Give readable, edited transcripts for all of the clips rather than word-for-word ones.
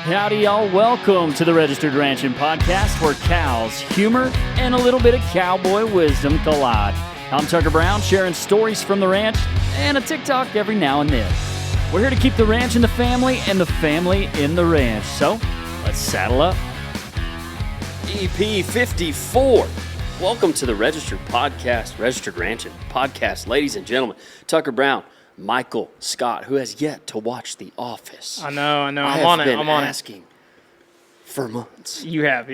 Howdy, y'all. Welcome to the Registered Ranching Podcast, where cows, humor, and a little bit of cowboy wisdom collide. I'm Tucker Brown, sharing stories from the ranch and a TikTok every now and then. We're here to keep the ranch in the family and the family in the ranch. So, let's saddle up. EP 54. Welcome to the Registered Podcast, Registered Ranching Podcast. Ladies and gentlemen, Tucker Brown, Michael Scott, who has yet to watch The Office. I know. I'm on it. I'm asking for months. You have.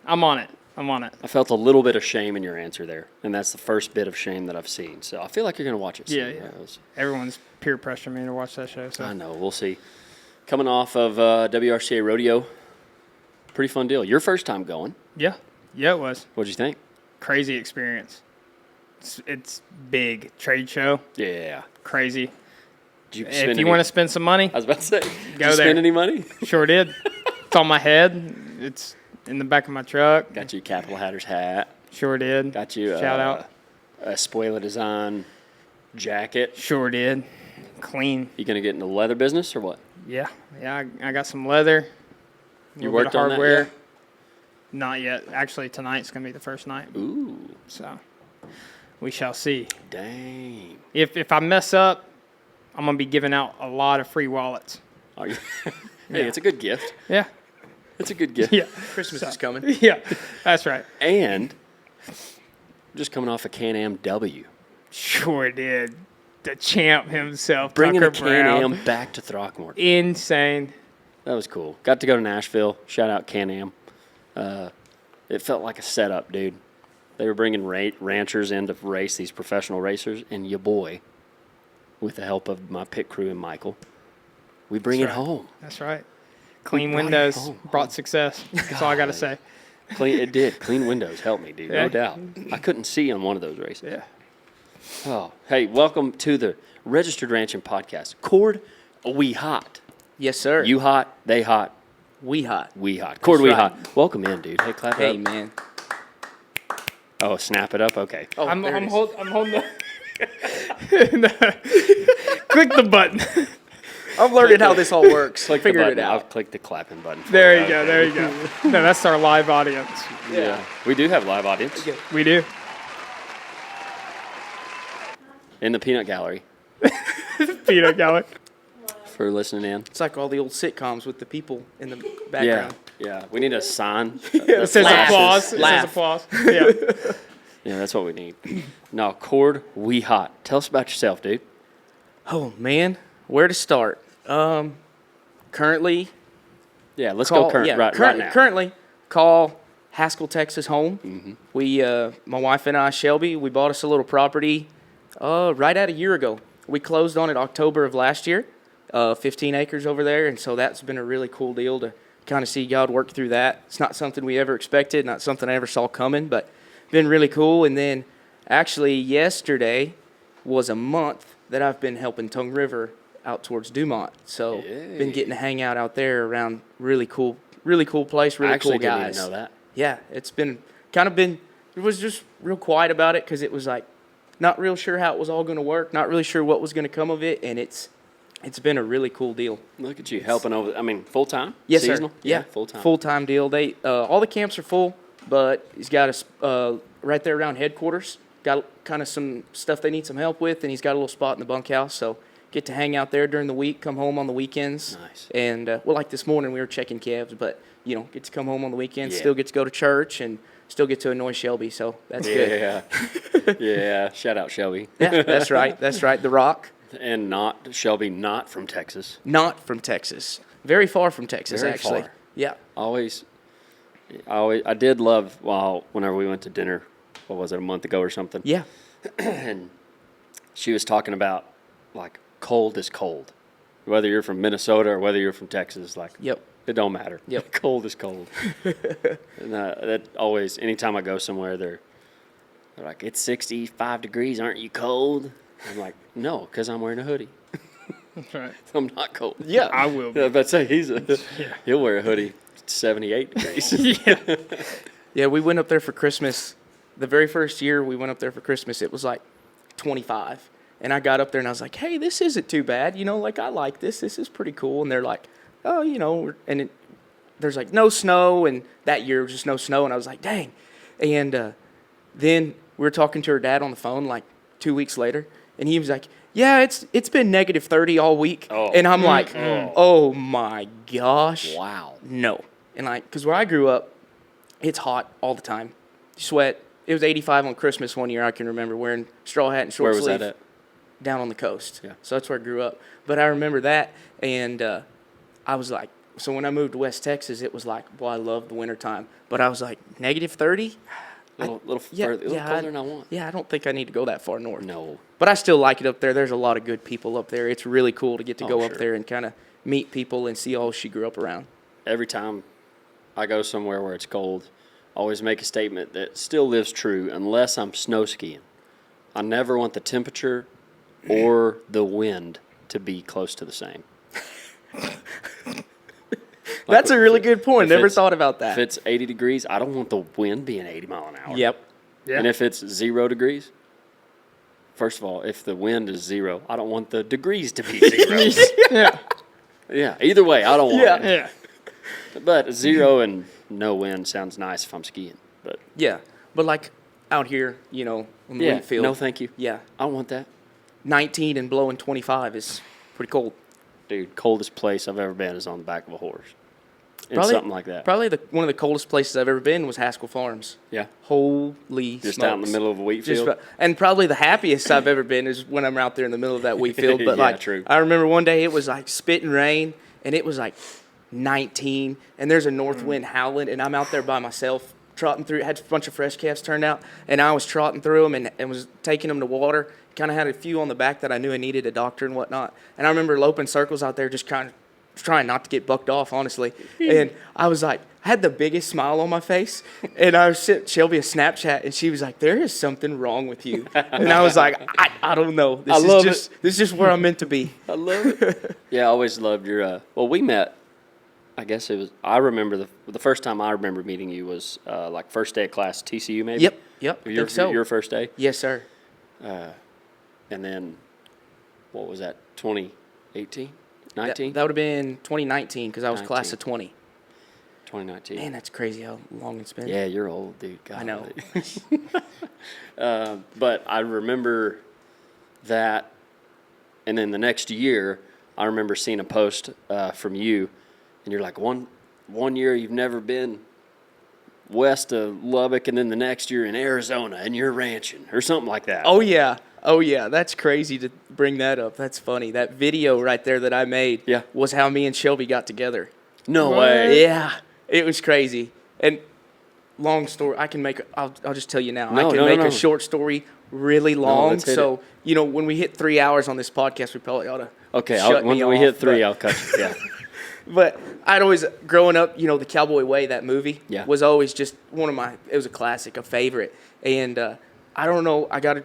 I'm on it. I felt a little bit of shame in your answer there, and that's the first bit of shame that I've seen. So I feel like you're going to watch it soon. Yeah. Everyone's peer pressuring me to watch that show. So I know. We'll see. Coming off of WRCA Rodeo, pretty fun deal. Your first time going. Yeah, it was. What'd you think? Crazy experience. It's big trade show. Yeah. Crazy. Did you If you want to spend some money, I was about to say, go did you there. spend any money? Sure did. It's on my head. It's in the back of my truck. Got you a Capital Hatter's hat. Sure did. Got you Shout out. A Spoiler Design jacket. Sure did. Clean. You going to get in the leather business or what? Yeah. I got some leather. You worked on hardware. that yet? Not yet. Actually, tonight's going to be the first night. Ooh. So we shall see. Dang. If I mess up, I'm going to be giving out a lot of free wallets. Are you? Hey, it's a good gift. Yeah. It's a good gift. Yeah. Christmas is coming. Yeah. That's right. And just coming off a Can-Am W. Sure did. The champ himself, Bringing Tucker a Can-Am Brown. back to Throckmorton. Insane. That was cool. Got to go to Nashville. Shout out Can-Am. It felt like a setup, dude. They were bringing ranchers in to race these professional racers, and your boy, with the help of my pit crew and Michael, we bring That's it right. home. That's right. Clean brought it windows home. brought success. That's all I got to say. It did. Clean windows helped me, dude. Yeah. No doubt. I couldn't see on one of those races. Yeah. Oh, hey, welcome to the Registered Ranching Podcast. Cord Wieghat. Yes, sir. You hot, they hot, Wieghat. we hot. Cord That's Wieghat. Welcome in, dude. Hey, clap Hey, up. man. Oh, snap it up? Okay. Oh, I'm there it is. holding the... Click the button. I've learned how this all works. Click the Figured button. it out. I'll click the clapping button. for There you. you go. There you go. No, that's our live audience. Yeah. We do have live audience We do. in the peanut gallery Peanut gallery. for listening in. It's like all the old sitcoms with the people in the background. Yeah. We need a sign. It says Laugh. applause. It Laugh. says applause. Yeah. Yeah, that's what we need. No, Cord Wieghat. Tell us about yourself, dude. Oh, man. Where to start? Currently, Yeah, let's go current right now. Currently, call Haskell, Texas home. Mm-hmm. We, my wife and I, Shelby, we bought us a little property right at a year ago. We closed on it October of last year, 15 acres over there, and so that's been a really cool deal to kind of see God work through that. It's not something we ever expected, not something I ever saw coming, but been really cool. And then actually yesterday was a month that I've been helping Tongue River out towards Dumont. So been getting to hang out there around really cool place, really I actually cool didn't guys. even know that. Yeah, it's been it was just real quiet about it because it was like not real sure how it was all going to work, not really sure what was going to come of it, and it's been a really cool deal. Look at you helping over. I mean, full time? Yes, Seasonal? sir. Yeah, full time. Full-time deal. They all the camps are full, but he's got us right there around headquarters. Got kind of some stuff they need some help with, and he's got a little spot in the bunkhouse, so get to hang out there during the week, come home on the weekends. Nice. And, well, like this morning, we were checking calves, but, get to come home on the weekends, Yeah. still get to go to church, and still get to annoy Shelby, so that's good. Yeah. Yeah. Shout out Shelby. Yeah, that's right. That's right. The Rock, And not Shelby, not from Texas. not from Texas. Very far from Texas, Very actually. far. Yeah. I did love whenever we went to dinner, what was it, a month ago or something? Yeah. And she was talking about, like, cold is cold. Whether you're from Minnesota or whether you're from Texas, like, Yep. it don't matter. Yep. Cold is cold. And that always, anytime I go somewhere, they're like, it's 65 degrees, aren't you cold? I'm like, no, because I'm wearing a hoodie. That's right. I'm not cold. Yeah. I will be. Yeah, but say he'll wear a hoodie. 78 degrees. Yeah. Yeah, we went up there for Christmas. The very first year we went up there for Christmas, it was like 25. And I got up there and I was like, hey, this isn't too bad. You know, like, I like this. This is pretty cool. And they're like, oh, there's like no snow, and that year was just no snow, and I was like, dang. And then we were talking to her dad on the phone like 2 weeks later, and he was like, yeah, it's been negative 30 all week. Oh. And I'm like, oh my gosh. Wow. No. And like, because where I grew up, it's hot all the time. You sweat. It was 85 on Christmas one year, I can remember, wearing straw hat and short sleeve. Where was that at? Down on the coast. Yeah. So that's where I grew up. But I remember that, and I was like, so when I moved to West Texas, it was like, well, I love the wintertime. But I was like, negative 30? Little further, colder than I want. Yeah, I don't think I need to go that far north. No. But I still like it up there. There's a lot of good people up there. It's really cool to get to go up sure. there and kind of meet people and see all she grew up around. Every time I go somewhere where it's cold, I always make a statement that still lives true unless I'm snow skiing. I never want the temperature or the wind to be close to the same. That's a really good point. Never thought about that. If it's 80 degrees, I don't want the wind being 80 mile an hour. Yep. Yeah. And if it's 0 degrees, first of all, if the wind is 0, I don't want the degrees to be 0. Yeah. Yeah, either way, I don't want it. Yeah. But 0 and no wind sounds nice if I'm skiing. But Yeah. But like out here, on the yeah, wheat field. no thank you. Yeah. I don't want that. 19 and blowing 25 is pretty cold. Dude, coldest place I've ever been is on the back of a horse. In Probably- something like that. Probably one of the coldest places I've ever been was Haskell Farms. Yeah. Holy Just smokes. out in the middle of a wheat Just field. and probably the happiest I've ever been is when I'm out there in the middle of that wheat field. But Yeah, true. I remember one day it was like spitting rain, and it was like 19, and there's a north wind howling, and I'm out there by myself trotting through. Had a bunch of fresh calves turned out, and I was trotting through them and was taking them to water. Kind of had a few on the back that I knew I needed a doctor and whatnot. And I remember loping circles out there, just kind of trying not to get bucked off, honestly. And I was like, I had the biggest smile on my face, and I sent Shelby a Snapchat, and she was like, "There is something wrong with you." And I was like, I don't know. This is just where I'm meant to be. I love it. Yeah, I always loved your. Well, we met. I guess it was. I remember the first time I remember meeting you was like first day of class at TCU, maybe. Yep. Your, Think so. Your first day. Yes, sir. And then, what was that? 2018, 19, That would have been 2019 because I was class 19. of 20. 2019. Man, that's crazy how long it's been. Yeah, you're old, dude. God. I know. But I remember that, and then the next year, I remember seeing a post from you, and you're like, one year you've never been west of Lubbock, and then the next year in Arizona, and you're ranching, or something like that. Oh, yeah. That's crazy to bring that up. That's funny. That video right there that I made was how me and Shelby got together. No way. Yeah. It was crazy. And long story, I'll just tell you now. No, I can make a short story really long. let's hit So, when we hit 3 hours on this podcast, we probably ought to Okay, shut when me we off, hit 3, but- I'll cut you. Yeah. But I'd always, growing up, the Cowboy Way, that movie, Yeah. was always just it was a classic, a favorite. And I don't know, I got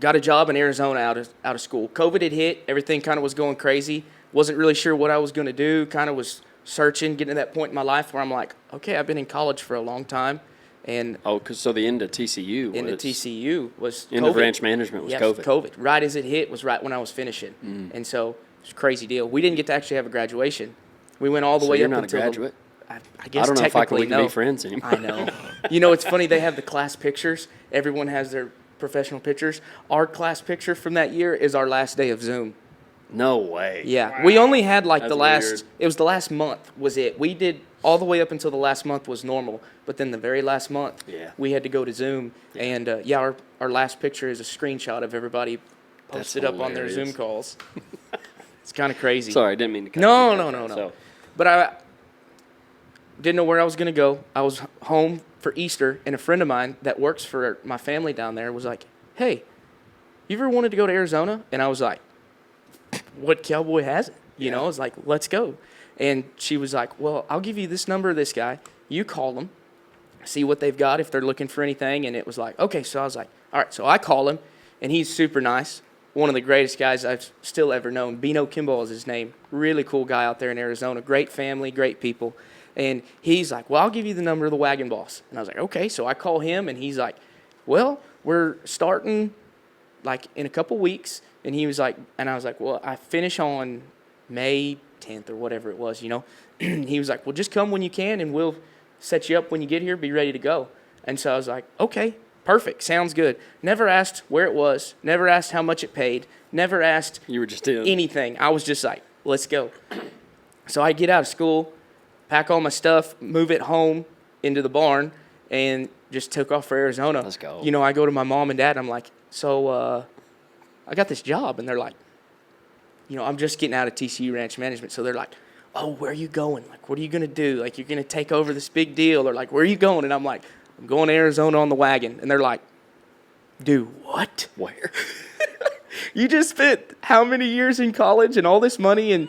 a job in Arizona out of school. COVID had hit, everything kind of was going crazy. Wasn't really sure what I was going to do, kind of was searching, getting to that point in my life where I'm like, okay, I've been in college for a long time. And So the end of TCU into was... TCU was End COVID. of ranch management was Yeah, COVID. COVID. Right as it hit was right when I was finishing. And so it's a crazy deal. We didn't get to actually have a graduation. We went all the So way you're up not a until graduate? I guess I don't know if technically we can be friends anymore. I know. It's funny. They have the class pictures. Everyone has their professional pictures. Our class picture from that year is our last day of Zoom. No way. Yeah, we only had like That's the last. weird. It was the last month was it. We did all the way up until the last month was normal, but then the very last month, we had to go to Zoom. And our last picture is a screenshot of everybody posted That's up on their Zoom hilarious. calls. It's kind of crazy. Sorry, I didn't mean to cut No. you. So, But I didn't know where I was going to go. I was home for Easter, and a friend of mine that works for my family down there was like, "Hey, you ever wanted to go to Arizona?" And I was like, "What cowboy has it?" I was like, "Let's go." And she was like, "Well, I'll give you this number of this guy. You call him, see what they've got if they're looking for anything." And it was like, okay. So I was like, all right. So I call him, and he's super nice. One of the greatest guys I've still ever known. Bino Kimball is his name. Really cool guy out there in Arizona. Great family, great people. And he's like, "Well, I'll give you the number of the wagon boss." And I was like, okay. So I call him, and he's like, "Well, we're starting like in a couple weeks." And he was like, and I was like, "Well, I finish on May 10th or whatever it was, He was like, well, just come when you can and we'll set you up when you get here, be ready to go. And so I was like, okay, perfect, sounds good. Never asked where it was, never asked how much it paid, never asked You were just in. anything. I was just like, let's go. So I get out of school, pack all my stuff, move it home into the barn, and just took off for Arizona. Let's go. I go to my mom and dad, and I'm like, so I got this job. And they're like, I'm just getting out of TCU Ranch Management. So they're like, oh, where are you going? Like, what are you going to do? Like, you're going to take over this big deal? Or like, where are you going? And I'm like, I'm going to Arizona on the wagon. And they're like, do what? Where? You just spent how many years in college and all this money and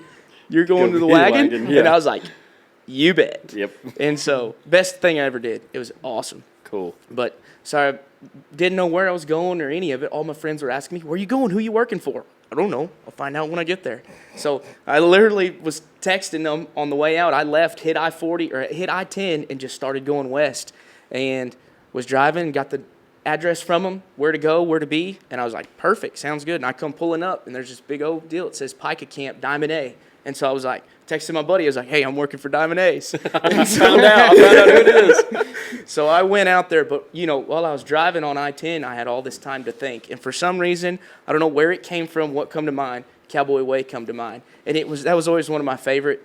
you're going to the wagon? Yeah. And I was like, you bet. Yep. And so, best thing I ever did. It was awesome. Cool. But, so I didn't know where I was going or any of it. All my friends were asking me, where are you going? Who are you working for? I don't know. I'll find out when I get there. So I literally was texting them on the way out. I left, hit I-40 or hit I-10 and just started going west and was driving, got the address from them, where to go, where to be. And I was like, perfect, sounds good. And I come pulling up and there's this big old deal. It says Pica Camp, Diamond A. And so I was like, texting my buddy. I was like, hey, I'm working for Diamond A's. I found out who it is. So I went out there, but, while I was driving on I-10, I had all this time to think. And for some reason, I don't know where it came from, what come to mind, Cowboy Way come to mind. And that was always one of my favorite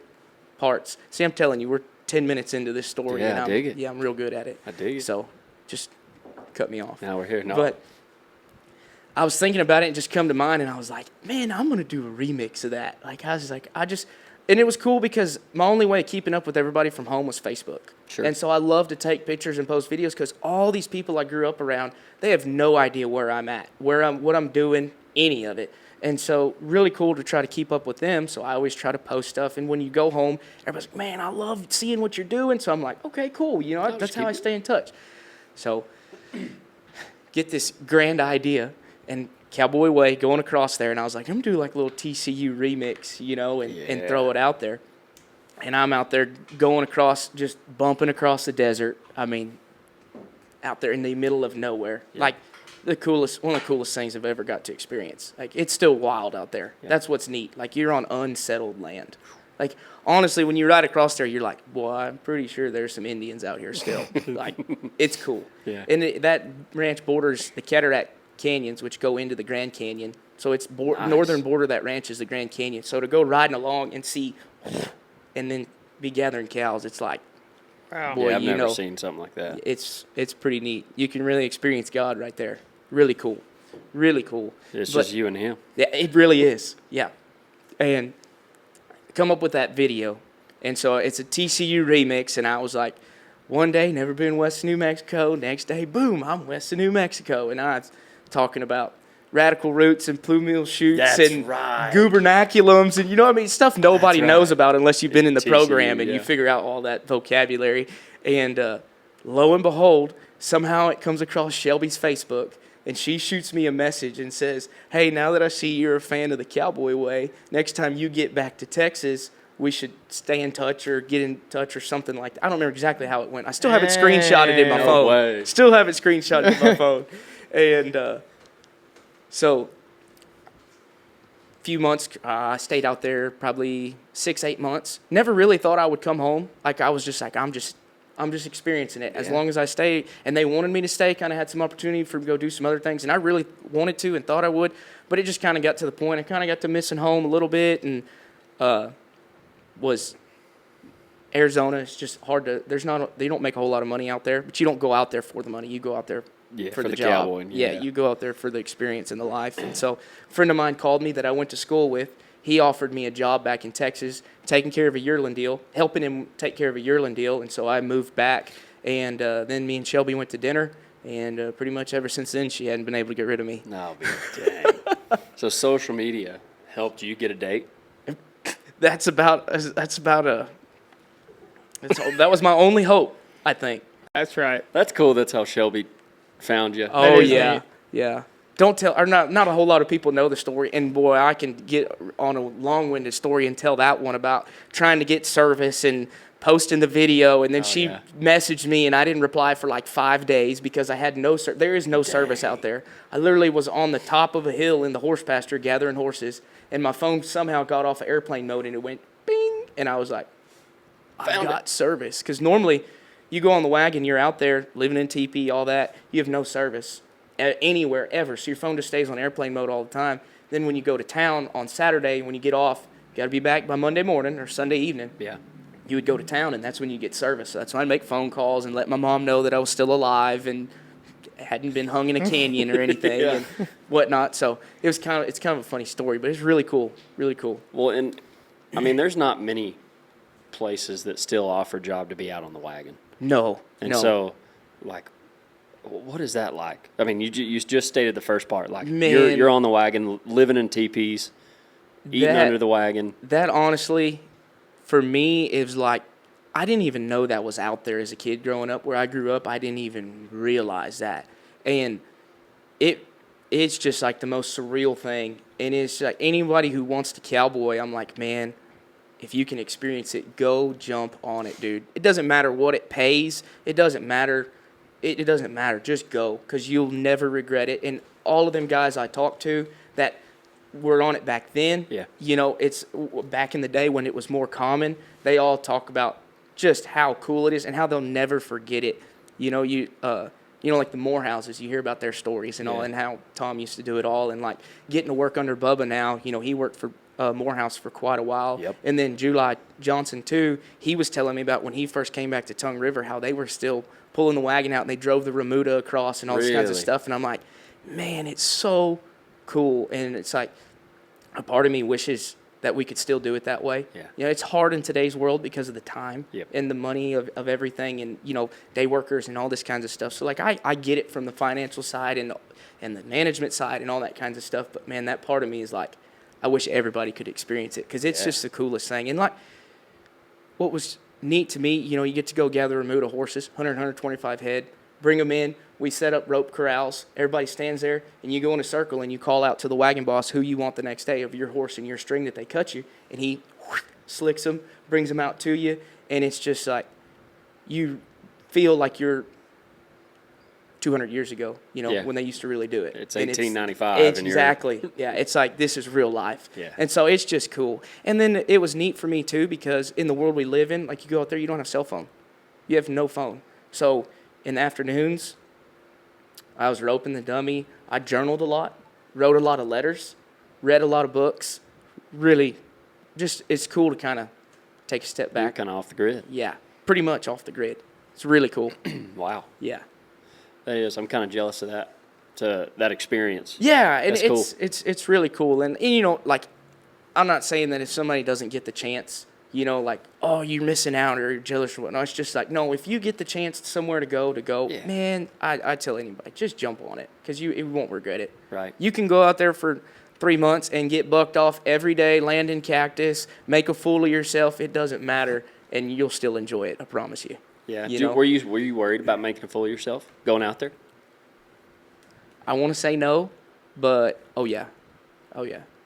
parts. See, I'm telling you, we're 10 minutes into this story. Yeah, and I dig it. Yeah, I'm real good at it. I dig it. So just cut me off. Now we're here. No. But I was thinking about it and just come to mind, and I was like, man, I'm going to do a remix of that. Like, I was like, and it was cool because my only way of keeping up with everybody from home was Facebook. Sure. And so I love to take pictures and post videos because all these people I grew up around, they have no idea where I'm at, what I'm doing, any of it. And so really cool to try to keep up with them. So I always try to post stuff. And when you go home, everybody's like, man, I love seeing what you're doing. So I'm like, okay, cool. That's how I stay in touch. So get this grand idea and Cowboy Way going across there. And I was like, I'm going to do like a little TCU remix, and throw it out there. And I'm out there going across, just bumping across the desert. I mean, out there in the middle of nowhere. Yeah. Like one of the coolest things I've ever got to experience. Like, it's still wild out there. Yeah. That's what's neat. Like, you're on unsettled land. Like, honestly, when you ride across there, you're like, boy, I'm pretty sure there's some Indians out here still. Like, it's cool. Yeah. And that ranch borders the Cataract Canyons, which go into the Grand Canyon. So it's nice. Northern border of that ranch is the Grand Canyon. So to go riding along and see, and then be gathering cows, it's like, wow. Boy, yeah, I've never seen something like that. It's pretty neat. You can really experience God right there. Really cool. Really cool. It's just you and him. Yeah, it really is. Yeah. And come up with that video. And so it's a TCU remix, and I was like, one day, never been west of New Mexico. Next day, boom, I'm west of New Mexico. And I was talking about radical roots and plumule shoots and gubernaculums and stuff nobody knows about unless you've been in the program and you figure out all that vocabulary. And lo and behold, somehow it comes across Shelby's Facebook, and she shoots me a message and says, hey, now that I see you're a fan of the Cowboy Way, next time you get back to Texas, we should stay in touch or get in touch or something like that. I don't remember exactly how it went. I still have it screenshotted in my phone. Way. Still have it screenshotted in my phone. And so a few months, I stayed out there probably 6-8 months. Never really thought I would come home. Like, I was just like, I'm just experiencing it. As long as I stay, and they wanted me to stay, kind of had some opportunity for me to go do some other things, and I really wanted to and thought I would, but it just kind of got to the point. I kind of got to missing home a little bit, and was Arizona. It's just hard to. They don't make a whole lot of money out there, but you don't go out there for the money. You go out there for the job. Cowboy, you go out there for the experience and the life. And so, a friend of mine called me that I went to school with. He offered me a job back in Texas, taking care of a yearling deal, helping him take care of a yearling deal. And so I moved back, and then me and Shelby went to dinner, and pretty much ever since then, she hadn't been able to get rid of me. No, dang. So social media helped you get a date? That was my only hope, I think. That's right. That's cool. That's how Shelby found you. Oh, yeah. Yeah. don't tell, or not a whole lot of people know the story. And boy, I can get on a long-winded story and tell that one about trying to get service and posting the video. And then she messaged me, and I didn't reply for like 5 days because I had there is no service out there. I literally was on the top of a hill in the horse pasture gathering horses, and my phone somehow got off of airplane mode, and it went bing, and I was like, I got service. Because normally you go on the wagon, you're out there living in teepee, all that, you have no service anywhere ever, so your phone just stays on airplane mode all the time. Then when you go to town on Saturday, when you get off, you got to be back by Monday morning or Sunday evening. Yeah. You would go to town, and that's when you get service. So that's when I'd make phone calls and let my mom know that I was still alive and hadn't been hung in a canyon or anything and whatnot. So it's kind of a funny story, but it's really cool, really cool. Well, and I mean, there's not many places that still offer job to be out on the wagon. No. So, like, what is that like? I mean, you just stated the first part. Like, Man. you're on the wagon, living in teepees, eating under the wagon. That honestly, for me, it was like, I didn't even know that was out there as a kid growing up. Where I grew up, I didn't even realize that. And it's just like the most surreal thing. And it's like anybody who wants to cowboy, I'm like, man, if you can experience it, go jump on it, dude. It doesn't matter what it pays. It doesn't matter. It doesn't matter. Just go, because you'll never regret it. And all of them guys I talked to that were on it back then, it's back in the day when it was more common, they all talk about just how cool it is and how they'll never forget it. Like the Morehouses, you hear about their stories and all, and how Tom used to do it all, and like getting to work under Bubba now. He worked for Morehouse for quite a while. Yep. And then July Johnson too, he was telling me about when he first came back to Tongue River, how they were still pulling the wagon out and they drove the remuda across and all this kinds of stuff. And I'm like, man, it's so cool. And it's like, a part of me wishes that we could still do it that way. Yeah. It's hard in today's world because of the time and the money of everything, and day workers and all this kinds of stuff. So like I get it from the financial side and the management side and all that kinds of stuff. But man, that part of me is like, I wish everybody could experience it, because it's just the coolest thing. And like, what was neat to me, you get to go gather remuda horses, 100, 125 head, bring them in. We set up rope corrals. Everybody stands there, and you go in a circle, and you call out to the wagon boss who you want the next day of your horse and your string that they cut you, and he slicks them, brings them out to you, and it's just like you feel like you're 200 years ago, when they used to really do it. It's 1895. Exactly. Yeah, it's like this is real life. Yeah. And so it's just cool. And then it was neat for me, too, because in the world we live in, like you go out there, you don't have cell phone. You have no phone. So in the afternoons, I was roping the dummy. I journaled a lot, wrote a lot of letters, read a lot of books. Really, just it's cool to kind of take a step back. Kind of off the grid. Yeah, pretty much off the grid. It's really cool. Wow. Yeah. That is. I'm kind of jealous of that experience. Yeah, and That's cool. it's really cool. And like, I'm not saying that if somebody doesn't get the chance, like, oh, you're missing out or you're jealous or whatnot. It's just like, no, if you get the chance somewhere to go, man, I tell anybody, just jump on it, because you won't regret it. Right. You can go out there for 3 months and get bucked off every day, land in cactus, make a fool of yourself. It doesn't matter, and you'll still enjoy it. I promise you. Yeah. Were you worried about making a fool of yourself going out there? I want to say no, but oh yeah.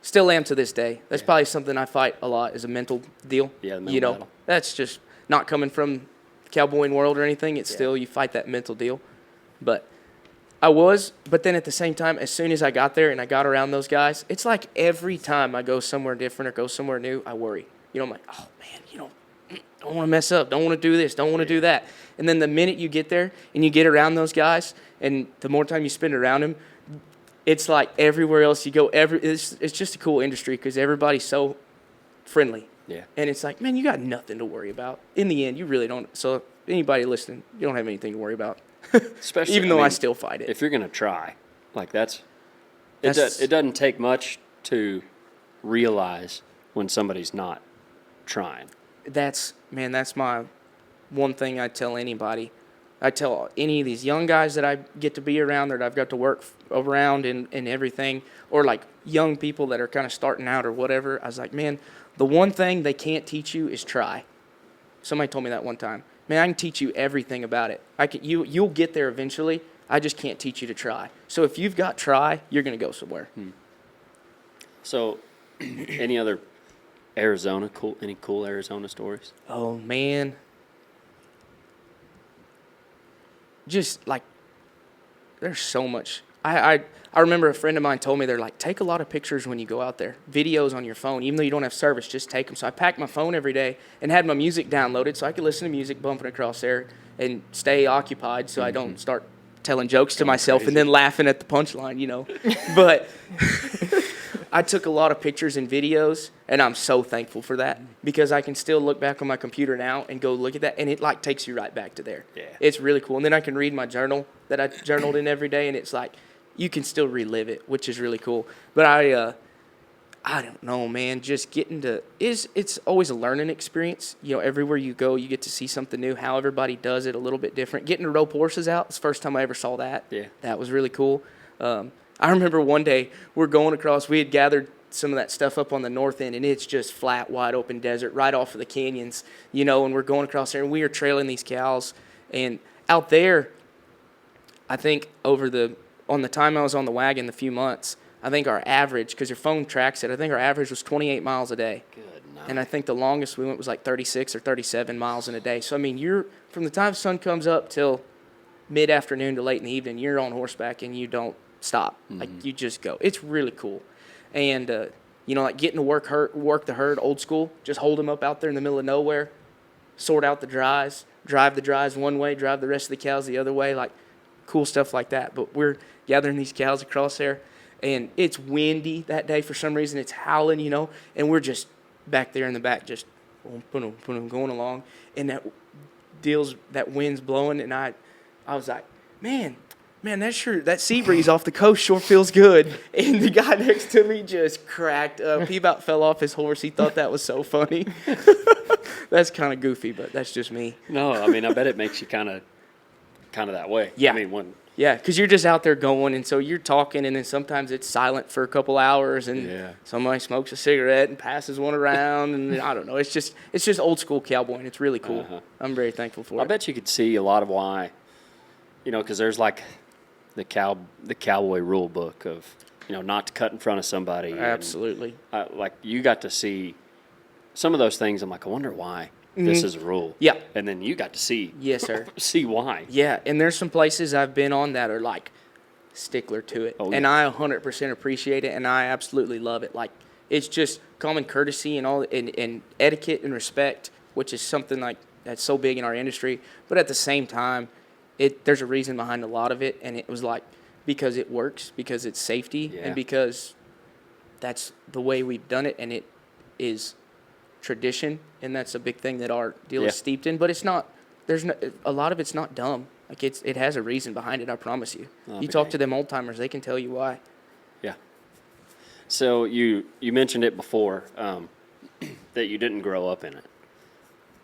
Still am to this day. That's probably something I fight a lot, is a mental deal. Yeah, the mental battle. That's just not coming from the cowboying world or anything. It's still, you fight that mental deal. But but then at the same time, as soon as I got there and I got around those guys, it's like every time I go somewhere different or go somewhere new, I worry. I'm like, oh man, don't want to mess up, don't want to do this, don't want to do that. And then the minute you get there and you get around those guys, and the more time you spend around them, it's like everywhere else you go. It's just a cool industry, because everybody's so friendly. Yeah. And it's like, man, you got nothing to worry about. In the end, you really don't. So anybody listening, you don't have anything to worry about. Especially, even though I still fight it. If you're going to try, like it doesn't take much to realize when somebody's not trying. That's my one thing I tell anybody. I tell any of these young guys that I get to be around, that I've got to work around and everything, or like young people that are kind of starting out or whatever, I was like, man, the one thing they can't teach you is try. Somebody told me that one time. Man, I can teach you everything about it. You'll get there eventually, I just can't teach you to try. So if you've got try, you're going to go somewhere. So, any other any cool Arizona stories? Oh, man. Just like, there's so much. I remember a friend of mine told me, they're like, take a lot of pictures when you go out there. Videos on your phone. Even though you don't have service, just take them. So I packed my phone every day and had my music downloaded so I could listen to music bumping across there and stay occupied so I don't start telling jokes to myself and then laughing at the punchline, you know. But I took a lot of pictures and videos, and I'm so thankful for that because I can still look back on my computer now and go look at that, and it like takes you right back to there. Yeah. It's really cool. And then I can read my journal that I journaled in every day, and it's like you can still relive it, which is really cool. But I don't know, man. Just getting to it's always a learning experience. You know, everywhere you go, you get to see something new. How everybody does it a little bit different. Getting to rope horses out. It's the first time I ever saw that. Yeah, that was really cool. I remember one day we're going across. We had gathered some of that stuff up on the north end, and it's just flat, wide open desert right off of the canyons. You know, and we're going across there, and we are trailing these cows. And out there, I think on the time I was on the wagon, the few months, I think our average, because your phone tracks it, I think our average was 28 miles a day. good night. And I think the longest we went was like 36 or 37 miles in a day. So, I mean, you're from the time the sun comes up till mid-afternoon to late in the evening, you're on horseback and you don't stop. Like, you just go. It's really cool. And, you know, like getting to work the herd old school, just hold them up out there in the middle of nowhere, sort out the dries, drive the dries one way, drive the rest of the cows the other way, like cool stuff like that. But we're gathering these cows across there. And it's windy that day for some reason. It's howling, you know, and we're just back there in the back just going along. And that wind's blowing, and I was like, man, that sea breeze off the coast sure feels good. And the guy next to me just cracked up. He about fell off his horse. He thought that was so funny. That's kind of goofy, but that's just me. No, I mean, I bet it makes you kind of that way. Yeah. I mean, Yeah, because you're just out there going, and so you're talking, and then sometimes it's silent for a couple hours, and somebody smokes a cigarette and passes one around, and I don't know. It's just old school cowboy, and it's really cool. Uh-huh. I'm very thankful for it. I bet you could see a lot of why, you know, because there's like the cowboy rule book of, you know, not to cut in front of somebody. Absolutely. And, like you got to see some of those things. I'm like, I wonder why this is a rule. Yeah. And then you got to see. Yes, sir. See why. Yeah, and there's some places I've been on that are like stickler to it, and I 100% appreciate it, and I absolutely love it. Like, it's just common courtesy and all, and etiquette and respect, which is something like that's so big in our industry. But at the same time, there's a reason behind a lot of it, and it was like because it works, because it's safety, and because that's the way we've done it, and it is tradition, and that's a big thing that our deal is steeped in. But it's not. A lot of it's not dumb. Like it has a reason behind it. I promise you. You talk to them old timers, they can tell you why. Yeah. So you mentioned it before that you didn't grow up in it,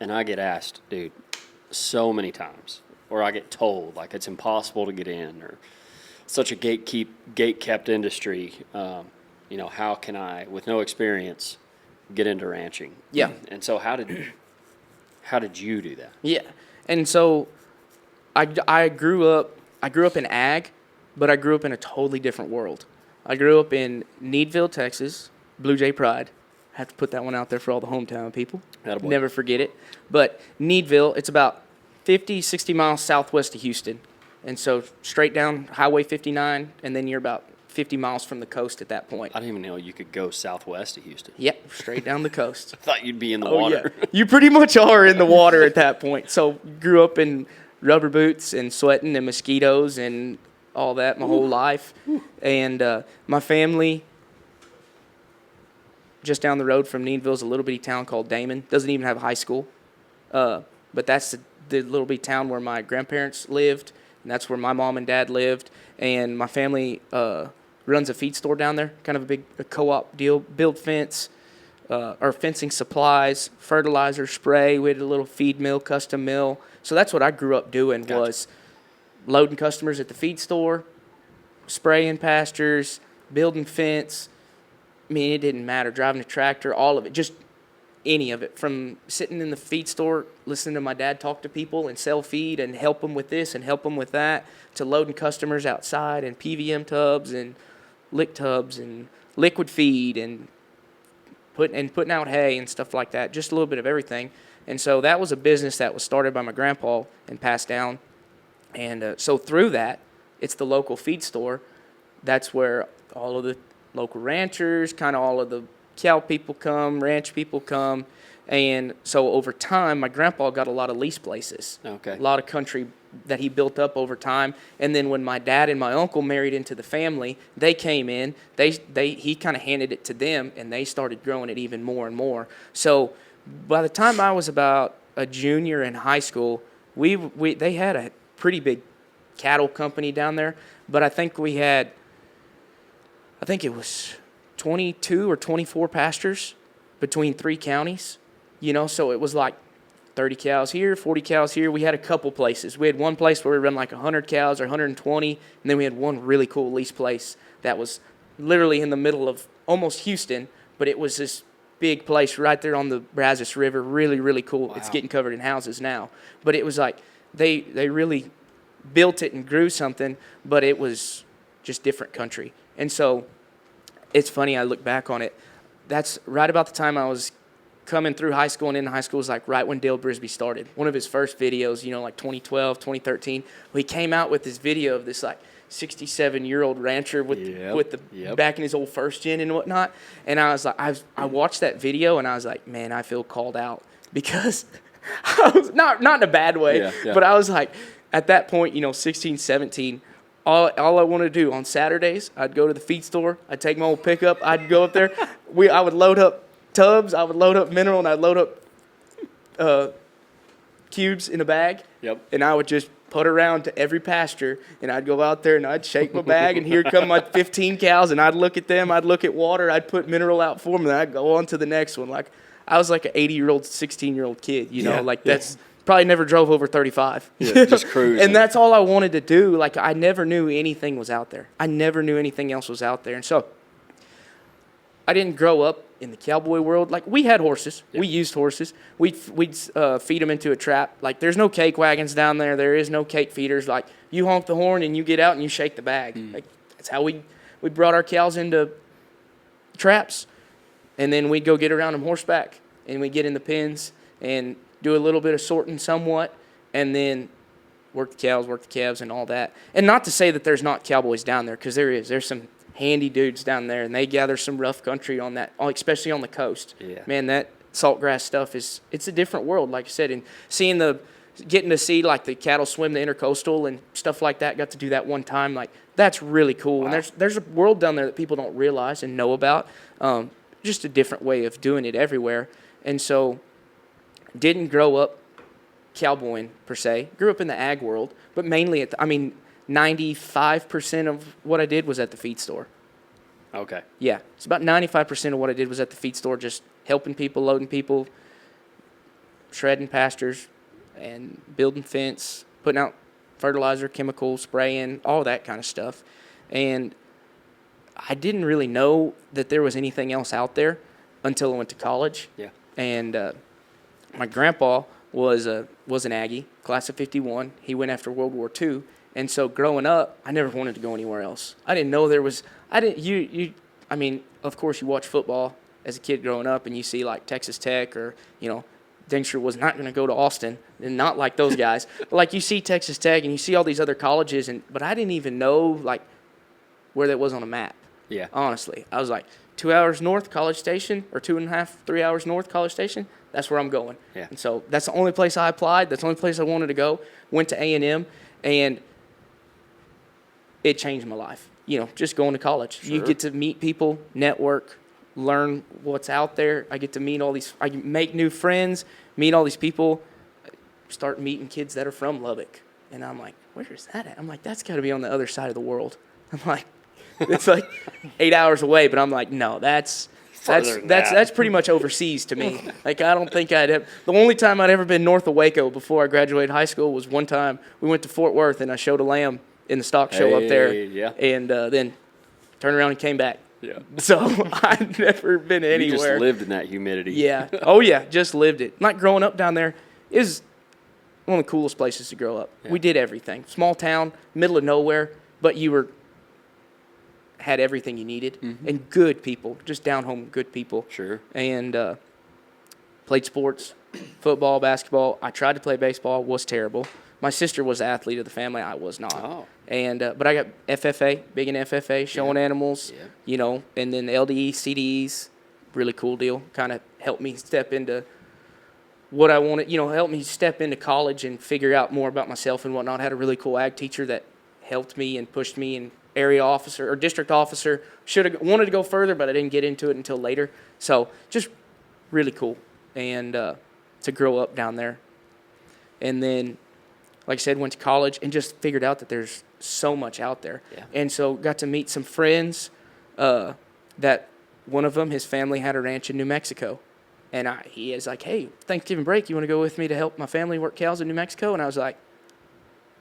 and I get asked, dude, so many times, or I get told like it's impossible to get in, or such a gate-kept industry. You know, how can I, with no experience, get into ranching? Yeah. And so how did you do that? Yeah. And so I grew up in ag, but I grew up in a totally different world. I grew up in Needville, Texas, Blue Jay Pride. I have to put that one out there for all the hometown people. Attaboy. Never forget it. But Needville, it's about 50, 60 miles southwest of Houston. And so straight down Highway 59, and then you're about 50 miles from the coast at that point. I didn't even know you could go southwest of Houston. Yep, straight down the coast. I thought you'd be in the water. Yeah. You pretty much are in the water at that point. So grew up in rubber boots and sweating and mosquitoes and all that my whole life. And my family, just down the road from Needville, is a little bitty town called Damon. Doesn't even have a high school. But that's the little bitty town where my grandparents lived, and that's where my mom and dad lived. And my family runs a feed store down there, kind of a co-op deal, build fence, or fencing supplies, fertilizer, spray. We had a little feed mill, custom mill. So that's what I grew up doing. Gotcha. Was loading customers at the feed store, spraying pastures, building fence. I mean, it didn't matter. Driving a tractor, all of it. Just any of it, from sitting in the feed store listening to my dad talk to people and sell feed and help them with this and help them with that, to loading customers outside and PVM tubs and lick tubs and liquid feed and putting out hay and stuff like that, just a little bit of everything. And so that was a business that was started by my grandpa and passed down. And so through that, it's the local feed store. That's where all of the local ranchers, kind of all of the cow people come, ranch people come. And so over time, my grandpa got a lot of lease places. Okay. A lot of country that he built up over time. And then when my dad and my uncle married into the family, they came in, he kind of handed it to them, and they started growing it even more and more. So by the time I was about a junior in high school, they had a pretty big cattle company down there, but I think it was 22 or 24 pastures between 3 counties, so it was like 30 cows here, 40 cows here. We had a couple places. We had one place where we run like 100 cows or 120, and then we had one really cool lease place that was literally in the middle of almost Houston, but it was this big place right there on the Brazos River, really, really cool. Wow. It's getting covered in houses now. But it was like they really built it and grew something, but it was just different country. And so it's funny, I look back on it. That's right about the time I was coming through high school and into high school was like right when Dale Brisby started. One of his first videos, like 2012, 2013, he came out with this video of this like 67-year-old rancher with the back in his old first gen and whatnot. And I was like, I watched that video and I was like, man, I feel called out because I was not in a bad way, but I was like, at that point, 16, 17, all I wanted to do on Saturdays, I'd go to the feed store, I'd take my old pickup, I'd go up there, I would load up tubs, I would load up mineral, and I'd load up cubes in a bag, and I would just put around to every pasture, and I'd go out there and I'd shake my bag, and here come my 15 cows, and I'd look at them, I'd look at water, I'd put mineral out for them, and I'd go on to the next one. Like, I was like an 80-year-old, 16-year-old kid, that's probably never drove over 35. Yeah, just cruising. And that's all I wanted to do. Like, I never knew anything was out there. I never knew anything else was out there. And so I didn't grow up in the cowboy world. Like, we had horses. We used horses. We'd feed them into a trap. Like, there's no cake wagons down there. There is no cake feeders. Like, you honk the horn and you get out and you shake the bag. Like, that's how we brought our cows into traps. And then we'd go get around them horseback. And we'd get in the pens and do a little bit of sorting somewhat, and then work the cows, work the calves, and all that. And not to say that there's not cowboys down there, because there is. There's some handy dudes down there, and they gather some rough country on that, especially on the coast. Yeah. Man, that saltgrass stuff it's a different world, like I said. And getting to see like the cattle swim the intercoastal and stuff like that. Got to do that one time. Like, that's really cool. Wow. And there's a world down there that people don't realize and know about. Just a different way of doing it everywhere. And so didn't grow up cowboying per se. Grew up in the ag world, but mainly 95% of what I did was at the feed store. Okay. Yeah, it's about 95% of what I did was at the feed store, just helping people, loading people, shredding pastures, and building fence, putting out fertilizer, chemicals, spraying, all that kind of stuff. And I didn't really know that there was anything else out there until I went to college. Yeah. And my grandpa was an Aggie, class of 51. He went after World War II. And so growing up, I never wanted to go anywhere else. I didn't know there was – of course you watch football as a kid growing up and you see like Texas Tech or, Dingster was not going to go to Austin, and not like those guys. But like you see Texas Tech and you see all these other colleges, but I didn't even know like where that was on a map. Yeah. Honestly, I was like 2 hours north, College Station, or 2.5, 3 hours north, College Station. That's where I'm going. Yeah. And so that's the only place I applied. That's the only place I wanted to go. Went to A&M, and it changed my life. Just going to college. Sure. You get to meet people, network, learn what's out there. I get to meet I make new friends, meet all these people, start meeting kids that are from Lubbock. And I'm like, where is that at? I'm like, that's got to be on the other side of the world. I'm like, it's like 8 hours away, but I'm like, no, that's pretty much overseas to me. Like, I don't think the only time I'd ever been north of Waco before I graduated high school was one time we went to Fort Worth and I showed a lamb in the stock show up there. Yeah. And then turned around and came back. Yeah. So I've never been anywhere. You just lived in that humidity. Yeah. Oh, yeah. Just lived it. Like growing up down there is one of the coolest places to grow up. Yeah. We did everything. Small town, middle of nowhere, but had everything you needed. And good people, just down home good people. Sure. And played sports, football, basketball. I tried to play baseball, was terrible. My sister was the athlete of the family. I was not. Oh. And but I got FFA, big in FFA, showing animals, Yeah. you know, and then the LDE, CDEs, really cool deal. Kind of helped me step into what I wanted, you know, helped me step into college and figure out more about myself and whatnot. I had a really cool ag teacher that helped me and pushed me, and area officer or district officer. Should have wanted to go further, but I didn't get into it until later. So just really cool, and to grow up down there. And then, like I said, went to college and just figured out that there's so much out there. Yeah. And so got to meet some friends that one of them, his family had a ranch in New Mexico. And he is like, hey, Thanksgiving break, you want to go with me to help my family work cows in New Mexico? And I was like,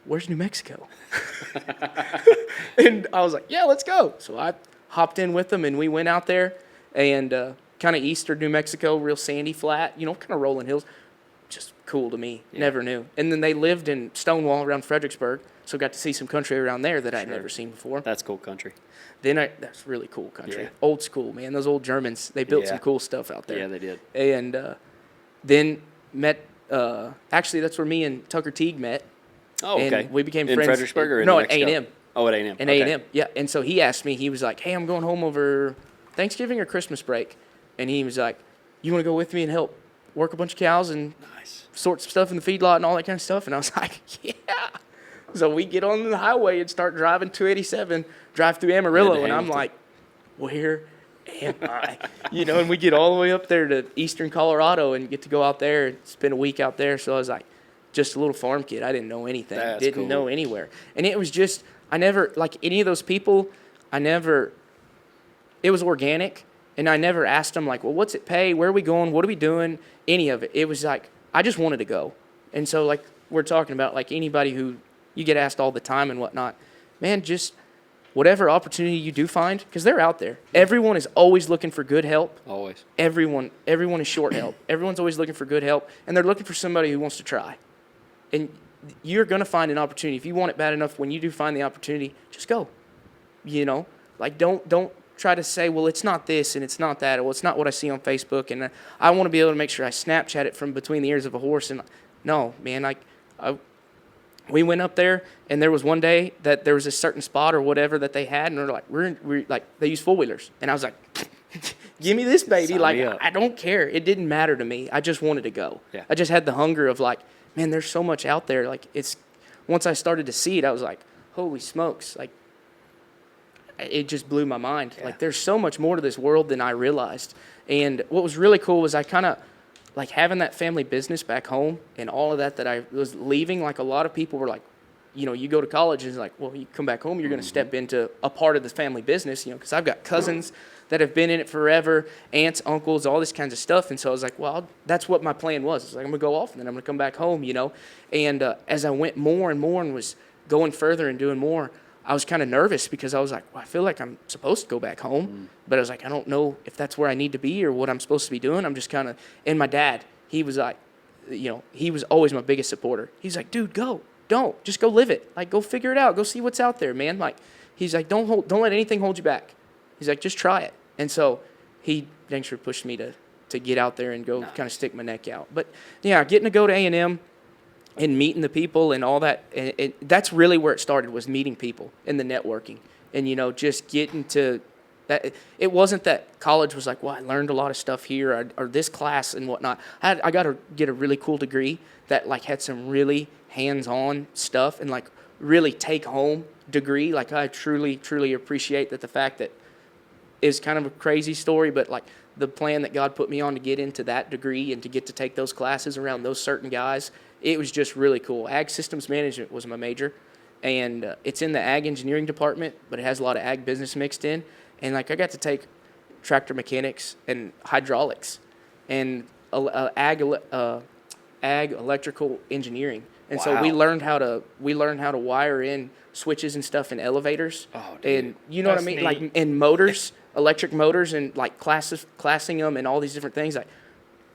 where's New Mexico? And I was like, yeah, let's go. So I hopped in with them, and we went out there, and kind of eastern New Mexico, real sandy, flat, you know, kind of rolling hills. Just cool to me. Yeah. Never knew. And then they lived in Stonewall around Fredericksburg, so got to see some country around there that I'd Sure. never seen before. That's cool country. That's really cool country. Yeah. Old school, man. Those old Germans, they built Yeah. some cool stuff out there. Yeah, they did. And then met, actually, that's where me and Tucker Teague met. Oh, okay. And we became in friends. Fredericksburg or in No, New at Mexico? A&M. Oh, at A&M. In Okay. A&M, yeah. And so he asked me, he was like, hey, I'm going home over Thanksgiving or Christmas break. And he was like, you want to go with me and help work a bunch of cows and Nice. sort some stuff in the feedlot and all that kind of stuff? And I was like, yeah. So we get on the highway and start driving 287, drive through Amarillo, and I'm Hamilton. like, where am I? You know, and we get all the way up there to eastern Colorado and get to go out there and spend a week out there. So I was like, just a little farm kid. I didn't know anything. That's Didn't cool. know anywhere. And it was just, I never, like any of those people, it was organic. And I never asked them, like, well, what's it pay? Where are we going? What are we doing? Any of it. It was like, I just wanted to go. And so, like, we're talking about, like, anybody who you get asked all the time and whatnot, man, just whatever opportunity you do find, because they're out there. Everyone is always looking for good help. Always. Everyone is short help. Everyone's always looking for good help, and they're looking for somebody who wants to try. And you're going to find an opportunity. If you want it bad enough, when you do find the opportunity, just go. You know? Like, don't try to say, well, it's not this and it's not that, or well, it's not what I see on Facebook, and I want to be able to make sure I Snapchat it from between the ears of a horse. And no, man, we went up there, and there was one day that there was a certain spot or whatever that they had, and they're like, we're like, they use 4-wheelers. And I was like, give me this, baby. Sign Like, me up. I don't care. It didn't matter to me. I just wanted to go. Yeah. I just had the hunger of like, man, there's so much out there. Like, once I started to see it, I was like, holy smokes. Like, it just blew my mind. Yeah. Like, there's so much more to this world than I realized. And what was really cool was I kind of, like, having that family business back home and all of that I was leaving. Like, a lot of people were like, you know, you go to college and it's like, well, you come back home, you're going to step into a part of the family business, you know, because I've got cousins that have been in it forever, aunts, uncles, all this kinds of stuff. And so I was like, well, that's what my plan was. It's like, I'm going to go off and then I'm going to come back home, you know. And as I went more and more and was going further and doing more, I was kind of nervous because I was like, well, I feel like I'm supposed to go back home. But I was like, I don't know if that's where I need to be or what I'm supposed to be doing. I'm just kind of, and my dad, he was like, you know, he was always my biggest supporter. He's like, dude, go. Don't. Just go live it. Like, go figure it out. Go see what's out there, man. Like, he's like, don't let anything hold you back. He's like, just try it. And so he dang sure pushed me to get out there and go kind of stick my neck out. But, yeah, getting to go to A&M and meeting the people and all that, that's really where it started, was meeting people and the networking. And, you know, just getting to that. It wasn't that college was like, well, I learned a lot of stuff here or this class and whatnot. I got to get a really cool degree that, like, had some really hands-on stuff and, like, really take-home degree. Like, I truly, truly appreciate that the fact that is kind of a crazy story, but, like, the plan that God put me on to get into that degree and to get to take those classes around those certain guys, it was just really cool. Ag systems management was my major, and it's in the ag engineering department, but it has a lot of ag business mixed in. And, like, I got to take tractor mechanics and hydraulics and ag electrical engineering. And so we learned how to wire in switches and stuff in elevators. Oh, dude. And you know what I That's mean? neat. Like, in motors. electric motors and like classing them and all these different things. Like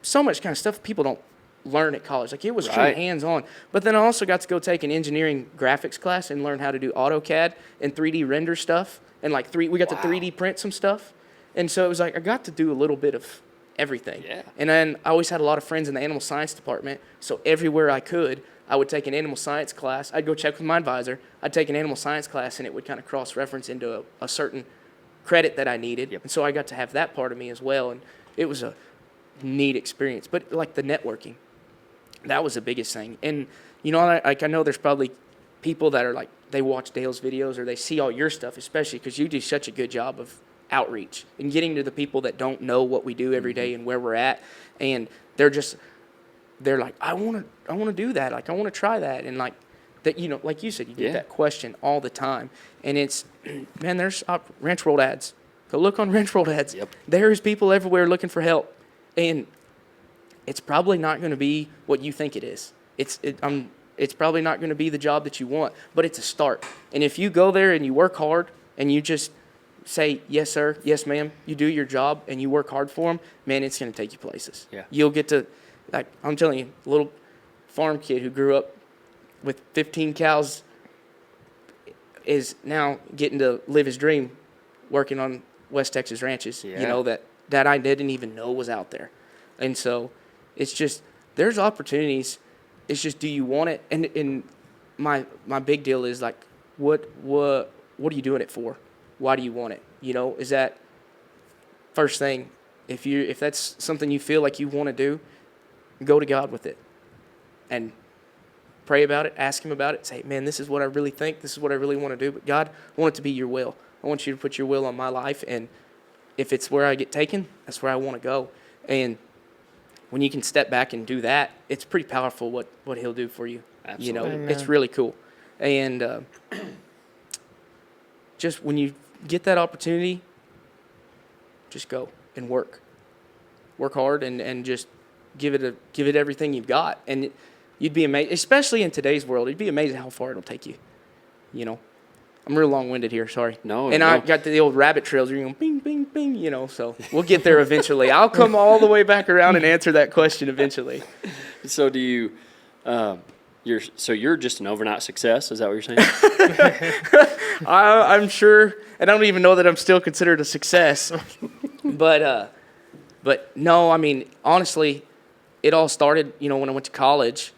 so much kind of stuff people don't learn at college. Like it was Right. true hands-on. But then I also got to go take an engineering graphics class and learn how to do AutoCAD and 3D render stuff. And like we got to 3D print some stuff. And so it was like I got to do a little bit of everything. Yeah. And then I always had a lot of friends in the animal science department. So everywhere I could, I would take an animal science class. I'd go check with my advisor. I'd take an animal science class, and it would kind of cross-reference into a certain credit that I needed. Yep. And so I got to have that part of me as well. And it was a neat experience. But like the networking, that was the biggest thing. And, you know, I know there's probably people that are like, they watch Dale's videos or they see all your stuff, especially because you do such a good job of outreach and getting to the people that don't know what we do every day and where we're at. And they're like, I want to do that. Like, I want to try that. And like that, you know, like you said, you get that question all the time. And it's, man, there's Ranch World ads. Go look on Ranch World ads. Yep. There's people everywhere looking for help. And it's probably not going to be what you think it is. It's probably not going to be the job that you want, but it's a start. And if you go there and you work hard and you just say, yes, sir, yes, ma'am, you do your job and you work hard for them, man, it's going to take you places. Yeah. You'll get to, like, I'm telling you, a little farm kid who grew up with 15 cows is now getting to live his dream working on West Texas ranches, Yeah. you know, that I didn't even know was out there. And so it's just, there's opportunities. It's just, do you want it? And my big deal is like, what are you doing it for? Why do you want it? You know, is that first thing? If that's something you feel like you want to do, go to God with it and pray about it, ask him about it, say, man, this is what I really think, this is what I really want to do, but God, I want it to be your will. I want you to put your will on my life, and if it's where I get taken, that's where I want to go. And when you can step back and do that, it's pretty powerful what he'll do for you. Absolutely. You know, Amen. it's really cool. And just when you get that opportunity, just go and work hard and just give it everything you've got. And you'd be amazed, especially in today's world, you'd be amazed how far it'll take you. You know, I'm real long-winded here, sorry. No, And no. I got the old rabbit trails where you're going bing, bing, bing, you know, so we'll get there eventually. I'll come all the way back around and answer that question eventually. So do you, you're just an overnight success? Is that what you're saying? I'm sure, and I don't even know that I'm still considered a success. But no, I mean, honestly, it all started, you know, when I went to college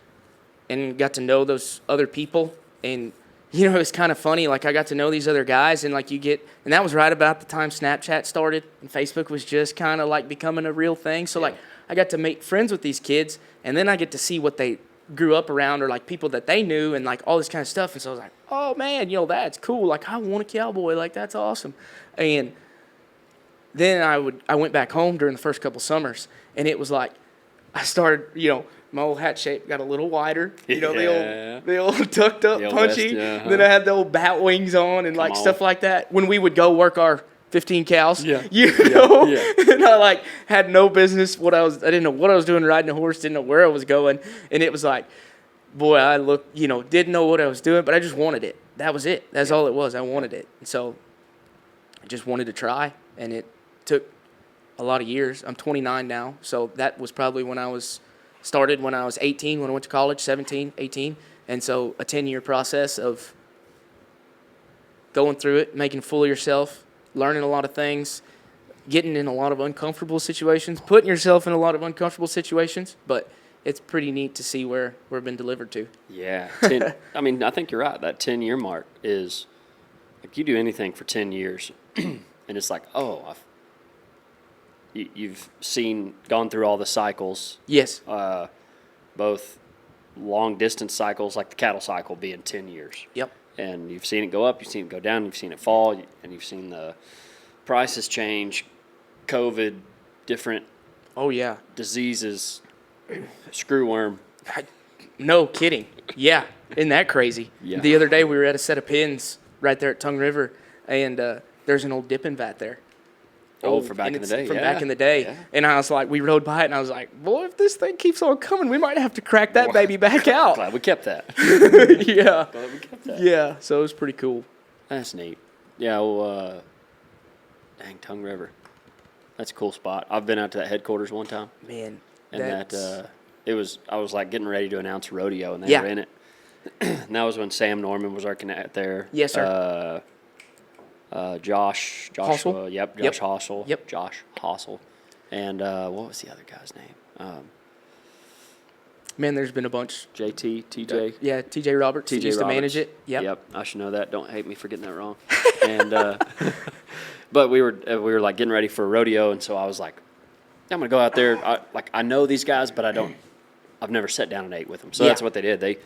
and got to know those other people. And, you know, it was kind of funny. Like, I got to know these other guys, and, like, and that was right about the time Snapchat started, and Facebook was just kind of, like, becoming a real thing. So, like, I got to make friends with these kids, and then I get to see what they grew up around or, like, people that they knew and, like, all this kind of stuff. And so I was like, oh, man, you know, that's cool. Like, I want a cowboy. Like, that's awesome. And then I went back home during the first couple summers, and it was like I started, you know, my old hat shape got a little wider, you know, the old tucked up, The old punchy. vest, Then I had the old bat wings on and like on. stuff like that. When we would go work our 15 cows, Yeah. you know, Yeah. and I like had no business I didn't know what I was doing riding a horse, didn't know where I was going, and it was like, boy, I looked, you know, didn't know what I was doing, but I just wanted it. That was it. That's all it was. I wanted it, and so I just wanted to try, and it took a lot of years. I'm 29 now, so that was probably when I was 18, when I went to college, 17, 18. And so a 10-year process of going through it, making a fool of yourself, learning a lot of things, getting in a lot of uncomfortable situations, putting yourself in a lot of uncomfortable situations, but it's pretty neat to see where we've been delivered to. Yeah. I mean, I think you're right. That 10-year mark is, like, you do anything for 10 years, and it's like, oh, you've gone through all the cycles, Yes. both long-distance cycles, like the cattle cycle being 10 years. Yep. And you've seen it go up, you've seen it go down, you've seen it fall, and you've seen the prices change, COVID, different Oh, yeah. diseases, screwworm. No kidding. Yeah. Isn't that crazy? Yeah. The other day we were at a set of pins right there at Tongue River, and there's an old dipping vat there. Oh, for back in the day, From yeah. back in the day. Yeah. And I was like, we rode by it, and I was like, boy, if this thing keeps on coming, we might have to crack that baby back out. Glad we kept that. Yeah. Glad we kept that. Yeah. So it was pretty cool. That's neat. Yeah, well, Dang, Tongue River. That's a cool spot. I've been out to that headquarters one time, Man, and I was like getting ready to announce a rodeo, and they Yeah. were in it. And that was when Sam Norman was working at there. Yes, sir. Joshua, Hossel? Josh Yep. Hossel. Yep. Josh Hossel. And what was the other guy's name? Man, there's been a bunch. JT, TJ. Yeah, TJ Roberts. TJ used Roberts. to manage it. Yep. I should know that. Don't hate me for getting that wrong. And but we were like getting ready for a rodeo, and so I was like, I'm gonna go out there. I know these guys, but I've never sat down and ate with them. So Yeah. that's what they did. They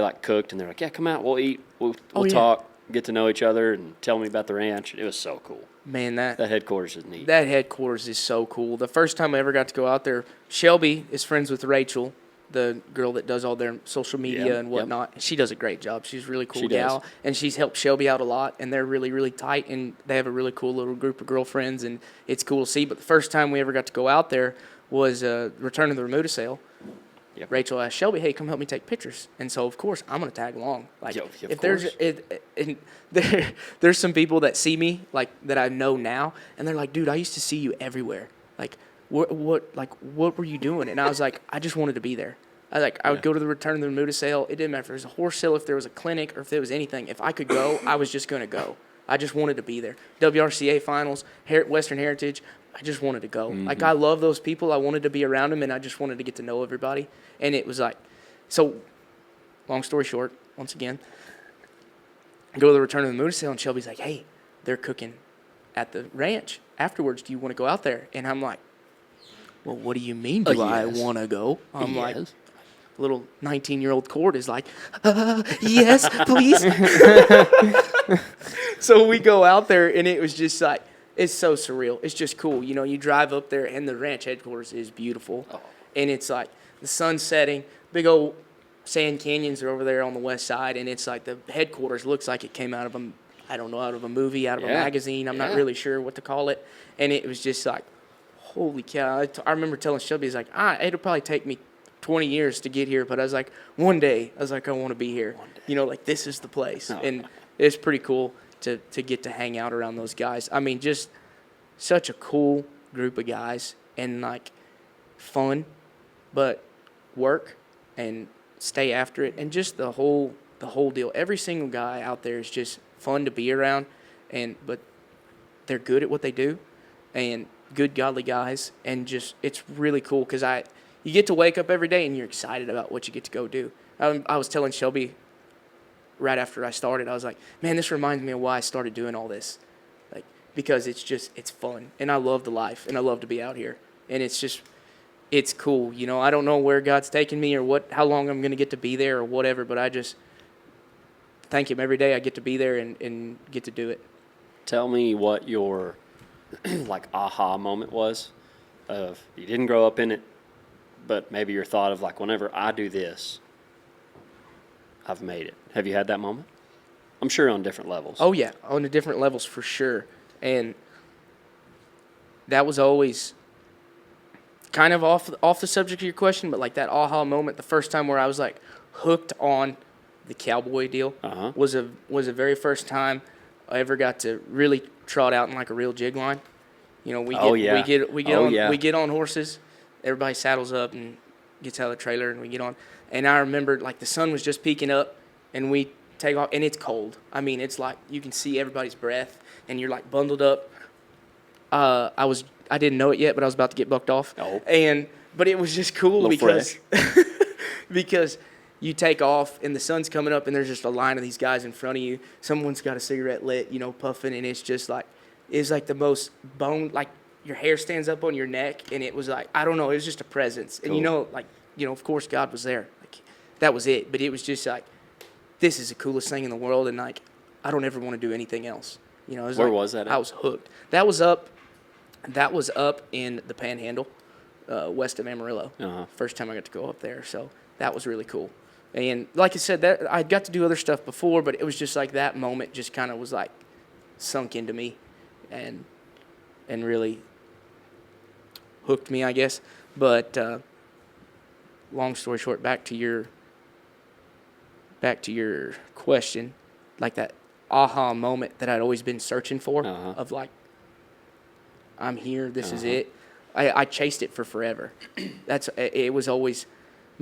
like cooked, and they're like, yeah, come out, we'll eat, we'll yeah. talk, get to know each other, and tell me about the ranch. It was so cool. Man, That headquarters is neat. that headquarters is so cool. The first time I ever got to go out there, Shelby is friends with Rachel, the girl that does all their social media Yep, and whatnot. She does a great job. She's a really cool She does. gal, and she's helped Shelby out a lot, and they're really, really tight, and they have a really cool little group of girlfriends, and it's cool to see. But the first time we ever got to go out there was Return of the Remuda sale. Yep. Rachel asked Shelby, "Hey, come help me take pictures." And so, of course, I'm gonna tag along. Like, Yo, of if there's there's some people that see me like that I know now, and they're like, "Dude, I used to see you everywhere. Like, what were you doing?" And I was like, "I just wanted to be there." I would go to the Return of the Remuda sale. It didn't matter if there was a horse sale, if there was a clinic, or if there was anything. If I could go, I was just gonna go. I just wanted to be there. WRCA finals, Western Heritage. I just wanted to go. Like, I love those people. I wanted to be around them, and I just wanted to get to know everybody. And it was like, so, long story short, once again, I go to the Return of the Remuda sale, and Shelby's like, "Hey, they're cooking at the ranch afterwards. Do you want to go out there?" And I'm like, "Well, what do you mean, do I Yes. want to go?" I'm like, Yes. little 19-year-old Cord is like, "Yes, please." So we go out there, and it was just like, it's so surreal. It's just cool. You know, you drive up there, and the ranch headquarters is beautiful. Oh. And it's like the sun's setting, big old sand canyons are over there on the west side, and it's like the headquarters looks like it came out of out of a movie, out of a Yeah. magazine. I'm not Yeah. really sure what to call it. And it was just like, holy cow. I remember telling Shelby, he's like, it'll probably take me 20 years to get here, but I was like, one day, I want to be here. You know, like, this is the place. Oh. And it's pretty cool to get to hang out around those guys. I mean, just such a cool group of guys, and like fun, but work and stay after it, and just the whole deal. Every single guy out there is just fun to be around, but they're good at what they do, and good godly guys, and just it's really cool because you get to wake up every day and you're excited about what you get to go do. I was telling Shelby right after I started, I was like, "Man, this reminds me of why I started doing all this." Like, because it's fun, and I love the life, and I love to be out here, and it's cool. You know, I don't know where God's taking me or how long I'm going to get to be there or whatever, but I just thank Him every day I get to be there and get to do it. Tell me what your like aha moment was of you didn't grow up in it, but maybe your thought of like, whenever I do this, I've made it. Have you had that moment? I'm sure on different levels. Oh yeah, on the different levels for sure. And that was always kind of off the subject of your question, but like that aha moment, the first time where I was like hooked on the Cowboy deal was the very first time I ever got to really trot out in like a real jig line. You know, we get on horses, everybody saddles up and gets out of the trailer, and we get on. And I remember like the sun was just peeking up, and we take off, and it's cold. I mean, it's like you can see everybody's breath, and you're like bundled up. I didn't know it yet, but I was about to get bucked off. Oh. But it was just cool because because you take off and the sun's coming up and there's just a line of these guys in front of you. Someone's got a cigarette lit, you know, puffing, and it's just like the most bone, like your hair stands up on your neck, and it was like, I don't know, it was just a presence. Cool. And you know, like, you know, of course God was there. Like, that was it. But it was just like, this is the coolest thing in the world, and like, I don't ever want to do anything else. You know, it was Where was that at? I was hooked. That was up in the Panhandle, west of Amarillo. First time I got to go up there, so that was really cool. And like I said, that I got to do other stuff before, but it was just like that moment just kind of was like sunk into me, and really hooked me, I guess. But long story short, back to your question, like that aha moment that I'd always been searching for, of like, I'm here. This is it. I chased it for forever. It was always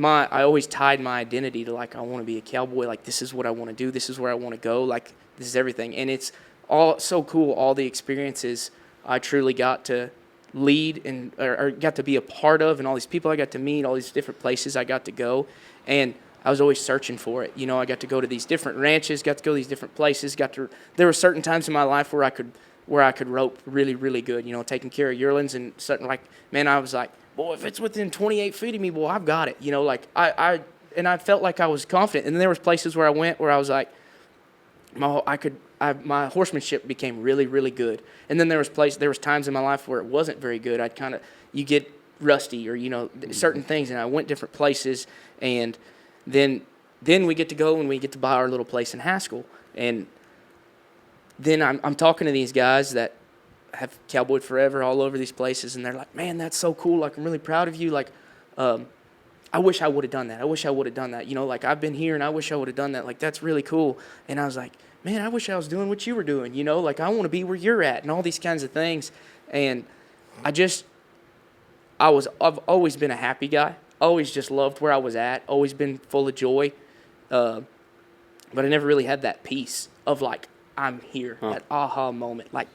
I always tied my identity to, like, I want to be a cowboy. Like, this is what I want to do. This is where I want to go. Like, this is everything. And it's all so cool, all the experiences I truly got to lead or got to be a part of, and all these people I got to meet, all these different places I got to go. And I was always searching for it. You know, I got to go to these different ranches, got to go to these different places, there were certain times in my life where I could rope really, really good, you know, taking care of yearlings and something like, man, I was like, boy, if it's within 28 feet of me, boy, I've got it. You know, like I felt like I was confident. And then there was places where I went where I was like, my horsemanship became really, really good. And then there was times in my life where it wasn't very good. You get rusty or, you know, certain things. And I went different places, and then we get to go and we get to buy our little place in Haskell. And then I'm talking to these guys that have cowboyed forever all over these places, and they're like, man, that's so cool. Like, I'm really proud of you. Like, I wish I would have done that. I wish I would have done that. You know, like, I've been here and I wish I would have done that. Like, that's really cool. And I was like, man, I wish I was doing what you were doing. You know, like, I want to be where you're at and all these kinds of things. And I've always been a happy guy. Always just loved where I was at. Always been full of joy. But I never really had that peace of, like, I'm here, that aha moment. Like,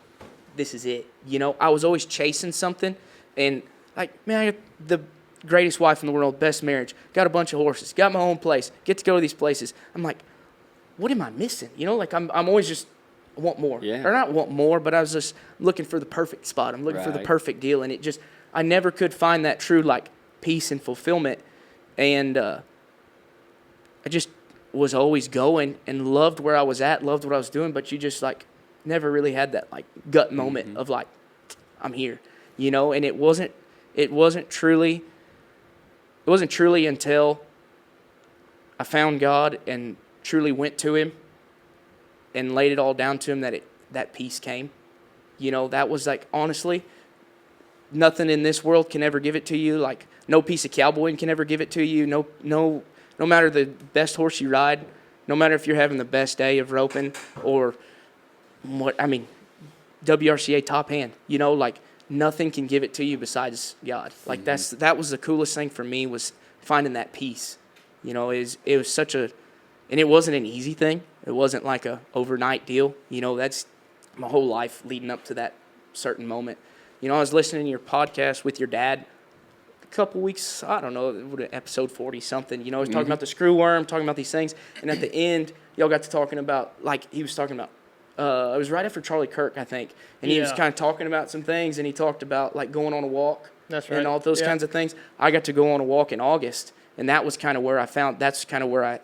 this is it. You know, I was always chasing something, and, like, man, I got the greatest wife in the world, best marriage, got a bunch of horses, got my own place, get to go to these places. I'm like, what am I missing? You know, like, I'm always just, I want more. Yeah. Or not want more, but I was just looking for the perfect spot. I'm looking for the perfect deal, and I never could find that true, like, peace and fulfillment. And I just was always going and loved where I was at, loved what I was doing, but you just, like, never really had that, like, gut moment of, like, I'm here, you know. And it wasn't truly until I found God and truly went to him and laid it all down to him that peace came. You know, that was, like, honestly, nothing in this world can ever give it to you. Like, no piece of cowboying can ever give it to you. No matter the best horse you ride, no matter if you're having the best day of roping or WRCA top hand, you know, like, nothing can give it to you besides God. Like, that was the coolest thing for me, was finding that peace. You know, it was such and it wasn't an easy thing. It wasn't like a overnight deal. You know, that's my whole life leading up to that certain moment. You know, I was listening to your podcast with your dad a couple weeks, I don't know, episode 40 something. You know, he was talking about the screw worm, talking about these things, and at the end, y'all got to talking about, like, he was talking about, it was right after Charlie Kirk, I think, and he was kind of talking about some things, and he talked about, like, going on a walk. That's right. And all those kinds of things. I got to go on a walk in August, and that was kind of where that's kind of where I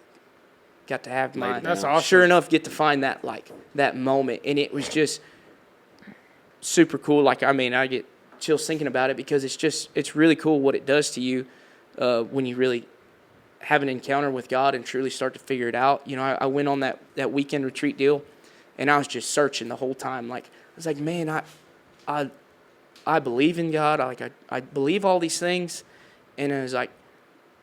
got to have my, That's awesome. Sure enough, get to find that, like, that moment, and it was just super cool. Like, I mean, I get chills thinking about it, because it's really cool what it does to you when you really have an encounter with God and truly start to figure it out. You know, I went on that weekend retreat deal, and I was just searching the whole time. Like, I was like, man, I believe in God. I believe all these things, and it was like,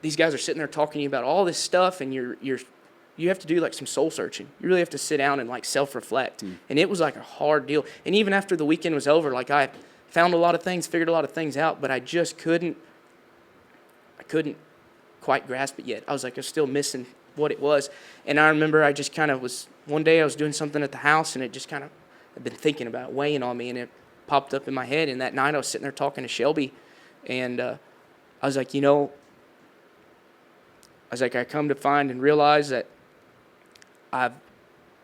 these guys are sitting there talking to you about all this stuff, and you have to do, like, some soul searching. You really have to sit down and, like, self-reflect. And it was, like, a hard deal. And even after the weekend was over, like, I found a lot of things, figured a lot of things out, but I just couldn't quite grasp it yet. I was still missing what it was. And I remember I just kind of one day I was doing something at the house, and it just kind of, I'd been thinking about it, weighing on me, and it popped up in my head. And that night I was sitting there talking to Shelby, and I was like, you know, I come to find and realize that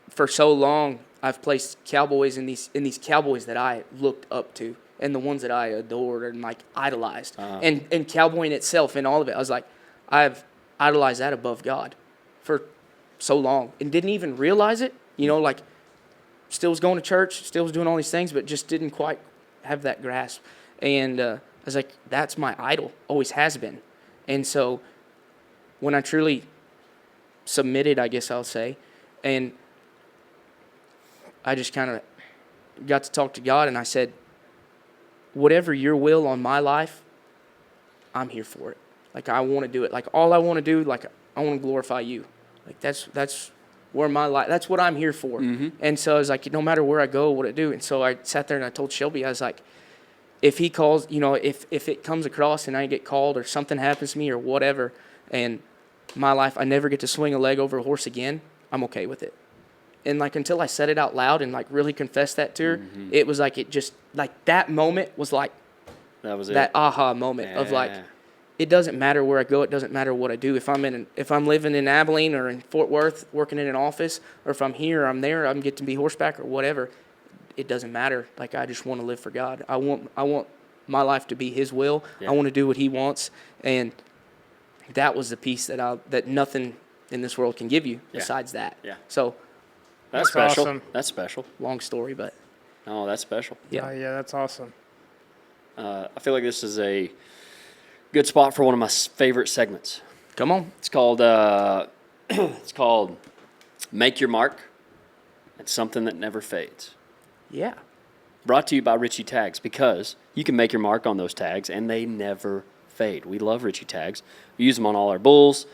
for so long, I've placed cowboys in these cowboys that I looked up to, and the ones that I adored and, like, idolized. And cowboying itself and all of it, I was like, I've idolized that above God for so long and didn't even realize it. You know, like, still was going to church, still was doing all these things, but just didn't quite have that grasp. And I was like, that's my idol, always has been. And so when I truly submitted, I guess I'll say, and I just kind of got to talk to God, and I said, whatever your will on my life, I'm here for it. Like, I want to do it. Like, all I want to do, like, I want to glorify you. Like, that's where my life, that's what I'm here for. And so I was like, no matter where I go, what I do. And so I sat there and I told Shelby, I was like, if he calls, if it comes across and I get called or something happens to me or whatever, and my life, I never get to swing a leg over a horse again, I'm okay with it. And like until I said it out loud and like really confessed that to her, it was like it just like that moment was like That was that it. aha moment of like Yeah. it doesn't matter where I go, it doesn't matter what I do. If I'm living in Abilene or in Fort Worth working in an office, or if I'm here or I'm there, I'm get to be horseback or whatever, it doesn't matter. Like I just want to live for God. I want my life to be His will. Yeah. I want to do what He wants, and that was the peace that nothing in this world can give you besides that. Yeah. So That's That's special. awesome. That's special. long story, but Oh, that's special. yeah. Yeah, that's awesome. I feel like this is a good spot for one of my favorite segments. Come on. It's called it's called Make Your Mark. It's something that never fades. Yeah. Brought to you by Richie Tags, because you can make your mark on those tags and they never fade. We love Richie Tags. We use them on all our bulls.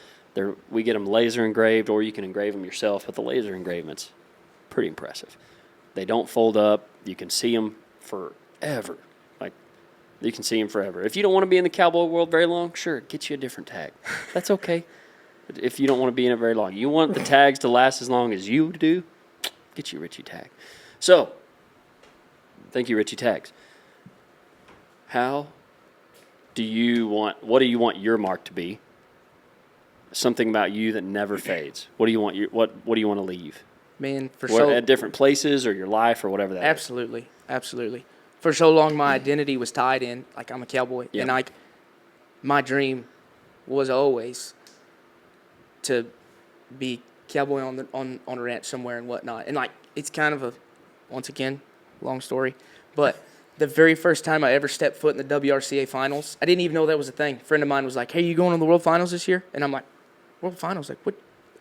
We get them laser engraved, or you can engrave them yourself. But the laser engravement's pretty impressive. They don't fold up. You can see them forever. Like, you can see them forever. If you don't want to be in the cowboy world very long, sure, get you a different tag. That's okay. But if you don't want to be in it very long, you want the tags to last as long as you do, get you a Richie Tag. So, thank you, Richie Tags. What do you want your mark to be? Something about you that never fades. What do you want what do you want to leave? Man, At different places or your life or whatever that is. Absolutely. For so long, my identity was tied in, like I'm a cowboy, Yeah. and like my dream was always to be cowboy on a ranch somewhere and whatnot. And like it's kind of once again, long story, but the very first time I ever stepped foot in the WRCA finals, I didn't even know that was a thing. A friend of mine was like, "Hey, you going to the World Finals this year?" And I'm like, "World Finals? Like what?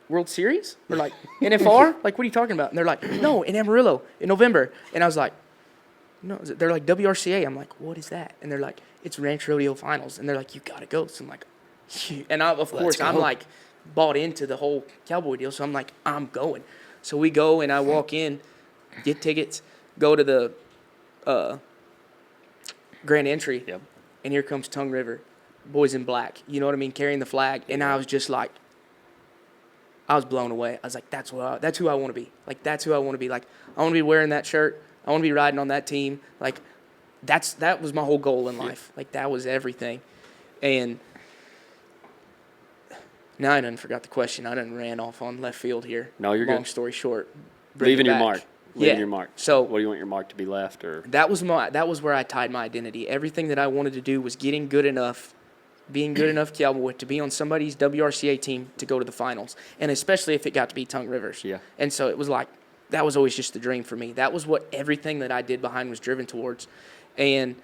World Series?" They're like, "NFR? Like what are you talking about?" And they're like, "No, in Amarillo in November." And I was like, "No." They're like, "WRCA." I'm like, "What is that?" And they're like, "It's Ranch Rodeo Finals." And they're like, "You gotta go." So I'm like, and of course I'm like bought into the whole cowboy deal. So I'm like, I'm going. So we go and I walk in, get tickets, go to the grand entry. Yep. And here comes Tongue River, boys in black. You know what I mean? Carrying the flag. And I was just like, I was blown away. I was like, that's who I want to be. Like, that's who I want to be. Like, I want to be wearing that shirt. I want to be riding on that team. Like, that was my whole goal in life. Like, that was everything. And now I done forgot the question. I done ran off on left field here. No, you're Long good. story short. bring it Leaving your back. mark. Leaving Yeah. your mark. So what do you want your mark to be left, or that was where I tied my identity. Everything that I wanted to do was being good enough cowboy to be on somebody's WRCA team to go to the finals, and especially if it got to be Tongue Rivers. Yeah. And so it was like that was always just the dream for me. That was what everything that I did behind was driven towards, and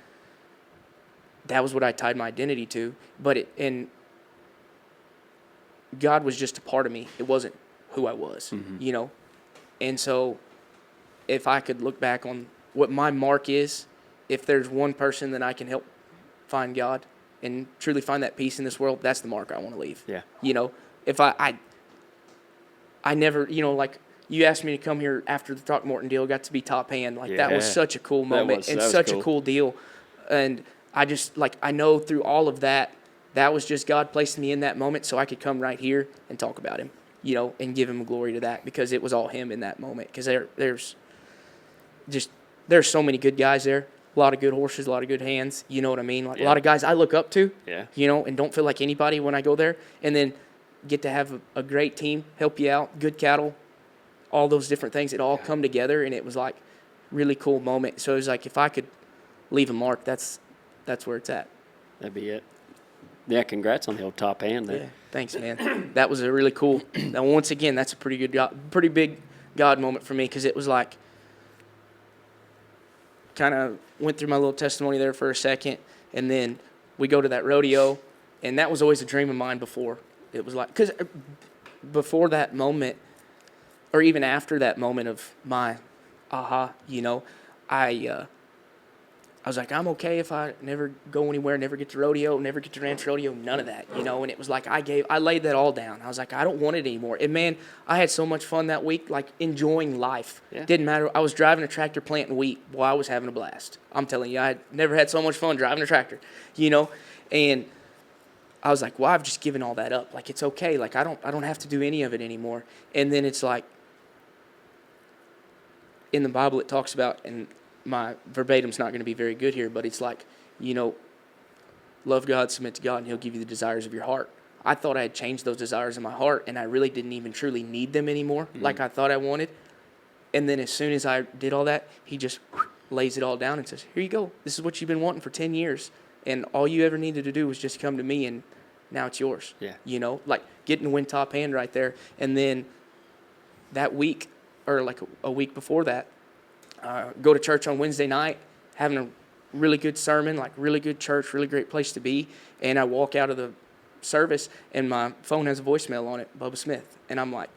that was what I tied my identity to. And God was just a part of me. It wasn't who I was, And so if I could look back on what my mark is, if there's one person that I can help find God and truly find that peace in this world, that's the mark I want to leave. Yeah. If I never, like you asked me to come here after the Throckmorton deal, got to be top hand. Like that was Yeah. such a cool moment and such a cool deal. And I just I know through all of that, that was just God placing me in that moment so I could come right here and talk about Him, and give Him glory to that, because it was all Him in that moment. Because there's so many good guys there, a lot of good horses, a lot of good hands. You know what I mean? Like a lot of guys I look up to. Yeah. And don't feel like anybody when I go there, and then get to have a great team help you out, good cattle, all those different things. It all come together, and it was like really cool moment. So it was like if I could leave a mark, that's where it's at. that'd be it. Yeah, congrats on the old top hand there. Yeah, thanks, man. That was a really cool. Now, once again, that's a pretty big God moment for me, because it was like kind of went through my little testimony there for a second, and then we go to that rodeo, and that was always a dream of mine before. It was like, because before that moment, or even after that moment of my aha, I was like, I'm okay if I never go anywhere, never get to rodeo, never get to ranch rodeo, none of that, you know. And it was like I laid that all down. I was like, I don't want it anymore. And man, I had so much fun that week, like enjoying life. Yeah. Didn't matter. I was driving a tractor planting wheat while I was having a blast. I'm telling you, I had never had so much fun driving a tractor, you know. And I was like, well, I've just given all that up. Like it's okay. Like I don't have to do any of it anymore. And then it's like in the Bible it talks about, and my verbatim's not going to be very good here, but it's like, you know, love God, submit to God, and he'll give you the desires of your heart. I thought I had changed those desires in my heart, and I really didn't even truly need them anymore like I thought I wanted. And then as soon as I did all that, he just lays it all down and says, here you go. This is what you've been wanting for 10 years. And all you ever needed to do was just come to me, and now it's yours. Yeah. You know, like getting to win top hand right there. And then that week, or like a week before that, go to church on Wednesday night, having a really good sermon, like really good church, really great place to be. And I walk out of the service, and my phone has a voicemail on it, Bubba Smith. And I'm like,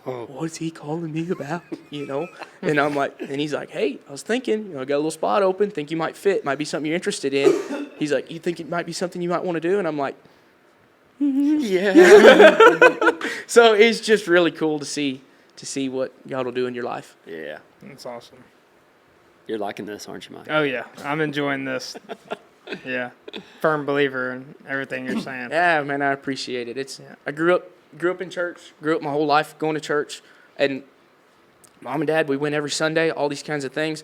what's he calling me about? You know? And I'm like, and he's like, hey, I was thinking, you know, I got a little spot open, think you might fit, might be something you're interested in. He's like, you think it might be something you might want to do? And I'm like, yeah. So it's just really cool to see what God will do in your life. Yeah. That's awesome. You're liking this, aren't you, Mike? Oh, yeah. I'm enjoying this. Yeah. Firm believer in everything you're saying. Yeah, man, I appreciate it. I grew up in church, grew up my whole life going to church, and mom and dad, we went every Sunday, all these kinds of things.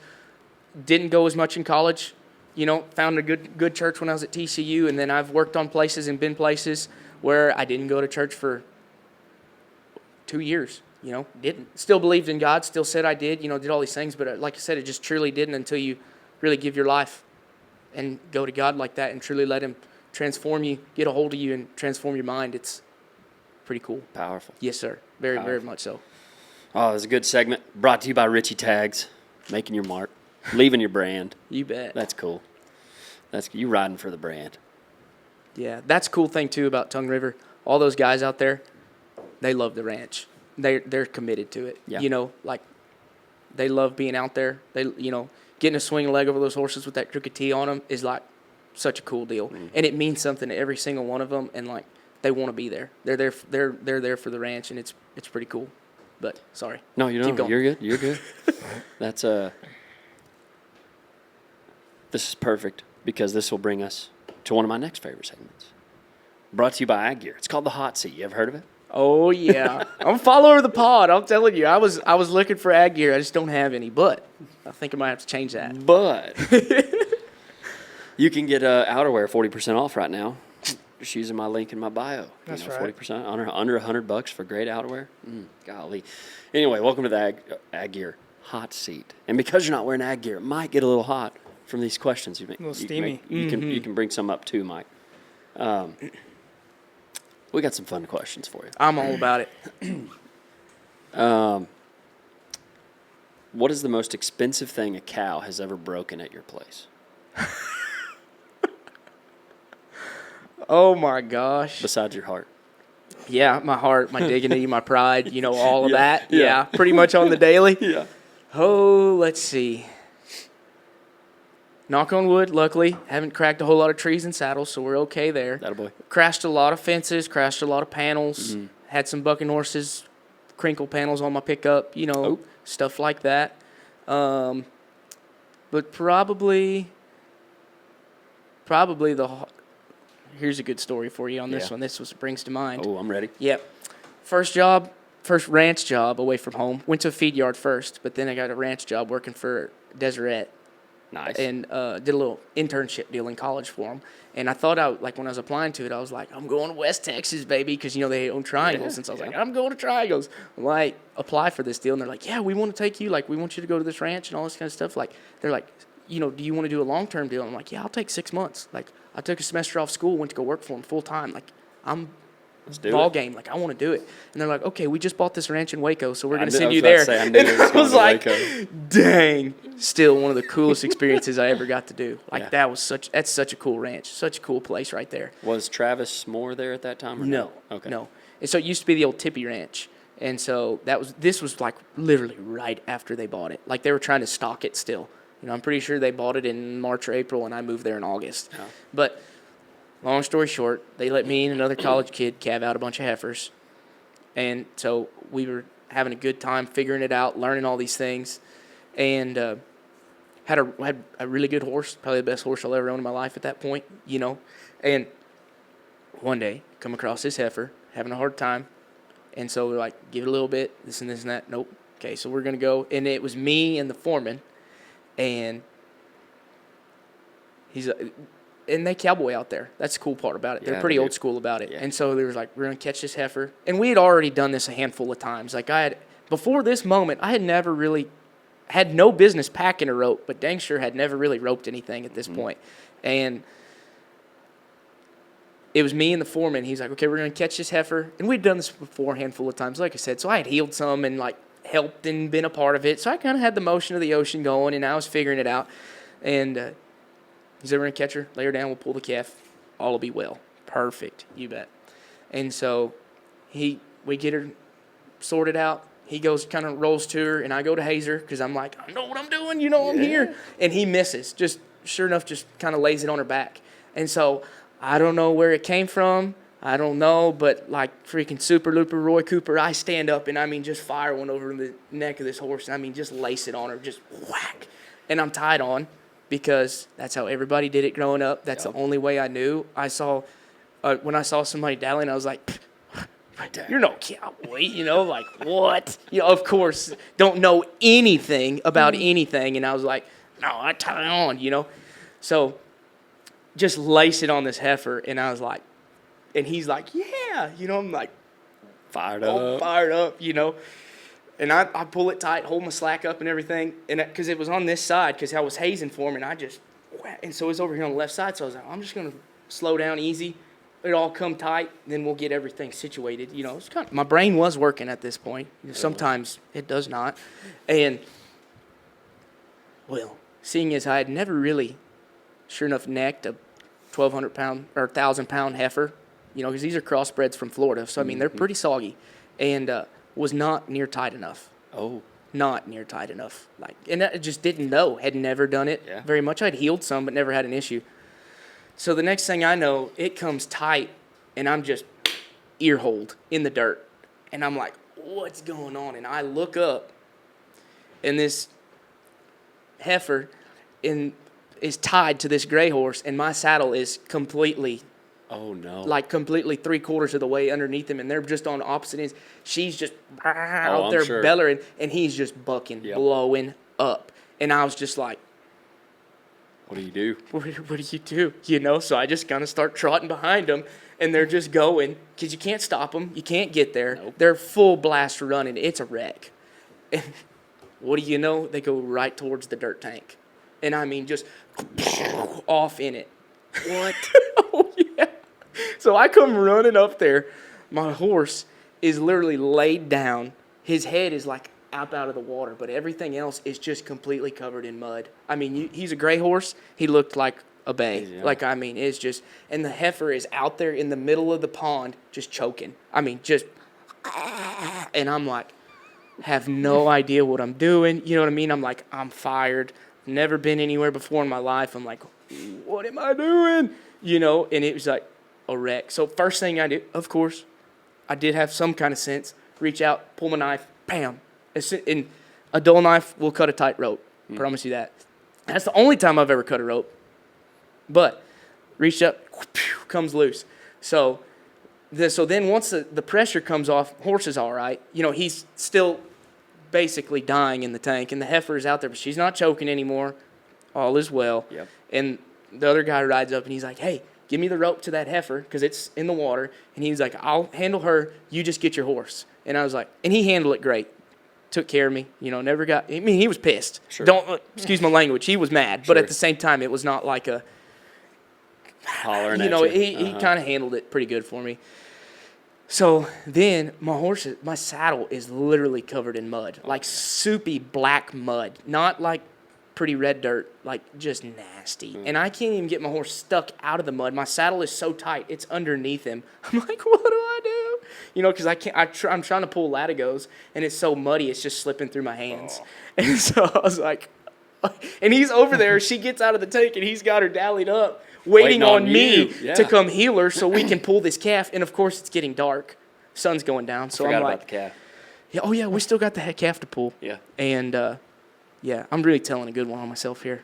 Didn't go as much in college, you know, found a good church when I was at TCU, and then I've worked on places and been places where I didn't go to church for 2 years. You know, didn't. Still believed in God, still said I did, you know, did all these things. But like I said, it just truly didn't until you really give your life and go to God like that and truly let him transform you, get a hold of you, and transform your mind. It's pretty cool. Powerful. Yes, sir. Very, Powerful. very much so. Oh, it was a good segment. Brought to you by Richie Tags. Making your mark. Leaving your brand. You bet. That's cool. You riding for the brand. Yeah, that's a cool thing, too, about Tongue River. All those guys out there, they love the ranch. They're committed to it. Yeah. You know, like they love being out there. They, you know, getting a swing leg over those horses with that crooked T on them is like such a cool deal, and it means something to every single one of them. And like they want to be there. They're there. They're there for the ranch, and it's pretty cool. But sorry. No, you don't. You're good. You're good. That's this is perfect because this will bring us to one of my next favorite segments. Brought to you by Ag Gear. It's called the Hot Seat. You ever heard of it? Oh yeah, I'm a follower of the pod. I'm telling you, I was looking for ag gear. I just don't have any, but I think I might have to change that. But you can get outerwear 40% off right now. Just using my link in my bio. That's right. right. 40% under $100 for great outerwear. Golly. Anyway, welcome to the Ag Gear Hot Seat. And because you're not wearing ag gear, it might get a little hot from these questions. A little steamy. You can bring some up too, Mike. We got some fun questions for you. I'm all about it. What is the most expensive thing a cow has ever broken at your place? Oh my gosh. Besides your heart. Yeah, my heart, my dignity, my pride, you know, all of Yeah, that. yeah. Yeah, pretty much on the daily. Yeah. Oh, let's see. Knock on wood, luckily. Haven't cracked a whole lot of trees and saddles, so we're okay there. That a boy. Crashed a lot of fences, crashed a lot of panels. Had some bucking horses, crinkle panels on my pickup, you know, stuff like that. But probably here's a good story for you on this one. This brings to mind. Oh, I'm ready. Yep. First ranch job away from home. Went to a feed yard first, but then I got a ranch job working for Deseret. Nice. And did a little internship deal in college for them. And I thought when I was applying to it, I was like, I'm going to West Texas, baby, because, you know, they own triangles. And so I was like, I'm going to triangles. I'm like, apply for this deal. And they're like, yeah, we want to take you. Like, we want you to go to this ranch and all this kind of stuff. Like, they're like, you know, do you want to do a long-term deal? And I'm like, yeah, I'll take 6 months. Like, I took a semester off school, went to go work for them full-time. Like, Let's do ball it. game. Like, I want to do it. And they're like, okay, we just bought this ranch in Waco, so we're going to I send was you about to there. say, I knew it was I was going like, to Waco. dang. Still one of the coolest experiences I ever got to do. Like, Yeah. that's such a cool ranch. Such a cool place right there. Was Travis Moore there at that time? Or No. Okay. No. And so it used to be the old Tippy Ranch. And so this was like literally right after they bought it. Like, they were trying to stock it still. I'm pretty sure they bought it in March or April, and I moved there in August. Yeah. But long story short, they let me and another college kid calve out a bunch of heifers. And so we were having a good time figuring it out, learning all these things, and had a really good horse, probably the best horse I'll ever own in my life at that point, And one day, come across this heifer, having a hard time, and so we're like, give it a little bit, this and that. Nope. Okay, so we're going to go, and it was me and the foreman, and and they cowboy out there. That's the cool part about it. They're pretty old school about it. Yeah. And so they was like, we're going to catch this heifer. And we had already done this a handful of times. Like before this moment, I had never really, had no business packing a rope, but dang sure had never really roped anything at this point. And it was me and the foreman. He's like, okay, we're going to catch this heifer. And we'd done this before a handful of times, like I said. So I had healed some and like helped and been a part of it. So I kind of had the motion of the ocean going, and I was figuring it out. And he said, we're going to catch her, lay her down, we'll pull the calf. All will be well. Perfect, you bet. And so we get her sorted out. He goes, kind of rolls to her, and I go to hazer because I'm like, I know what I'm doing, I'm here. And he misses. Just sure enough, just kind of lays it on her back. And so I don't know where it came from. I don't know, but like freaking Super Looper Roy Cooper, I stand up and just fire one over the neck of this horse. And just lace it on her, just whack. And I'm tied on. Because that's how everybody did it growing up. That's the only way I knew. I saw, when I saw somebody dallying, I was like, you're no cowboy, like, what? Of course, don't know anything about anything. And I was like, no, I tie on, So just lace it on this heifer. And I was like, and he's like, yeah, I'm like, fired up, And I pull it tight, hold my slack up and everything, and because it was on this side, because I was hazing for him, and so it's over here on the left side. So I was like, I'm just gonna slow down easy, it all come tight, then we'll get everything situated. It's kind of, my brain was working at this point. Sometimes it does not, and well, seeing as I had never really, sure enough, necked a 1,200-pound or 1,000-pound heifer, because these are crossbreds from Florida, so they're pretty soggy, and was not near tight enough. Oh. Not near tight enough. And I just didn't know. Had never done it very much. I'd healed some, but never had an issue. So the next thing I know, it comes tight, and I'm just ear-holed in the dirt. And I'm like, what's going on? And I look up, and this heifer is tied to this gray horse, and my saddle is completely... Oh, no. Like completely 3/4 of the way underneath him, and they're just on opposite ends. She's just out there bellowing, and he's just bucking, blowing up. And I was just like, what do you do? What do you do? So I just kind of start trotting behind them, and they're just going, because you can't stop them. You can't get there. Nope. They're full blast running. It's a wreck. And what do you know? They go right towards the dirt tank. And just off in it. What? Oh, yeah. So I come running up there. My horse is literally laid down. His head is like up out of the water, but everything else is just completely covered in mud. He's a gray horse. He looked like a bay. Yeah. It's just, and the heifer is out there in the middle of the pond just choking. And I'm like, have no idea what I'm doing. You know what I mean? I'm like, I'm fired. Never been anywhere before in my life. I'm like, what am I doing? And it was like a wreck. So first thing I do, of course, I did have some kind of sense. Reach out, pull my knife, bam. And a dull knife will cut a tight rope. Promise you that. That's the only time I've ever cut a rope. But reach up, comes loose. So then once the pressure comes off, horse is all right. He's still basically dying in the tank, and the heifer is out there, but she's not choking anymore. All is well. Yep. And the other guy rides up, and he's like, hey, give me the rope to that heifer, because it's in the water. And he's like, I'll handle her. You just get your horse. And I was like, and he handled it great. Took care of me. Never got, he was pissed. Sure. Excuse my language. He was mad. Sure. But at the same time, it was not like a, hollering at you. He kind of handled it pretty good for me. So then my saddle is literally covered in mud, like soupy black mud, not like pretty red dirt, like just nasty. And I can't even get my horse stuck out of the mud. My saddle is so tight, it's underneath him. I'm like, what do I do? Because I'm trying to pull latigos, and it's so muddy, it's just slipping through my hands. And so I was like, And he's over there. She gets out of the tank, and he's got her dallied up, waiting on me you. to come heal her so we can pull this calf. And, of course, it's getting dark. Sun's going down. So Forgot I'm about like, the calf. yeah, oh, yeah, we still got the calf to pull. Yeah. And, yeah, I'm really telling a good one on myself here.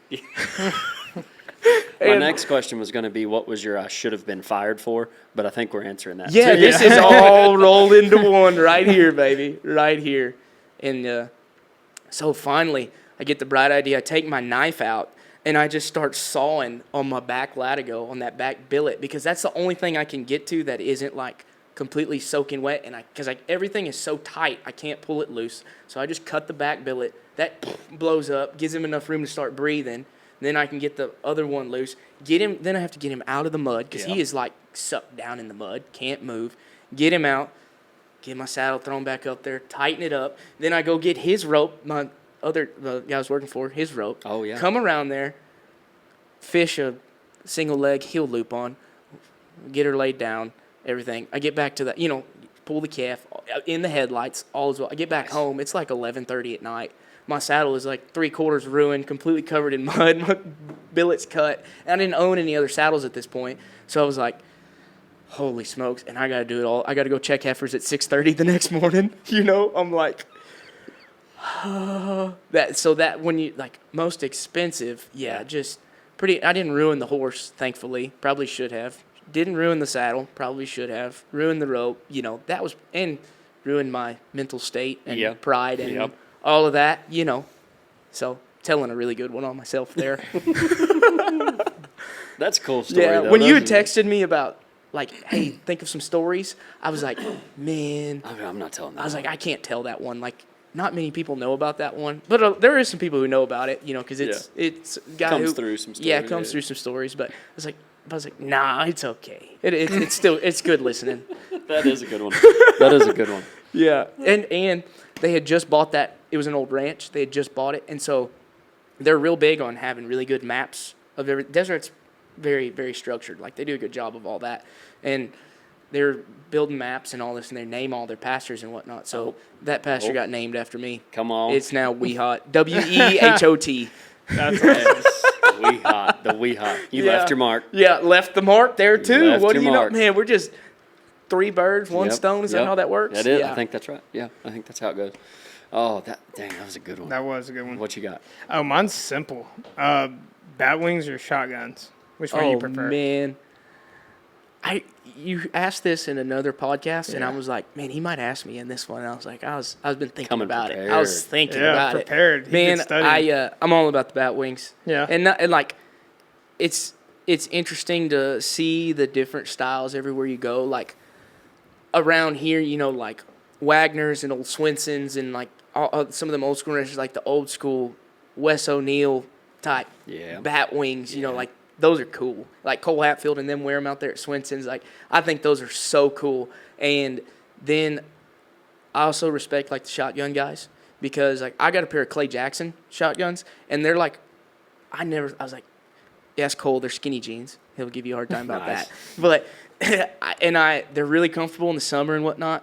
My next question was going to be, what was your I should have been fired for? But I think we're answering that. Yeah, too. this is all rolled into one right here, baby. Right here. And so finally, I get the bright idea. I take my knife out, and I just start sawing on my back latigo, on that back billet, because that's the only thing I can get to that isn't, like, completely soaking wet. And because everything is so tight, I can't pull it loose. So I just cut the back billet. That blows up, gives him enough room to start breathing. Then I can get the other one loose. Then I have to get him out of the mud because he is like sucked down in the mud, can't move. Get him out, get my saddle thrown back up there, tighten it up. Then I go get his rope, the guy I was working for, his rope. Oh, yeah. Come around there, fish a single leg heel loop on, get her laid down, everything. I get back to that, pull the calf in the headlights, all as well. I get back home. It's like 11:30 at night. My saddle is like 3/4 ruined, completely covered in mud. My billet's cut. And I didn't own any other saddles at this point. So I was like, holy smokes. And I got to do it all. I got to go check heifers at 6:30 the next morning. I'm like, that when you, like, most expensive, just pretty. I didn't ruin the horse, thankfully. Probably should have. Didn't ruin the saddle. Probably should have. Ruined the rope. That was, and ruined my mental state and pride and all of that, So, telling a really good one on myself there. That's a cool story, Yeah, though. when you had texted me about, like, hey, think of some stories, I was like, man. I'm not telling that. I was like, I can't tell that one. Like, not many people know about that one. But there is some people who know about it, because it's a guy comes who through some stories. Yeah, it comes through some stories. But I was like, nah, it's okay. It's still, it's good listening. That is a good one. Yeah, and they had just bought that. It was an old ranch. They had just bought it, and so they're real big on having really good maps of every. Desert's very, very structured. Like, they do a good job of all that, and they're building maps and all this, and they name all their pastures and whatnot. So that pasture got named after me. Come on. It's now Wieghat. Wehot. That's Wieghat, the Wieghat. You left your mark. Yeah, left the mark there too. Left What do your you know, mark. man? We're just 3 birds, 1 stone. Is that how that works? That is. Yeah. I think that's right. Yeah, I think that's how it goes. Oh, that was a good one. That was a good one. What you got? Oh, mine's simple. Bat wings or shotguns? Which one do you prefer? Oh, man. You asked this in another podcast, and I was like, man, he might ask me in this one. And I was like, I've been thinking Coming about prepared. it. I was thinking about prepared. it. Man, He studied. I'm all about the bat wings. Yeah. And like, it's interesting to see the different styles everywhere you go. Like, around here, like Wagner's and old Swenson's and like some of them old school ranches, like the old school Wes O'Neill type bat wings, like those are cool. Like Cole Hatfield and them wear them out there at Swenson's. Like, I think those are so cool. And then I also respect like the shotgun guys because like I got a pair of Clay Jackson shotguns and they're like, I was like, yes, Cole, they're skinny jeans. He'll give you a hard time about Nice. that. But they're really comfortable in the summer and whatnot.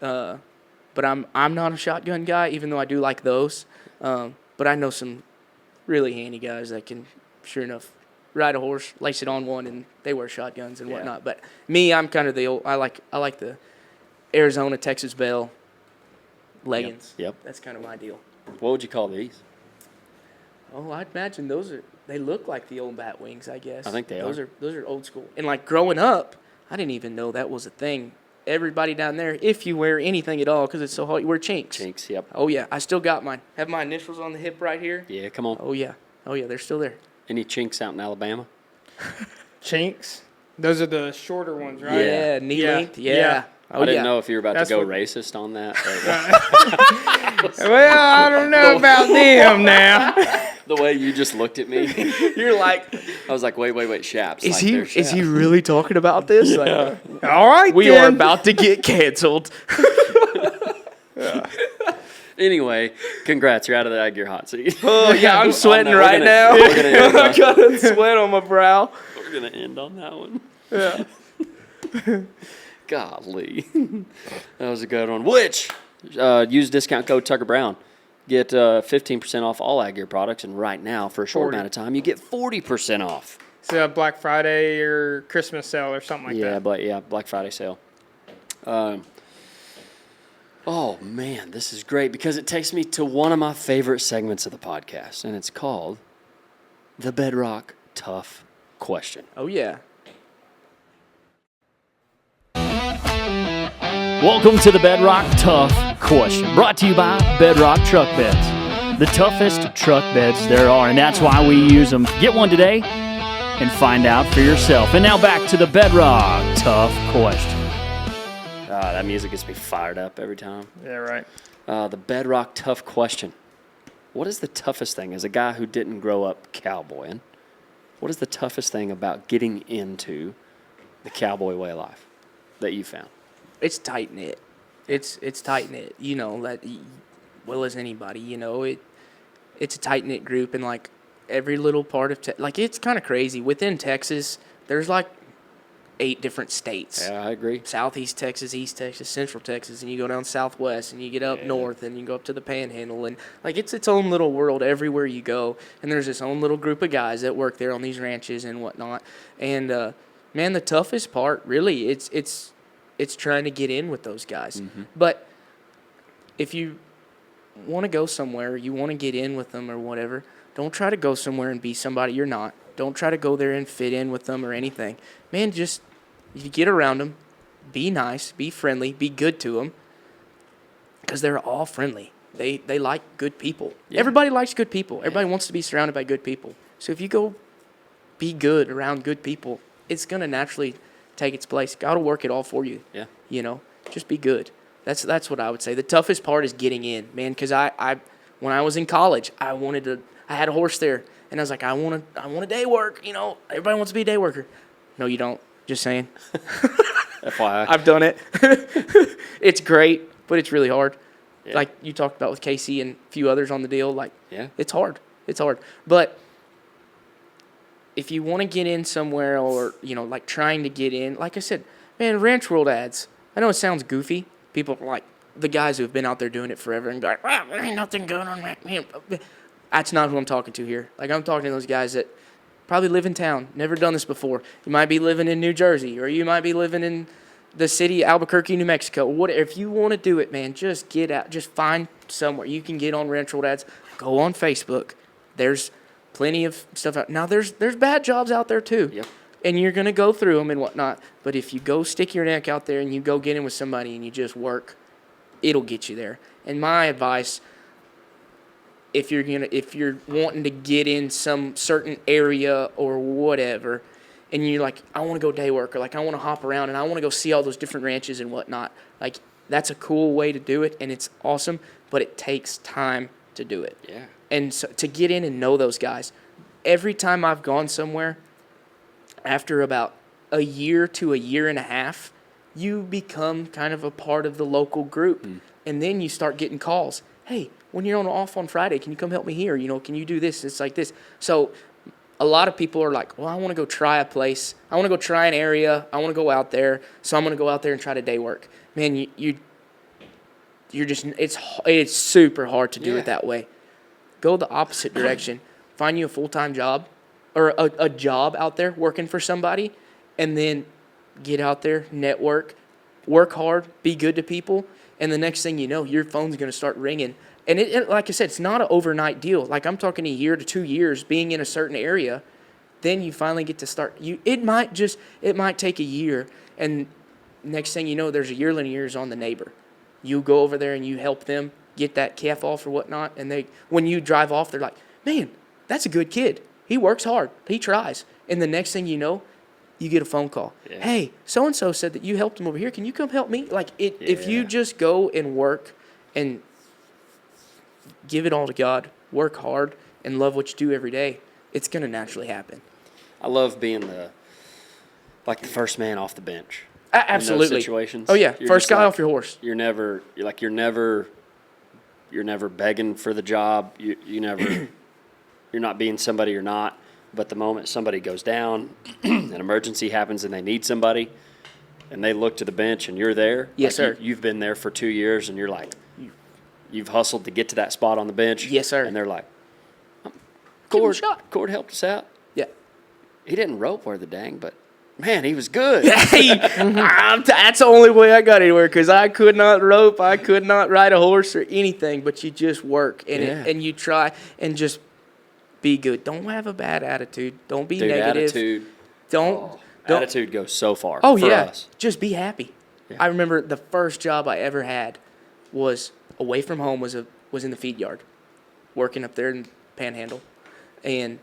But I'm not a shotgun guy, even though I do like those. But I know some really handy guys that can, sure enough, ride a horse, lace it on one, and they wear shotguns and whatnot. But me, I'm kind of the old. I like the Arizona Texas Bell leggings. Yep. That's kind of my deal. What would you call these? Oh, I'd imagine they look like the old bat wings, I guess. I think they are. Those are old school. And like growing up, I didn't even know that was a thing. Everybody down there, if you wear anything at all, because it's so hot, you wear chinks. Chinks, yep. Oh yeah, I still got mine. Have my initials on the hip right here. Yeah, come on. Oh yeah, they're still there. Any chinks out in Alabama? Chinks. Those are the shorter ones, right? Yeah, knee Yeah. length. Yeah. Yeah. Oh, I didn't yeah. know if you were about That's to go what- racist on that. Well, I don't know about them now. The way you just looked at me, You're like, I was like, wait, Shaps. is like, he they're is he Shaps. really talking about this? Like, All right, we then. are about to get canceled. Anyway, congrats. You're out of the Gear hot seat. Oh yeah, I'm sweating we're right gonna- now. we're gonna end I on- got a sweat on my brow. We're going to end on that one. Yeah. Golly. That was a good one. Which, use discount code Tucker Brown. get 15% off all Ag Gear products, and right now, for a short 40. amount of time, you get 40% off. So a Black Friday or Christmas sale or something like that. Black Friday sale. Oh, man, this is great because it takes me to one of my favorite segments of the podcast, and it's called The Bedrock Tough Question. Oh, yeah. Welcome to the Bedrock Tough Question, brought to you by Bedrock Truck Beds. The toughest truck beds there are, and that's why we use them. Get one today and find out for yourself. And now back to the Bedrock Tough Question. That music gets me fired up every time. Yeah, right. The Bedrock Tough Question. What is the toughest thing, as a guy who didn't grow up cowboying, what is the toughest thing about getting into the cowboy way of life that you found? It's tight knit. It's tight knit. You know that well as anybody. You know it's a tight knit group, and like every little part of like it's kind of crazy. Within Texas, there's like 8 different states. Yeah, I agree. Southeast Texas, East Texas, Central Texas, and you go down Southwest, and you get up north, and you go up to the Panhandle, and like it's its own little world everywhere you go. And there's this own little group of guys that work there on these ranches and whatnot. And man, the toughest part really it's trying to get in with those guys. Mm-hmm. But if you want to go somewhere, you want to get in with them or whatever, don't try to go somewhere and be somebody you're not. Don't try to go there and fit in with them or anything. Man, just if you get around them, be nice, be friendly, be good to them, because they're all friendly. They like good people. Yeah. Everybody likes good people. Everybody wants to be surrounded by good people. So if you go be good around good people, it's going to naturally take its place. God will work it all for you. Yeah. You know, just be good. That's what I would say. The toughest part is getting in, man, because I when I was in college, I had a horse there, and I was like, I want to day work, you know. Everybody wants to be a day worker. No, you don't. Just saying. FYI. I've done it. It's great, but it's really hard. Yeah. Like you talked about with Casey and a few others on the deal, like it's hard. It's hard. But if you want to get in somewhere, or, you know, like trying to get in, like I said, man, Ranch World ads. I know it sounds goofy. People are like the guys who have been out there doing it forever and be like, wow, there ain't nothing going on. That's not who I'm talking to here. Like, I'm talking to those guys that probably live in town, never done this before. You might be living in New Jersey, or you might be living in the city of Albuquerque, New Mexico. Whatever. If you want to do it, man, just get out. Just find somewhere. You can get on Ranch World ads. Go on Facebook. There's plenty of stuff out. Now, there's bad jobs out there, too. Yep. And you're going to go through them and whatnot. But if you go stick your neck out there and you go get in with somebody and you just work, it'll get you there. And my advice, if you're wanting to get in some certain area or whatever, and you're like, I want to go day work, or like I want to hop around and I want to go see all those different ranches and whatnot, like that's a cool way to do it, and it's awesome, but it takes time to do it. Yeah. And so to get in and know those guys, every time I've gone somewhere, after about a year to a year and a half, you become kind of a part of the local group. And then you start getting calls. Hey, when you're off on Friday, can you come help me here? You know, can you do this? It's like this. So a lot of people are like, well, I want to go try a place. I want to go try an area. I want to go out there. So I'm going to go out there and try to day work. Man, you're just, it's super hard to do it that way. Go the opposite direction. Find you a full-time job, or a job out there working for somebody, and then get out there, network, work hard, be good to people, and the next thing you know, your phone's going to start ringing. And it, like I said, it's not an overnight deal. Like, I'm talking a year to 2 years being in a certain area, then you finally get to start. It might take a year, and next thing you know, there's a yearling of yours on the neighbor. You go over there and you help them get that calf off or whatnot, and when you drive off, they're like, man, that's a good kid. He works hard. He tries. And the next thing you know, you get a phone call. Yeah. Hey, so-and-so said that you helped him over here. Can you come help me? Like, if you just go and work and give it all to God, work hard, and love what you do every day, it's going to naturally happen. I love being the first man off the bench. Absolutely. In those situations. Oh, yeah. First guy off your horse. You're never begging for the job. You never you're not being somebody you're not. But the moment somebody goes down, an emergency happens and they need somebody, and they look to the bench and you're there. Yes, sir. You've been there for 2 years and you're like, you've hustled to get to that spot on the bench. Yes, sir. And they're like, Give him a Cord, shot. Cord helped us out. Yeah. He didn't rope worth a dang, but man, he was good. Hey, that's the only way I got anywhere because I could not rope, I could not ride a horse or anything. But you just work and you try and just be good. Don't have a bad attitude. Don't be Dude, negative. attitude. Don't. Attitude goes so far. Oh for yeah, us. just be happy. Yeah. I remember the first job I ever had was away from home. Was in the feed yard, working up there in Panhandle, and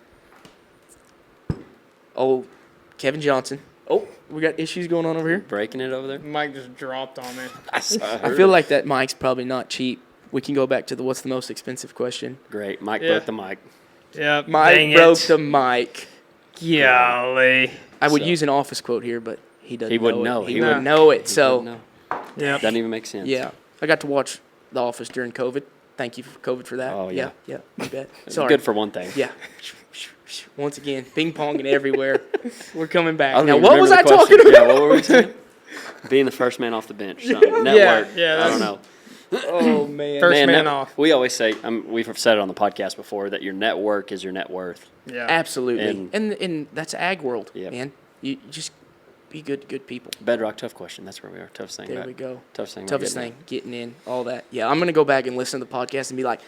Kevin Johnson. Oh, we got issues going on over here. Breaking it over there. Mike just dropped on me. I feel like that mic's probably not cheap. We can go back to what's the most expensive question. Great. Mike Yeah. broke the mic. Yep. Mike dang broke it. the mic. Golly. I would So- use an office quote here, but he doesn't. He wouldn't know. know. It. He He wouldn't wouldn't. know it. So No. Yep. Doesn't even make sense. yeah, I got to watch The Office during COVID. Thank you for COVID for that. Oh, yeah. Yeah, you bet. It's Sorry. good for one thing. Yeah. Once again, ping ponging everywhere. We're coming back. I don't Now, even what remember was the I question. talking about? Yeah, what were we saying? Being the first man off the bench. Something. Network. yeah, I don't know. Oh, man. First man off. We always say, we've said it on the podcast before, that your network is your net worth. Yeah. Absolutely. And- And that's ag world, Yep. man. You just be good people. Bedrock tough question. That's where we are. Toughest thing. There about- we go. Toughest thing. about Toughest getting thing, getting in, all that. Yeah, I'm going to go back and listen to the podcast and be like,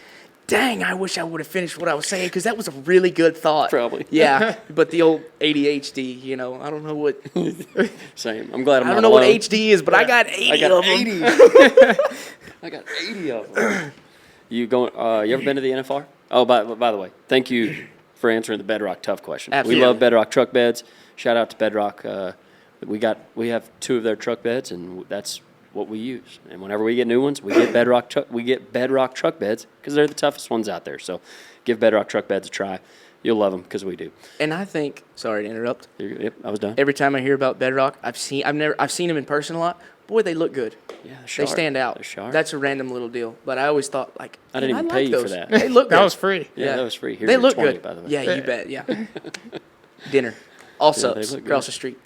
dang, I wish I would have finished what I was saying because that was a really good thought. Probably. Yeah, but the old ADHD, I don't know what there. Same. I'm glad I'm I not don't know what alone. HD is, but I got 80 I got of them. 80. I got 80 of them. You ever been to the NFR? Oh, by the way, thank you for answering the Bedrock tough question. Absolutely. We love Bedrock truck beds. Shout out to Bedrock. We have 2 of their truck beds, and that's what we use. And whenever we get new ones, we get Bedrock truck beds because they're the toughest ones out there. So give Bedrock truck beds a try. You'll love them because we do. And I think, sorry to interrupt, Yep, I was done. every time I hear about Bedrock, I've seen them in person a lot. Boy, they look good. Yeah, they're They sharp. stand out. They're sharp. That's a random little deal. But I always thought, like, I didn't man, even like pay you for those. that. They look good. That was free. Yeah, that was free. Here's They your look 20, good. by the way. Yeah, you bet. Yeah. Dinner. All subs look good. across the street.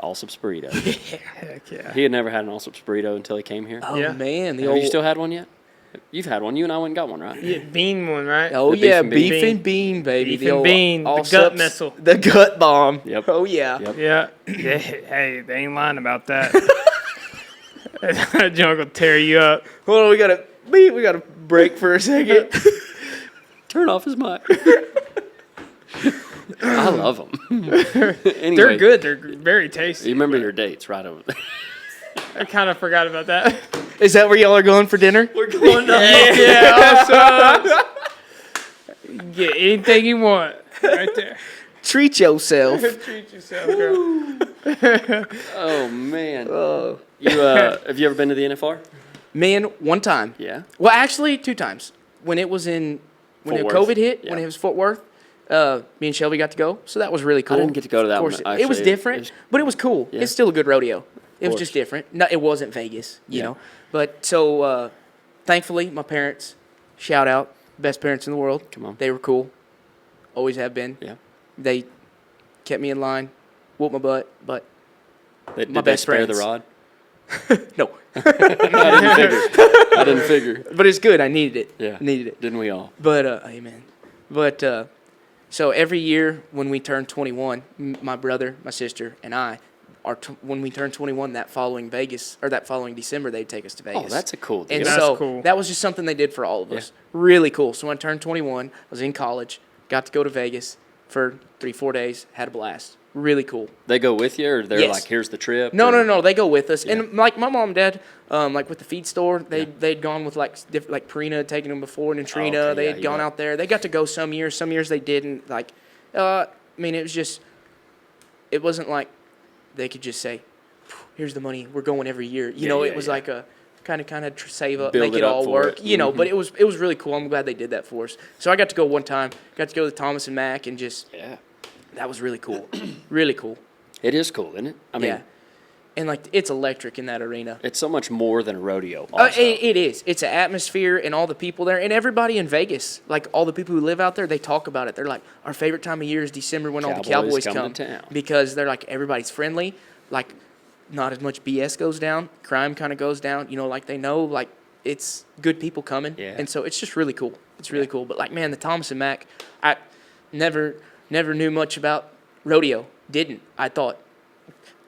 Allsup's burrito. Heck yeah. He had never had an Allsup's burrito until he came here. Oh, Yeah. man. The Have old. you still had one yet? You've had one. You and I went and got one, right? Yeah, bean one, right? Oh, The beef yeah. and bean. Beef and bean, baby. Beef the and old bean, the all gut subs- missile. The gut bomb. Yep. Oh, yeah. Yep. Yeah. Yeah. Hey, they ain't lying about that. That junk will tear you up. Hold on. We got to break for a second. Turn off his mic. I love them. Anyway, They're good. They're very tasty. You remember your dates right over there. I kind of forgot about that. Is that where y'all are going for dinner? We're going Yeah, awesome. Get anything you want right there. Treat yourself. Treat yourself, girl. Oh, man. Oh. Have you ever been to the NFR? Man, one time. Yeah. Well, actually, 2 times. When it was when Fort the Worth. COVID hit, Yeah. when it was Fort Worth, me and Shelby got to go, so that was really cool. didn't get to go to that Of course, one, it was actually. different, but it was cool. Yeah. It's still a good rodeo. It was course. just different. No, it wasn't Vegas, you Yeah. know. But so, thankfully, my parents, shout out, best parents in the world. Come on. They were cool. Always have been. Yeah. They kept me in line, whooped my butt, but Did My they best spare the friends. rod? no. I didn't figure. But it's good. I needed it. Yeah. Needed it. Didn't we all? But amen. But so every year when we turn 21, my brother, my sister, and I, when we turn 21, that following December, they'd take us to Vegas. Oh, that's a cool deal. And That's so cool. that was just something they did for all of us. Yeah. Really cool. So when I turned 21, I was in college, got to go to Vegas for 3-4 days, had a blast. Really cool. They go with you, or they're Yes. like, here's the trip? No, or- no, they go with us. Yeah. And like my mom and dad, like with the feed store, Yeah. they'd gone with like Perina had taken them before, and Trina, okay, they yeah, had you gone bet. out there. They got to go some years they didn't. Like, I mean, it was just, it wasn't like they could just say, here's the money, we're going every year. You know, yeah, it was yeah. like a kind of save up, Build make it it up all for work. it. You know, Mhm. but it was really cool. I'm glad they did that for us. So I got to go one time, got to go to Thomas and Mack, and just, Yeah. that was really cool. Really cool. It is cool, isn't it? I mean, yeah. And like, it's electric in that arena. it's so much more than a rodeo. Also. It is. It's an atmosphere and all the people there and everybody in Vegas. Like all the people who live out there, they talk about it. They're like, our favorite time of year is December when all the Cowboys Cowboys come come to town. because they're like everybody's friendly. Like not as much BS goes down. Crime kind of goes down. You know, like they know like it's good people coming. Yeah. And so it's just really cool. It's really cool. But, like, man, the Thomas and Mack, I never knew much about rodeo. Didn't. I thought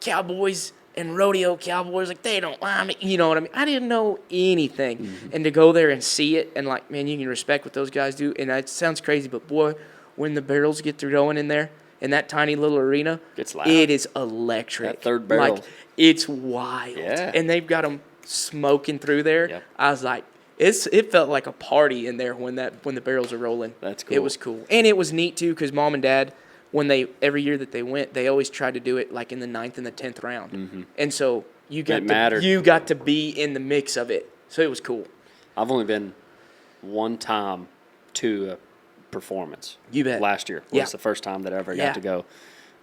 cowboys and rodeo cowboys, like, they don't, I mean, you know what I mean? I didn't know anything. Mm-hmm. And to go there and see it, and, like, man, you can respect what those guys do. And it sounds crazy, but, boy, when the barrels get to going in there, in that tiny little arena, It's loud. it is electric. That third barrel. Like, it's wild. Yeah. And they've got them smoking through there. Yep. I was like, it felt like a party in there when the barrels are rolling. That's cool. It was cool. And it was neat, too, because Mom and Dad, every year that they went, they always tried to do it like in the 9th and the 10th round. Mm-hmm. And so you mattered. got to be in the mix of it. So it was cool. I've only been one time to a performance. You bet. Last year was Yeah. the first time that I ever Yeah. got to go,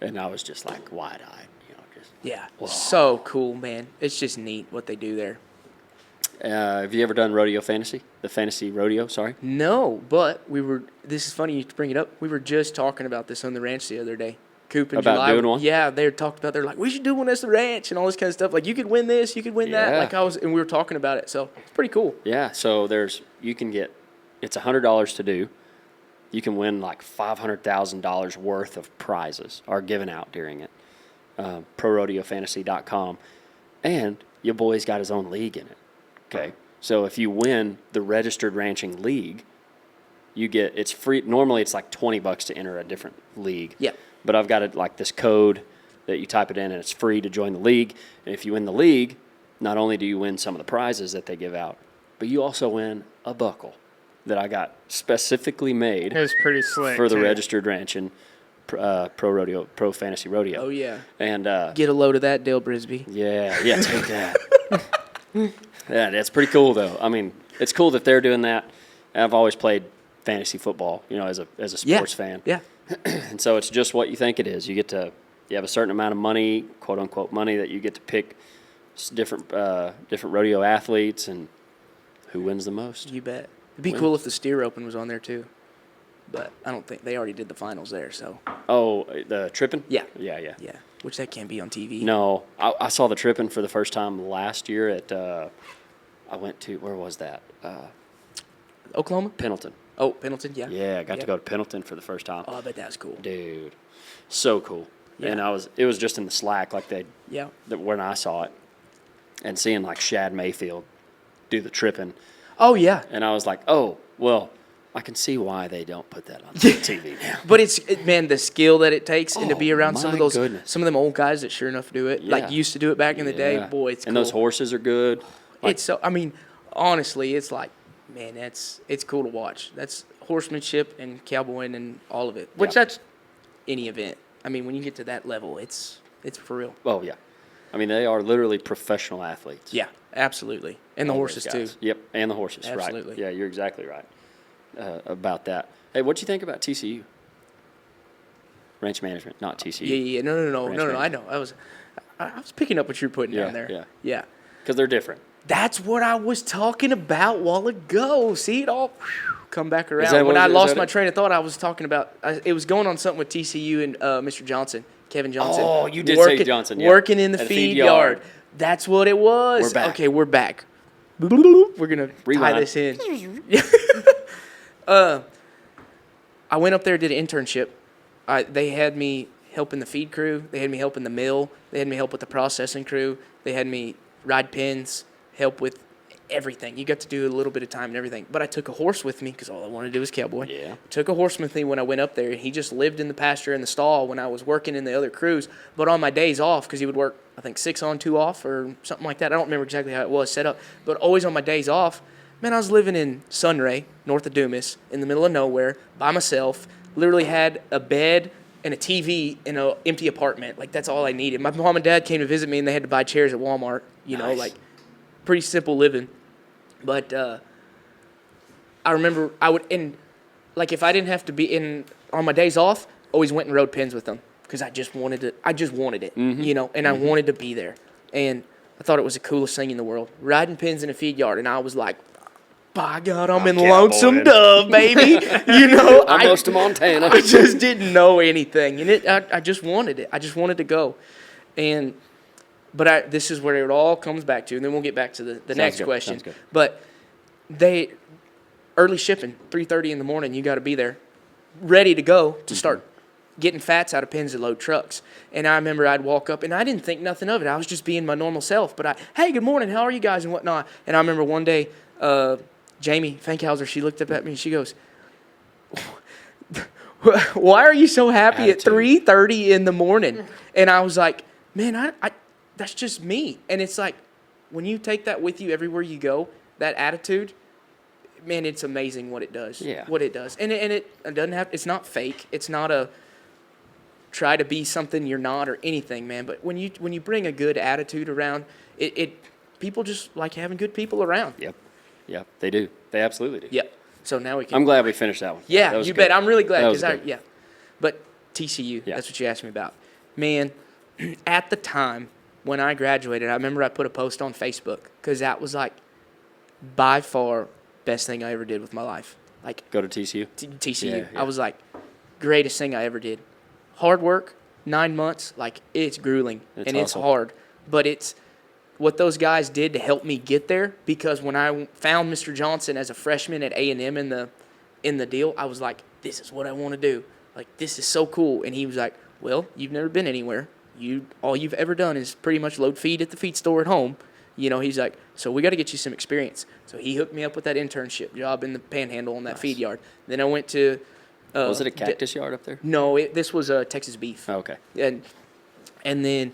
and I was just like wide-eyed, just. Yeah. Whoa. So cool, man. It's just neat what they do there. Have you ever done rodeo fantasy? The fantasy rodeo, sorry. No, but this is funny you bring it up. We were just talking about this on the ranch the other day. Coop and About July. doing one? Yeah, they're like, we should do one at the ranch and all this kind of stuff. Like, you could win this, you could win that. Yeah. Like, and we were talking about it. So it's pretty cool. Yeah, so you can get, it's $100 to do. You can win like $500,000 worth of prizes are given out during it. ProRodeoFantasy.com. And your boy's got his own league in it. Okay. So if you win the Registered Ranching League, it's free. Normally it's like $20 to enter a different league. Yeah. But I've got like this code that you type it in and it's free to join the league. And if you win the league, not only do you win some of the prizes that they give out, but you also win a buckle that I got specifically made It was pretty slick for the too. Registered Ranching Pro Fantasy Rodeo. Oh, yeah. And Get a load of that, Dale Brisby. yeah, take that. Yeah, that's pretty cool though. I mean, it's cool that they're doing that. I've always played fantasy football, as a sports fan. Yeah. And so it's just what you think it is. You have a certain amount of money, quote unquote money, that you get to pick different rodeo athletes and who wins the most. You bet. It'd be cool if the Steer Open was on there, too. But I don't think they already did the finals there, so. Oh, the tripping? Yeah. Yeah. Yeah. Which that can't be on TV. No, I saw the tripping for the first time last year at, I went to, where was that? Oklahoma? Pendleton. Oh, Pendleton, yeah. Yeah, I got to go to Pendleton for the first time. Oh, I bet that was cool. Dude, so cool. Yeah. And it was just in the Slack, like Yeah. when I saw it, and seeing like Shad Mayfield do the tripping, Oh, yeah. and I was like, oh, well, I can see why they don't put that on TV now. But man, the skill that it takes and to be Oh, around some my of goodness. some of them old guys that sure enough do it, like Yeah. used to do it back in the day. Yeah. Boy, it's and cool. those horses are good. Like, It's so, I mean, honestly, it's like, man, it's cool to watch. That's horsemanship and cowboying and all of it, which Yeah. that's any event. I mean, when you get to that level, it's for real. oh yeah, I mean they are literally professional athletes. Yeah, absolutely. And the all horses, those too. guys. Yep, and the horses. Absolutely. Right. Yeah, you're exactly right about that. Hey, what'd you think about TCU? Ranch management, not TCU. Yeah. No. Ranch I management. know. I was picking up what you're putting Yeah, down there. yeah. Because they're different. That's what I was talking about a while ago. See it all come back around. that When what- I is lost that my it? train of thought, I was talking about it was going on something with TCU and Mr. Johnson, Kevin Johnson. Oh, you did say Johnson, yeah. Working in the At the feed feed yard. yard. That's what it was. We're back. Okay, we're back. We're gonna tie Rewind. this in. I went up there, did an internship. They had me helping the feed crew. They had me helping the mill. They had me help with the processing crew. They had me ride pins, help with everything. You got to do a little bit of time and everything. But I took a horse with me because all I wanted to do was cowboy. Yeah. Took a horse with me when I went up there. He just lived in the pasture in the stall when I was working in the other crews. But on my days off, because he would work, I think, 6 on, 2 off or something like that. I don't remember exactly how it was set up. But always on my days off, man, I was living in Sunray, north of Dumas, in the middle of nowhere, by myself. Literally had a bed and a TV in an empty apartment. Like, that's all I needed. My mom and dad came to visit me, and they had to buy chairs at Walmart. You know, Nice. like, pretty simple living. But I remember if I didn't have to be in on my days off, always went and rode pins with them because I just wanted it, you know, and I wanted to be there. And I thought it was the coolest thing in the world, riding pins in a feed yard. And I was like, by God, I'm in Lonesome cowboying. Dove, baby. You know, Almost to Montana. I just didn't know anything, and I just wanted it. I just wanted to go, but this is where it all comes back to, and then we'll get back to the next good. question. Sounds good. But early shipping, 3:30 in the morning, you got to be there, ready to go to start getting fats out of pins and load trucks. And I remember I'd walk up, and I didn't think nothing of it. I was just being my normal self. But hey, good morning, how are you guys and whatnot? And I remember one day, Jamie Fankhauser, she looked up at me and she goes, why are you so happy at 3:30 in the morning? And I was like, man, I that's just me. And it's like, when you take that with you everywhere you go, that attitude, man, it's amazing what it does. Yeah. What it does. And it doesn't have, it's not fake. It's not a try to be something you're not or anything, man. But when you bring a good attitude around, it people just like having good people around. Yep, they do. They absolutely do. Yep. So now we can. I'm glad we finished that one. Yeah, That was you good. bet. I'm really glad That was because good. yeah. But TCU, Yeah. that's what you asked me about. Man, at the time when I graduated, I remember I put a post on Facebook because that was like by far best thing I ever did with my life. Like Go to TCU. TCU. Yeah, yeah. I was like, greatest thing I ever did. Hard work, 9 months, like it's grueling It's and it's hustle. hard. But it's what those guys did to help me get there, because when I found Mr. Johnson as a freshman at A&M in the deal, I was like, this is what I want to do. Like, this is so cool. And he was like, well, you've never been anywhere. All you've ever done is pretty much load feed at the feed store at home. You know, he's like, so we got to get you some experience. So he hooked me up with that internship job in the Panhandle on that feed yard. Then I went to Was it a cactus yard up there? No, this was Texas beef. Oh, okay. And then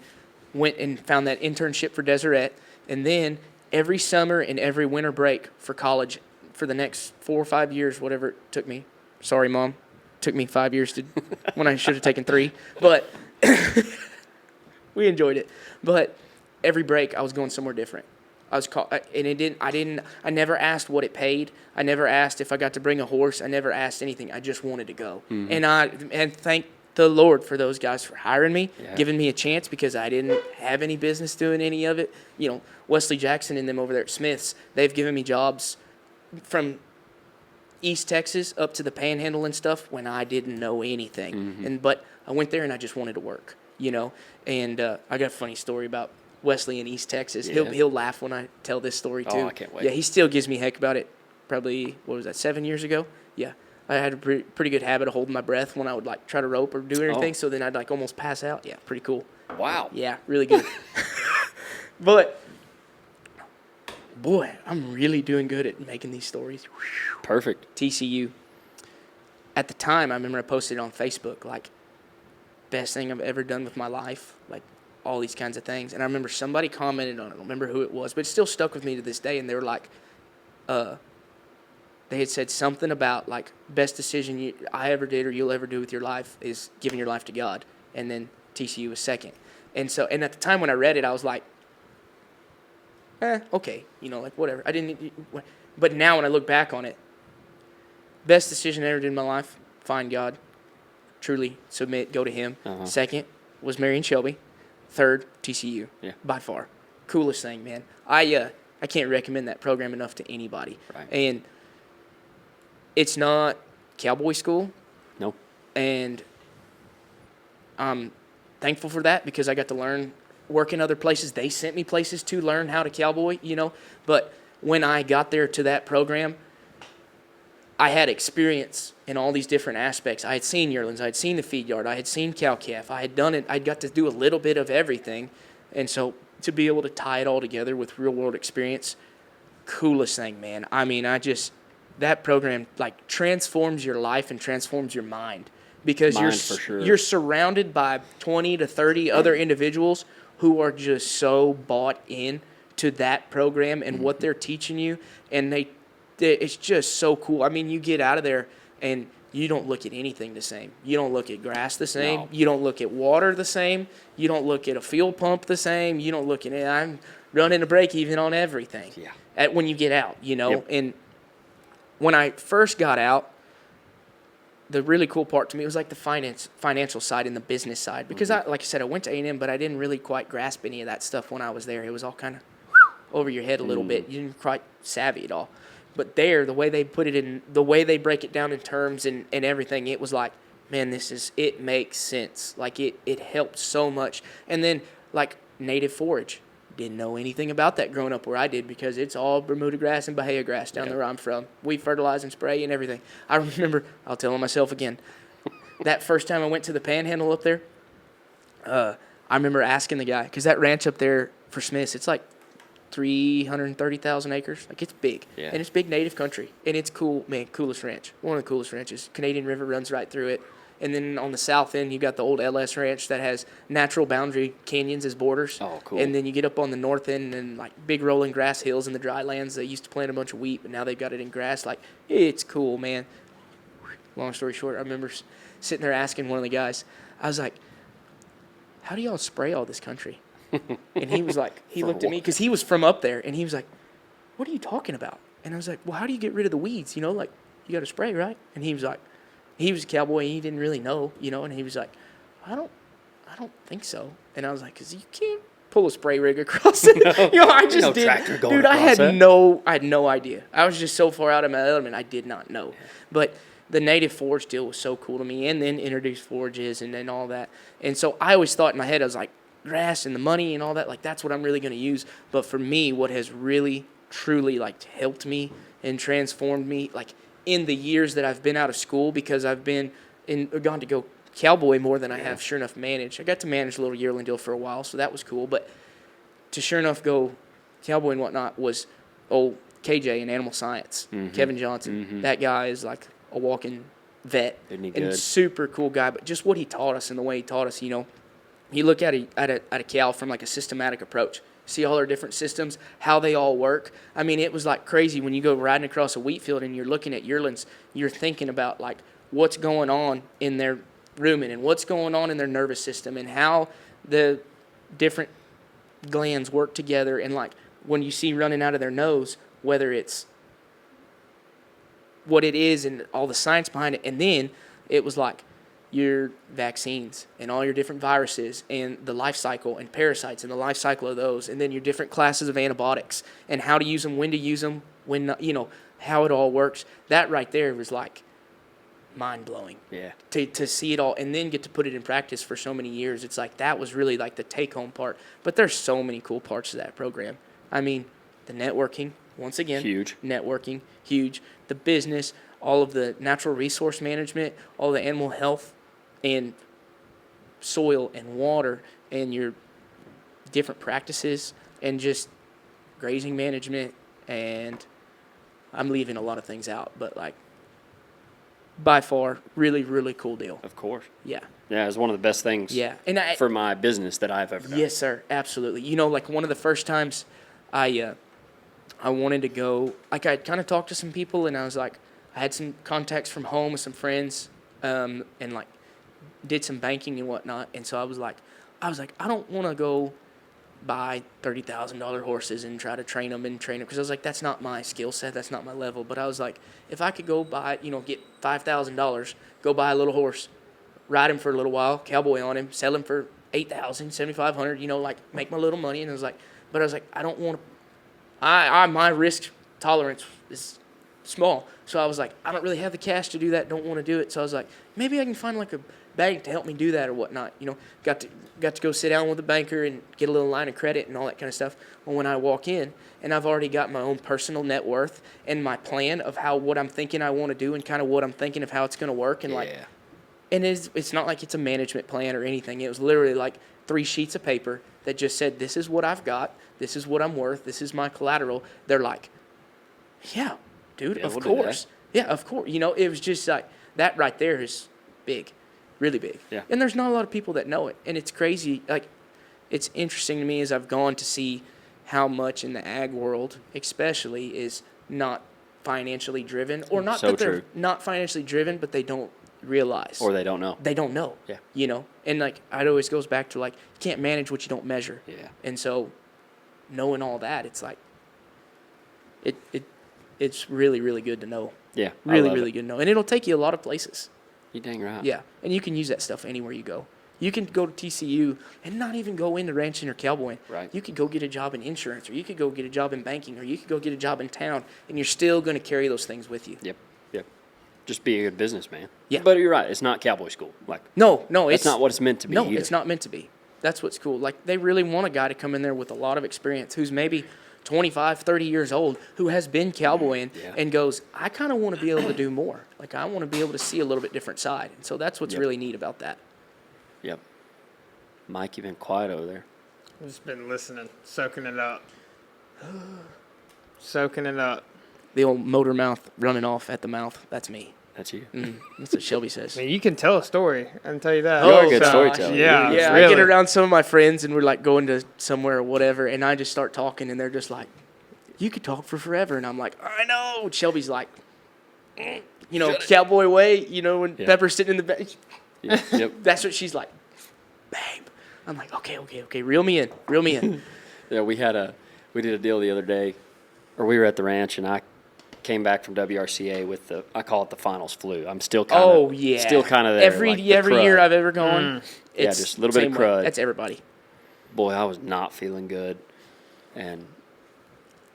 went and found that internship for Deseret. And then every summer and every winter break for college for the next 4 or 5 years, whatever it took me. Sorry, Mom. Took me 5 years to when I should have taken 3. But we enjoyed it. But every break I was going somewhere different. I was called, and I never asked what it paid. I never asked if I got to bring a horse. I never asked anything. I just wanted to go. Mm-hmm. And thank the Lord for those guys for hiring me, Yeah. giving me a chance, because I didn't have any business doing any of it. You know, Wesley Jackson and them over there at Smith's, they've given me jobs from East Texas up to the Panhandle and stuff when I didn't know anything. Mm-hmm. But I went there and I just wanted to work, you know. And I got a funny story about Wesley in East Texas. Yeah. He'll laugh when I tell this story too. Oh, I can't wait. Yeah, he still gives me heck about it. Probably, what was that, 7 years ago? Yeah. I had a pretty good habit of holding my breath when I would like try to rope or do anything. Oh. So then I'd like almost pass out. Yeah, pretty cool. Wow. Yeah, really good. But boy, I'm really doing good at making these stories. Perfect. TCU. At the time, I remember I posted it on Facebook, like, best thing I've ever done with my life, like, all these kinds of things. And I remember somebody commented on it. I don't remember who it was, but it still stuck with me to this day. And they were like, they had said something about, like, best decision I ever did or you'll ever do with your life is giving your life to God. And then TCU was second. And at the time when I read it, I was like, okay, you know, like, whatever. But now when I look back on it, best decision I ever did in my life, find God, truly submit, go to Him. Uh-huh. Second was marrying Shelby. Third, TCU. Yeah. By far. Coolest thing, man. I can't recommend that program enough to anybody. Right. And it's not Cowboy school, No. and I'm thankful for that because I got to learn, work in other places. They sent me places to learn how to cowboy, you know. But when I got there to that program, I had experience in all these different aspects. I had seen yearlings. I had seen the feed yard. I had seen cow-calf. I had done it. I got to do a little bit of everything. And so to be able to tie it all together with real-world experience, coolest thing, man. I mean, that program, like, transforms your life and transforms your mind. Because Mine, for sure. you're surrounded by 20 to 30 other individuals who are just so bought in to that program and what they're teaching you. And it's just so cool. I mean, you get out of there and you don't look at anything the same. You don't look at grass the same. No. You don't look at water the same. You don't look at a fuel pump the same. You don't look at it. I'm running a break even on everything. Yeah. When you get out, you know. Yep. And when I first got out, the really cool part to me was like the financial side and the business side. Because like I said, I went to A&M, but I didn't really quite grasp any of that stuff when I was there. It was all kind of over your head a little bit. You didn't quite savvy at all. But there, the way they put it in, the way they break it down in terms and everything, it was like, man, it makes sense. Like, it helped so much. And then, like, native forage, Didn't know anything about that growing up where I did because it's all Bermuda grass and Bahia grass down there where I'm from. We fertilize and spray and everything. I remember, I'll tell myself again, that first time I went to the Panhandle up there, I remember asking the guy, because that ranch up there for Smiths, it's like 330,000 acres. Like, it's big. Yeah. And it's big native country. And it's cool, man, coolest ranch. One of the coolest ranches. Canadian River runs right through it. And then on the south end, you got the old LS Ranch that has natural boundary canyons as borders. Oh, cool. And then you get up on the north end and, like, big rolling grass hills in the dry lands. They used to plant a bunch of wheat, but now they've got it in grass. Like, it's cool, man. Long story short, I remember sitting there asking one of the guys, I was like, how do y'all spray all this country? And he was like, he looked at me, because he was from up there, and he was like, what are you talking about? And I was like, well, how do you get rid of the weeds? You know, like, you got to spray, right? And he was like, he was a cowboy, and he didn't really know, you know, and he was like, I don't think so. And I was like, because you can't pull a spray rig across it. You know, I just no did. tractor going Dude, I across had it. no idea. I was just so far out of my element, I did not know. But the native forage deal was so cool to me, and then introduced forages and then all that. And so I always thought in my head, I was like, grass and the money and all that, like, that's what I'm really going to use. But for me, what has really, truly, like, helped me and transformed me, like, in the years that I've been out of school, because I've gone to go cowboy more than I have sure enough manage. I got to manage a little yearling deal for a while, so that was cool. But to sure enough go cowboy and whatnot was old KJ in animal science, Kevin Johnson. That guy is like a walking vet. Isn't he and good? super cool guy. But just what he taught us and the way he taught us, you know, you look at a cow from like a systematic approach. See all our different systems, how they all work. I mean, it was like crazy when you go riding across a wheat field and you're looking at yearlings, you're thinking about like what's going on in their rumen and what's going on in their nervous system and how the different glands work together. And like when you see running out of their nose, whether it's what it is and all the science behind it. And then it was like your vaccines and all your different viruses and the life cycle and parasites and the life cycle of those, and then your different classes of antibiotics and how to use them, when to use them, when not, you know, how it all works. That right there was like mind-blowing. Yeah. To see it all and then get to put it in practice for so many years. It's like that was really like the take-home part. But there's so many cool parts of that program. I mean, the networking, once again. Huge. Networking, huge. The business, all of the natural resource management, all the animal health and soil and water and your different practices and just grazing management. And I'm leaving a lot of things out, but like by far, really, really cool deal. Of course. Yeah. Yeah, it's one of the best things Yeah. And for my business that I've ever done. yes, sir. Absolutely. You know, like one of the first times I wanted to go, like I kind of talked to some people and I was like, I had some contacts from home with some friends and like did some banking and whatnot. And so I was like, I don't want to go buy $30,000 horses and try to train them. Because I was like, that's not my skill set. That's not my level. But I was like, if I could go buy, you know, get $5,000, go buy a little horse, ride him for a little while, cowboy on him, sell him for $8,000, $7,500, you know, like make my little money. And I was like, I don't want to, my risk tolerance is small. So I was like, I don't really have the cash to do that. Don't want to do it. So I was like, maybe I can find like a bank to help me do that or whatnot. You know, got to go sit down with a banker and get a little line of credit and all that kind of stuff. Well, when I walk in and I've already got my own personal net worth and my plan of what I'm thinking I want to do and kind of what I'm thinking of how it's going to work and like, and it's not like it's a management plan or anything. It was literally like 3 sheets of paper that just said, this is what I've got. This is what I'm worth. This is my collateral. They're like, yeah, dude, Yeah, of we'll do course. Yeah, of course. You know, it was just like that right there is big, really big. Yeah. And there's not a lot of people that know it. And it's crazy. Like, it's interesting to me as I've gone to see how much in the ag world, especially, is not financially driven, or not So that they're true. not financially driven, but they don't realize. Or they don't know. They don't know. Yeah. You know, and like it always goes back to like you can't manage what you don't measure. Yeah. And so, knowing all that, it's like it's really, really good to know. Yeah. I Really, love really it. good to know, and it'll take you a lot of places. You dang right. Yeah, and you can use that stuff anywhere you go. You can go to TCU and not even go into ranching or cowboying. Right. You could go get a job in insurance, or you could go get a job in banking, or you could go get a job in town, and you're still going to carry those things with you. Yep. Yep. Just be a good businessman. Yeah. But you're right. It's not cowboy school. Like, No, that's it's not what it's meant to be. No, either. it's not meant to be. That's what's cool. Like, they really want a guy to come in there with a lot of experience who's maybe 25, 30 years old, who has been cowboying and goes, I kind of want to be able to do more. Like, I want to be able to see a little bit different side. And so that's what's really neat about that. Yep. Mike, you've been quiet over there. I've just been listening, soaking it up. Soaking it up. The old motor mouth running off at the mouth. That's me. That's you. That's what Shelby says. I mean, you can tell a story. I can tell you that. You're a good So, storyteller. Yeah, Yeah, really. I get around some of my friends and we're like going to somewhere or whatever, and I just start talking, and they're just like, you could talk for forever. And I'm like, I know. And Shelby's like, cowboy way, when Pepper's sitting in the bed. Yep. That's what she's like, babe. I'm like, okay, reel me in. Yeah, we did a deal the other day, or we were at the ranch, and I came back from WRCA with I call it the finals flu. I'm still kind of, still kind of there. Every like the every year crud. I've ever gone, it's just a little bit of same way. crud. That's everybody. Boy, I was not feeling good, and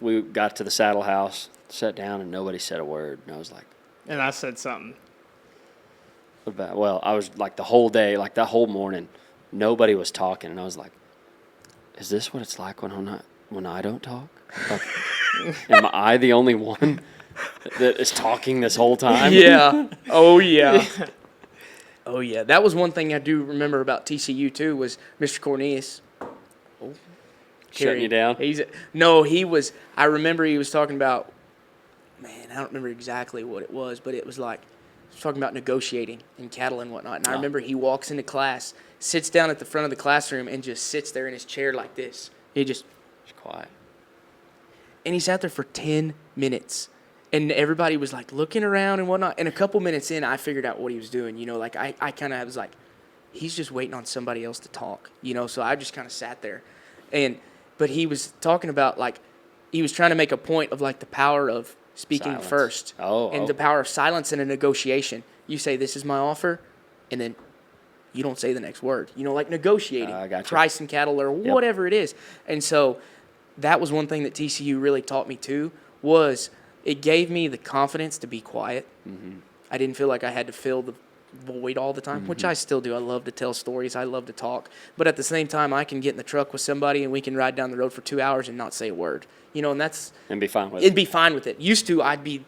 we got to the saddle house, sat down, and nobody said a word, and I was like, And I said something. I was like the whole day, like that whole morning, nobody was talking, and I was like, is this what it's like when I don't talk? Like, am I the only one that is talking this whole time? Yeah. Oh, yeah. Oh, yeah. That was one thing I do remember about TCU, too, was Mr. Cornelius. Shutting you down? I remember he was talking about, man, I don't remember exactly what it was, but it was like, he was talking about negotiating in cattle and whatnot. And I remember he walks into class, sits down at the front of the classroom, and just sits there in his chair like this. It's quiet. And he sat there for 10 minutes. And everybody was like looking around and whatnot. And a couple minutes in, I figured out what he was doing. Like I kind of was like, he's just waiting on somebody else to talk. So I just kind of sat there. But he was talking about, like, he was trying to make a point of, like, the power of speaking Silence. first. And the power of silence in a negotiation. You say, this is my offer, and then you don't say the next word. Like negotiating. Gotcha. Price and cattle or whatever it is. And so that was one thing that TCU really taught me, too, was it gave me the confidence to be quiet. Mm-hmm. I didn't feel like I had to fill the void all the time, which I still do. I love to tell stories. I love to talk. But at the same time, I can get in the truck with somebody and we can ride down the road for 2 hours and not say a word. And be fine with it. And be fine with it. Used to, I'd be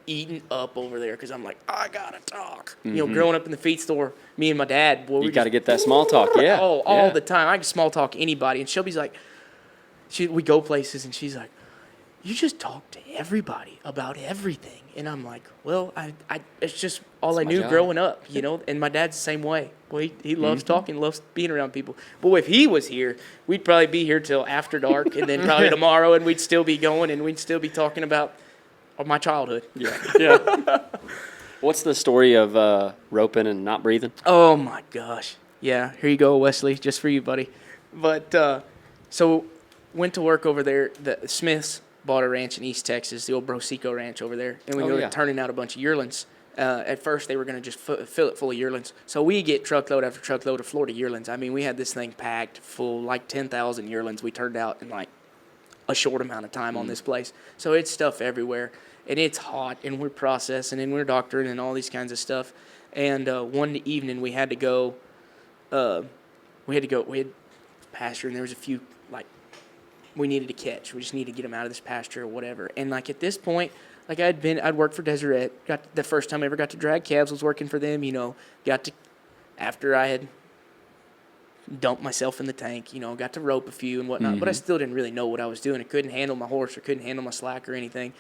eating up over there because I'm like, I got to talk. Growing up in the feed store, me and my dad. You got to get that small talk, yeah. All the time. I can small talk anybody. And Shelby's like, we go places and she's like, you just talk to everybody about everything. And I'm like, well, it's just all I knew growing up, and my dad's the same way. Well, he loves talking, loves being around people. But if he was here, we'd probably be here till after dark, and then probably tomorrow, and we'd still be going, and we'd still be talking about my childhood. Yeah. What's the story of roping and not breathing? Oh, my gosh. Yeah, here you go, Wesley, just for you, buddy. But so went to work over there, the Smiths bought a ranch in East Texas, the old Brosico Ranch over there, and we were turning out a bunch of yearlings. At first, they were going to just fill it full of yearlings. So we get truckload after truckload of Florida yearlings. I mean, we had this thing packed full, like 10,000 yearlings we turned out in like a short amount of time on this place. So it's stuff everywhere, and it's hot, and we're processing, and we're doctoring, and all these kinds of stuff. And one evening, we had to go. We had pasture, and there was a few we needed to catch. We just needed to get them out of this pasture or whatever. And like at this point, like I'd worked for Deseret. Got the first time I ever got to drag calves was working for them. After I had dumped myself in the tank, got to rope a few and whatnot. But I still didn't really know what I was doing. I couldn't handle my horse or couldn't handle my slack or anything.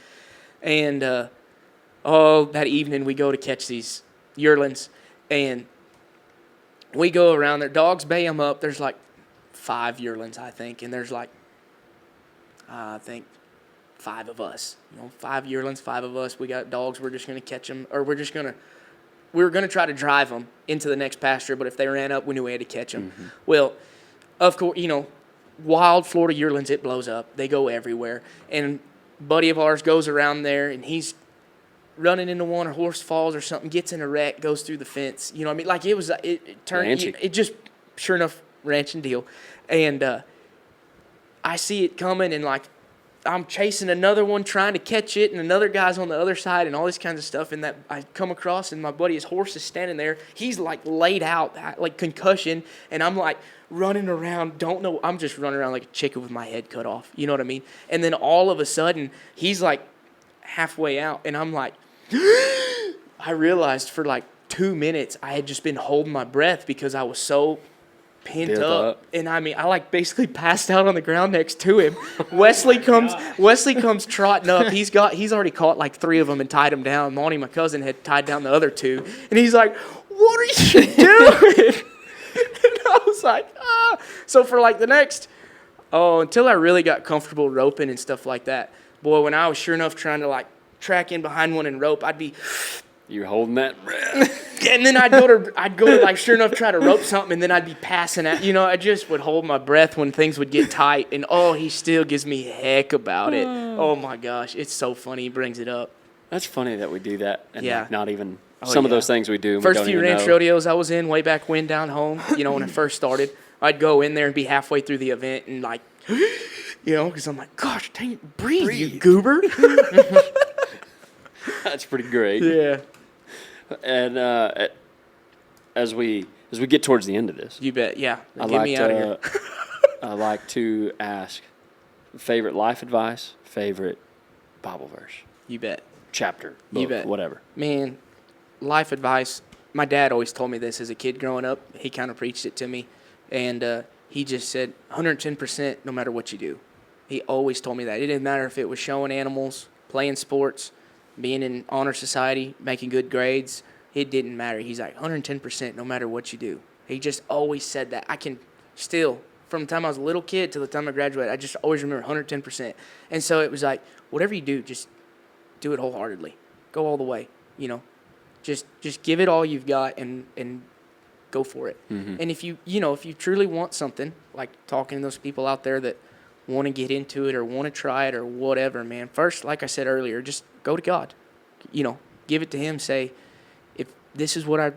And that evening we go to catch these yearlings, and we go around there. Dogs bay them up. There's like 5 yearlings, I think, and there's like I think 5 of us, 5 yearlings, 5 of us. We got dogs. We're just going to catch them, or we were going to try to drive them into the next pasture, but if they ran up, we knew we had to catch them. Mm-hmm. Well, of course, wild Florida yearlings, it blows up. They go everywhere. And a buddy of ours goes around there, and he's running into one, or horse falls or something, gets in a wreck, goes through the fence. Like it turned, it just, sure enough, ranching deal. And I see it coming, and like I'm chasing another one, trying to catch it, and another guy's on the other side, and all this kinds of stuff. And that I come across, and my buddy's horse is standing there. He's like laid out, like concussion, and I'm like running around. Don't know. I'm just running around like a chicken with my head cut off. You know what I mean? And then all of a sudden, he's like halfway out, and I'm like, I realized for like 2 minutes I had just been holding my breath because I was so pent up. And I mean, I like basically passed out on the ground next to him. Wesley comes trotting up. He's already caught like 3 of them and tied them down. Monty, my cousin, had tied down the other 2, and he's like, "What are you doing?" And I was like, "Ah." So for like the next, until I really got comfortable roping and stuff like that, boy, when I was sure enough trying to like track in behind one and rope, I'd be. You're holding that breath. And then I'd go to like sure enough try to rope something, and then I'd be passing out. You know, I just would hold my breath when things would get tight. And he still gives me heck about it. Oh my gosh, it's so funny. He brings it up. That's funny that we do that, and Yeah. like not even some of those things we do. First we don't few even ranch know. rodeos I was in way back when down home. You know, when I first started, I'd go in there and be halfway through the event and like, because I'm like, gosh, dang it, breathe, you goober. That's pretty great. Yeah. And as we get towards the end of this, You bet. Yeah. I Get me out of here. I like to ask favorite life advice, favorite Bible verse, You bet. chapter, You book, bet. whatever. Man, life advice. My dad always told me this as a kid growing up. He kind of preached it to me. And he just said 110% no matter what you do. He always told me that. It didn't matter if it was showing animals, playing sports, being in honor society, making good grades. It didn't matter. He's like 110% no matter what you do. He just always said that. I can still, from the time I was a little kid to the time I graduated, I just always remember 110%. And so it was like, whatever you do, just do it wholeheartedly. Go all the way, you know. Just give it all you've got and go for it. Mm-hmm. And if you truly want something, like talking to those people out there that want to get into it or want to try it or whatever, man, first, like I said earlier, just go to God. You know, give it to Him. Say, if this is what I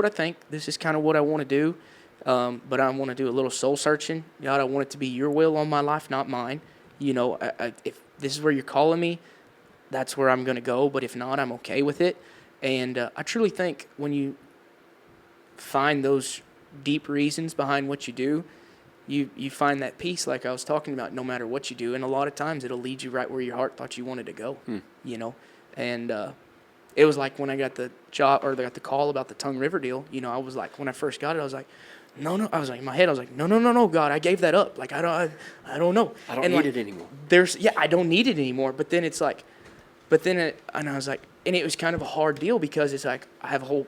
think, this is kind of what I want to do, but I want to do a little soul searching. God, I want it to be Your will on my life, not mine. You know, if this is where You're calling me, that's where I'm going to go. But if not, I'm okay with it. And I truly think when you find those deep reasons behind what you do, you find that peace like I was talking about no matter what you do. And a lot of times it'll lead you right where your heart thought you wanted to go, you know. And it was like when I got the job or got the call about the Tongue River deal, you know, I was like, when I first got it, I was like, no. I was like, in my head, I was like, no, God, I gave that up. Like, I don't know. I don't need it anymore. I don't need it anymore. But then it's like, and I was like, and it was kind of a hard deal because it's like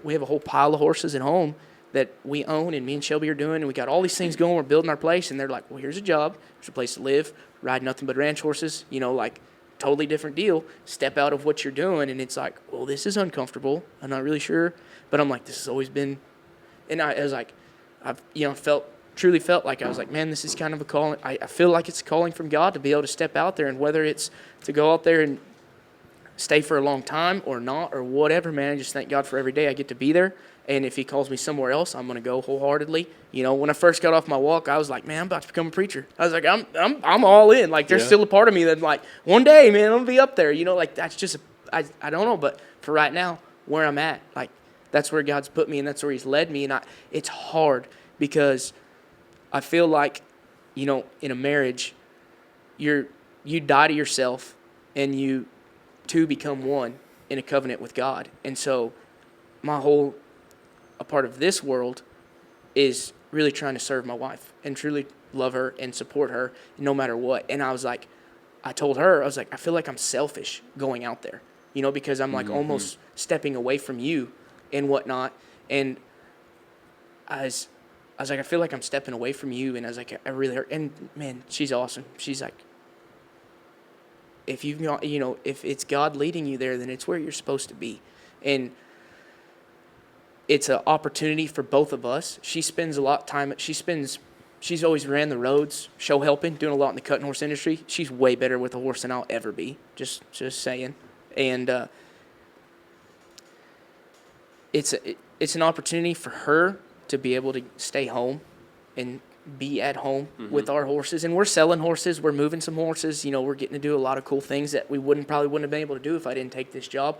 we have a whole pile of horses at home that we own and me and Shelby are doing, and we got all these things going. We're building our place, and they're like, well, here's a job, here's a place to live, ride nothing but ranch horses, you know, like totally different deal. Step out of what you're doing, and it's like, well, this is uncomfortable. I'm not really sure, but I'm like, this has always been, and I was like, I've truly felt like I was like, man, this is kind of a calling. I feel like it's a calling from God to be able to step out there, and whether it's to go out there and stay for a long time or not or whatever, man, I just thank God for every day I get to be there. And if He calls me somewhere else, I'm going to go wholeheartedly. You know, when I first got off my walk, I was like, man, I'm about to become a preacher. I was like, I'm all in. Like, there's still a part of me that's like, one day, man, I'm going to be up there. You know, like, that's just, I don't know. But for right now, where I'm at, like, that's where God's put me and that's where He's led me. And it's hard because I feel like, you know, in a marriage, you die to yourself and you two become one in a covenant with God. And so a part of this world is really trying to serve my wife and truly love her and support her no matter what. And I was like, I told her, I was like, I feel like I'm selfish going out there, you know, because I'm like almost stepping away from you and whatnot. And I was like, I feel like I'm stepping away from you. And I was like, I really hurt. And man, she's awesome. She's like, if you've got, you know, if it's God leading you there, then it's where you're supposed to be. And it's an opportunity for both of us. She spends a lot of time. She's always ran the roads, show helping, doing a lot in the cutting horse industry. She's way better with a horse than I'll ever be. Just saying. And it's an opportunity for her to be able to stay home and be at home with our horses. And we're selling horses. We're moving some horses. You know, we're getting to do a lot of cool things that we probably wouldn't have been able to do if I didn't take this job.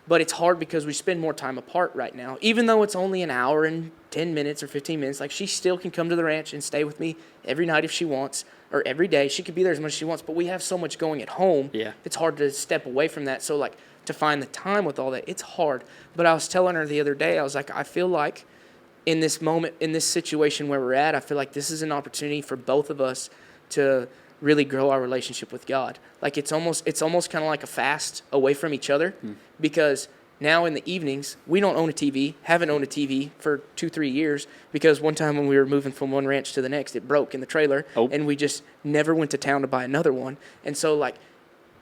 But it's hard because we spend more time apart right now. Even though it's only an hour and 10 minutes or 15 minutes, like she still can come to the ranch and stay with me every night if she wants, or every day. She could be there as much as she wants. But we have so much going at home. Yeah. It's hard to step away from that. So, like, to find the time with all that, it's hard. But I was telling her the other day, I was like, I feel like in this moment, in this situation where we're at, I feel like this is an opportunity for both of us to really grow our relationship with God. Like it's almost kind of like a fast away from each other, because now in the evenings, we don't own a TV, haven't owned a TV for 2-3 years, because one time when we were moving from one ranch to the next, it broke in the trailer, and we just never went to town to buy another one. And so, like,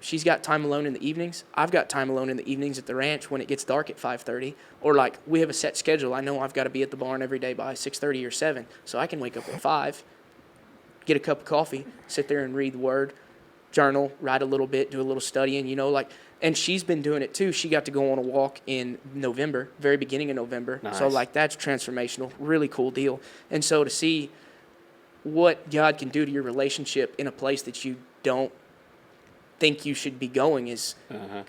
she's got time alone in the evenings. I've got time alone in the evenings at the ranch when it gets dark at 5:30. Or, like, we have a set schedule. I know I've got to be at the barn every day by 6:30 or 7. So I can wake up at 5, get a cup of coffee, sit there and read the Word, journal, write a little bit, do a little studying, you know, like. And she's been doing it too. She got to go on a walk in November, very beginning of November. Nice. So, like, that's transformational, really cool deal. And so to see what God can do to your relationship in a place that you don't think you should be going is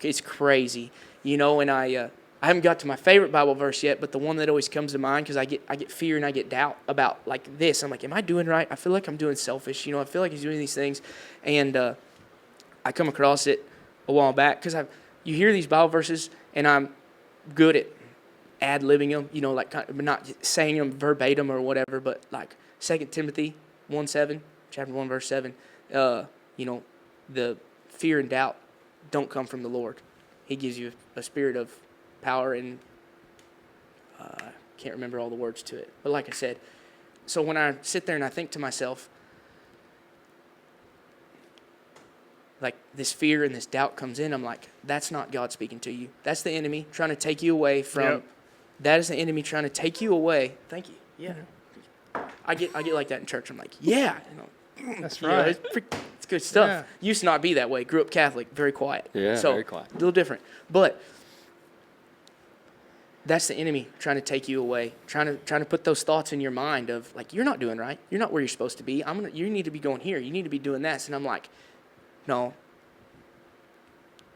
it's crazy, you know. And I haven't got to my favorite Bible verse yet, but the one that always comes to mind, because I get fear and I get doubt about like this. I'm like, am I doing right? I feel like I'm doing selfish, you know. I feel like he's doing these things, and I come across it a while back because you hear these Bible verses, and I'm good at ad-libbing them, you know, like not saying them verbatim or whatever, but like 2 Timothy 1:7, chapter 1 verse 7, you know, the fear and doubt don't come from the Lord. He gives you a spirit of power and can't remember all the words to it. But like I said, so when I sit there and I think to myself, like this fear and this doubt comes in, I'm like, that's not God speaking to you. That's the enemy trying to take you away from. Yep. That is the enemy trying to take you away. Thank you. Yeah. I get like that in church. I'm like, yeah. You know, That's you know, right. it's good stuff. Yeah. Used to not be that way. Grew up Catholic, very quiet. Yeah, so, very quiet. A little different. But that's the enemy trying to take you away, trying to put those thoughts in your mind of like, you're not doing right. You're not where you're supposed to be. You need to be going here. You need to be doing this. And I'm like, no.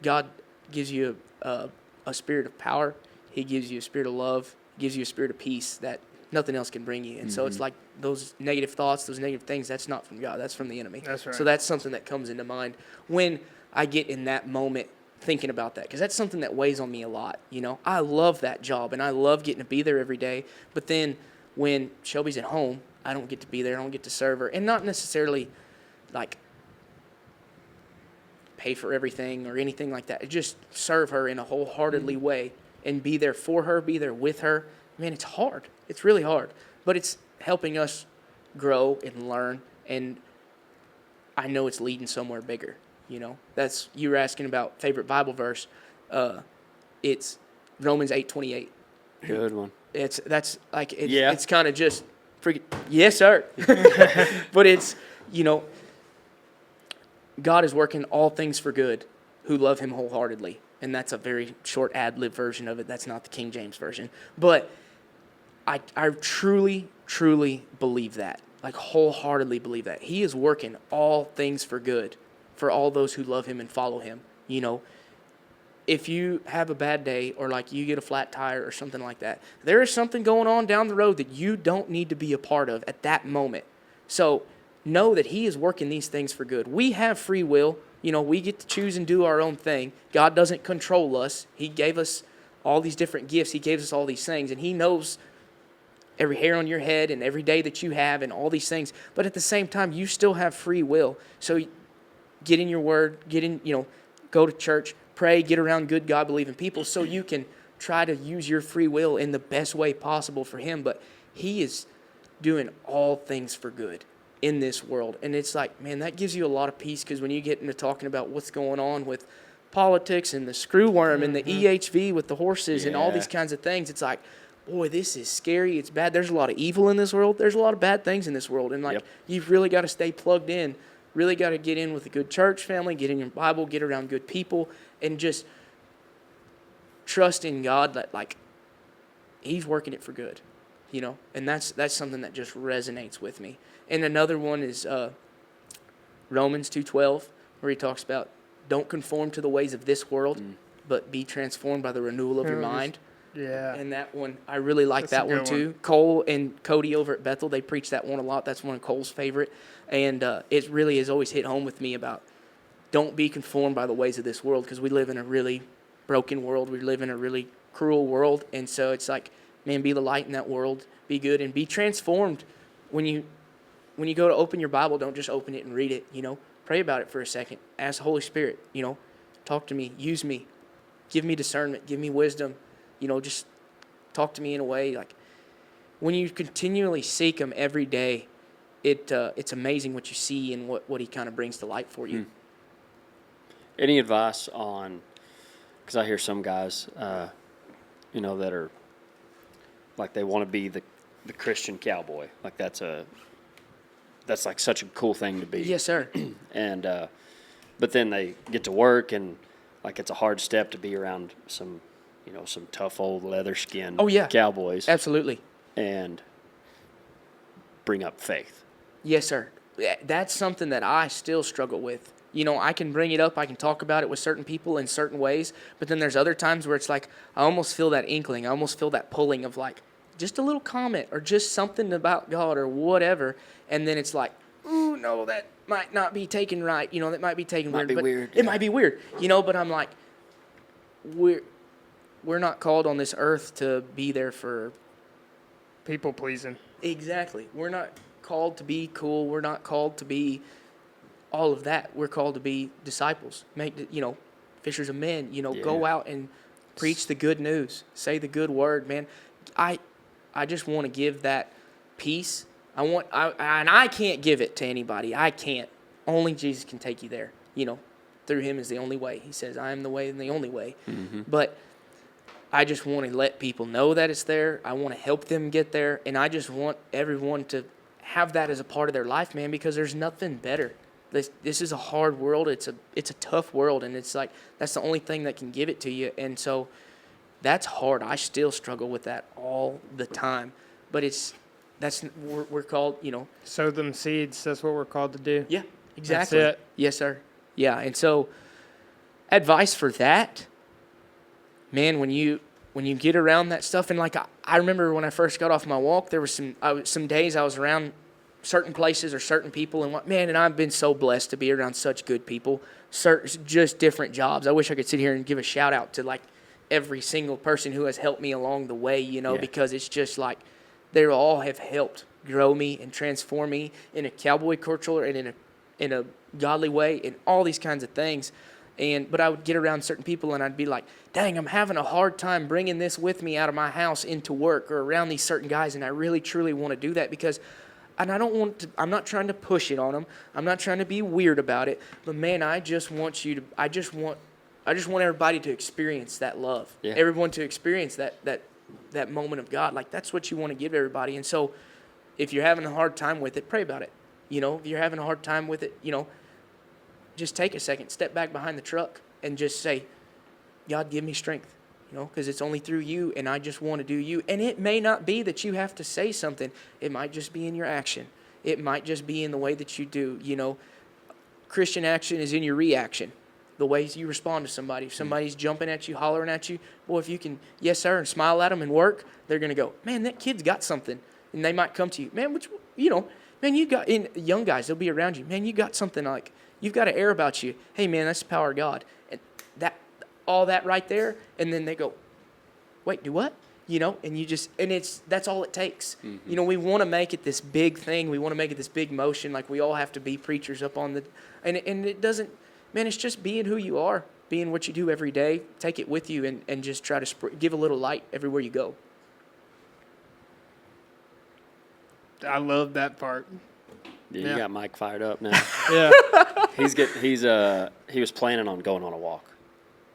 God gives you a spirit of power. He gives you a spirit of love. He gives you a spirit of peace that nothing else can bring you. And so it's like those negative thoughts, those negative things, that's not from God. That's from the enemy. That's right. So that's something that comes into mind when I get in that moment thinking about that, because that's something that weighs on me a lot. You know, I love that job, and I love getting to be there every day. But then when Shelby's at home, I don't get to be there. I don't get to serve her. And not necessarily, like, pay for everything or anything like that. Just serve her in a wholeheartedly way and be there for her, be there with her. Man, it's hard. It's really hard. But it's helping us grow and learn, and I know it's leading somewhere bigger. You know, that's, you were asking about favorite Bible verse. It's Romans 8:28. Good one. It's Yeah. It's kind of just freaking, yes, sir. But it's, you know, God is working all things for good who love him wholeheartedly. And that's a very short ad-lib version of it. That's not the King James version. But I truly, truly believe that. Like, wholeheartedly believe that. He is working all things for good for all those who love him and follow him. You know, if you have a bad day or like you get a flat tire or something like that, there is something going on down the road that you don't need to be a part of at that moment. So know that he is working these things for good. We have free will. You know, we get to choose and do our own thing. God doesn't control us. He gave us all these different gifts. He gave us all these things, and he knows every hair on your head and every day that you have and all these things. But at the same time, you still have free will. So get in your word, go to church, pray, get around good, God-believing people so you can try to use your free will in the best way possible for him. But he is doing all things for good in this world. And it's like, man, that gives you a lot of peace, because when you get into talking about what's going on with politics and the screw worm and the EHV with the horses and all these kinds of things, it's like, boy, this is scary. It's bad. There's a lot of evil in this world. There's a lot of bad things in this world. And, like, you've really got to stay plugged in, really got to get in with a good church family, get in your Bible, get around good people, and just trust in God that, like, he's working it for good. and that's something that just resonates with me. And another one is Romans 2:12, where he talks about don't conform to the ways of this world, but be transformed by the renewal of your mind. Yeah. And that one, I really like That's a that one good too. one. Cole and Cody over at Bethel, they preach that one a lot. That's one of Cole's favorite. And it really has always hit home with me about don't be conformed by the ways of this world, because we live in a really broken world. We live in a really cruel world. And so it's like, man, be the light in that world. Be good and be transformed. When you go to open your Bible, don't just open it and read it, Pray about it for a second. Ask the Holy Spirit, talk to me, use me, give me discernment, give me wisdom, just talk to me in a way. Like, when you continually seek Him every day, it's amazing what you see and what He kind of brings to light for you. Any advice on, because I hear some guys, that are, like, they want to be the Christian cowboy. Like, that's like such a cool thing to be. Yes, sir. And, but then they get to work and, like, it's a hard step to be around some tough old leather skinned cowboys. Absolutely. And bring up faith. Yes, sir. That's something that I still struggle with. I can bring it up, I can talk about it with certain people in certain ways, but then there's other times where it's like, I almost feel that inkling, I almost feel that pulling of like, just a little comment or just something about God or whatever, and then it's like, ooh, no, that might not be taken right, that might be taken weird. It might be weird, but I'm like, we're not called on this earth to be there for People pleasing. Exactly. We're not called to be cool. We're not called to be all of that. We're called to be disciples. Fishers of men. Go out and preach the good news. Say the good word, man. I just want to give that peace. And I can't give it to anybody. I can't. Only Jesus can take you there. Through Him is the only way. He says, I am the way and the only way. Mm-hmm. But I just want to let people know that it's there. I want to help them get there. And I just want everyone to have that as a part of their life, man, because there's nothing better. This is a hard world. It's a tough world. And it's like, that's the only thing that can give it to you. And so that's hard. I still struggle with that all the time. But we're called, Sow them seeds. That's what we're called to do. Yeah, exactly. That's it. Yes, sir. Yeah. And so advice for that, man, when you get around that stuff, and like I remember when I first got off my walk, there were some days I was around certain places or certain people, and I've been so blessed to be around such good people, just different jobs. I wish I could sit here and give a shout out to like every single person who has helped me along the way, because it's just like they all have helped grow me and transform me in a cowboy culture and in a godly way and all these kinds of things. But I would get around certain people and I'd be like, dang, I'm having a hard time bringing this with me out of my house into work or around these certain guys. And I really, truly want to do that I'm not trying to push it on them. I'm not trying to be weird about it. But man, I just want everybody to experience that love. Yeah. Everyone to experience that moment of God. Like, that's what you want to give everybody. And so if you're having a hard time with it, pray about it. If you're having a hard time with it, just take a second, step back behind the truck, and just say, God, give me strength, because it's only through you, and I just want to do you. And it may not be that you have to say something. It might just be in your action. It might just be in the way that you do, Christian action is in your reaction, the ways you respond to somebody. If somebody's jumping at you, hollering at you, boy, if you can, yes, sir, and smile at them and work, they're going to go, man, that kid's got something. And they might come to you, man, man, you got, in young guys, they'll be around you, man, you got something like, you've got an air about you. Hey, man, that's the power of God. And all that right there, and then they go, wait, do what? And that's all it takes. Mm-hmm. We want to make it this big thing. We want to make it this big motion. Like, we all have to be preachers up on and it doesn't, man, it's just being who you are, being what you do every day. Take it with you and just try to give a little light everywhere you go. I love that part. Yeah, you got Mike fired up now. Yeah. He was planning on going on a walk.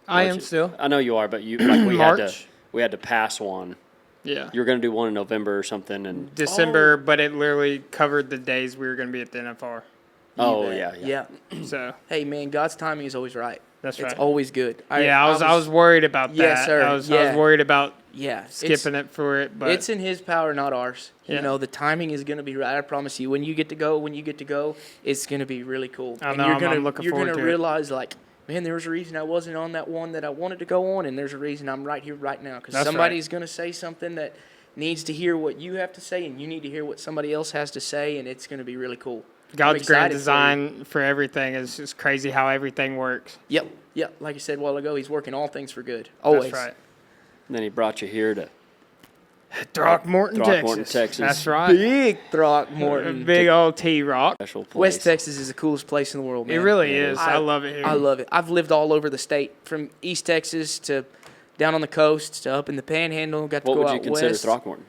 I am still. I know you are, but we had to pass one. Yeah. You were going to do one in November or something, and December, but it literally covered the days we were going to be at the NFR. Oh yeah. So hey, man, God's timing is always right. That's right. It's always good. I was worried about that. Yes, sir. I was worried about skipping it for it. But it's in his power, not ours. Yeah. You know, the timing is going to be right. I promise you. When you get to go, it's going to be really cool. I know, I'm looking forward to it. Realize, like, man, there was a reason I wasn't on that one that I wanted to go on, and there's a reason I'm right here right now. Because somebody's going to say something that needs to hear what you have to say, and you need to hear what somebody else has to say, and it's going to be really cool. God's grand design for everything is just crazy how everything works. Yep. Like I said a while ago, he's working all things for good. Always. That's right. And then he brought you here to Throckmorton, Texas. That's right. Big Throckmorton. Big old T-Rock. special place. West Texas is the coolest place in the world, man. It really is. I love it here. I love it. I've lived all over the state, from East Texas to down on the coast to up in the Panhandle. Got to What go would out you consider west. Throckmorton?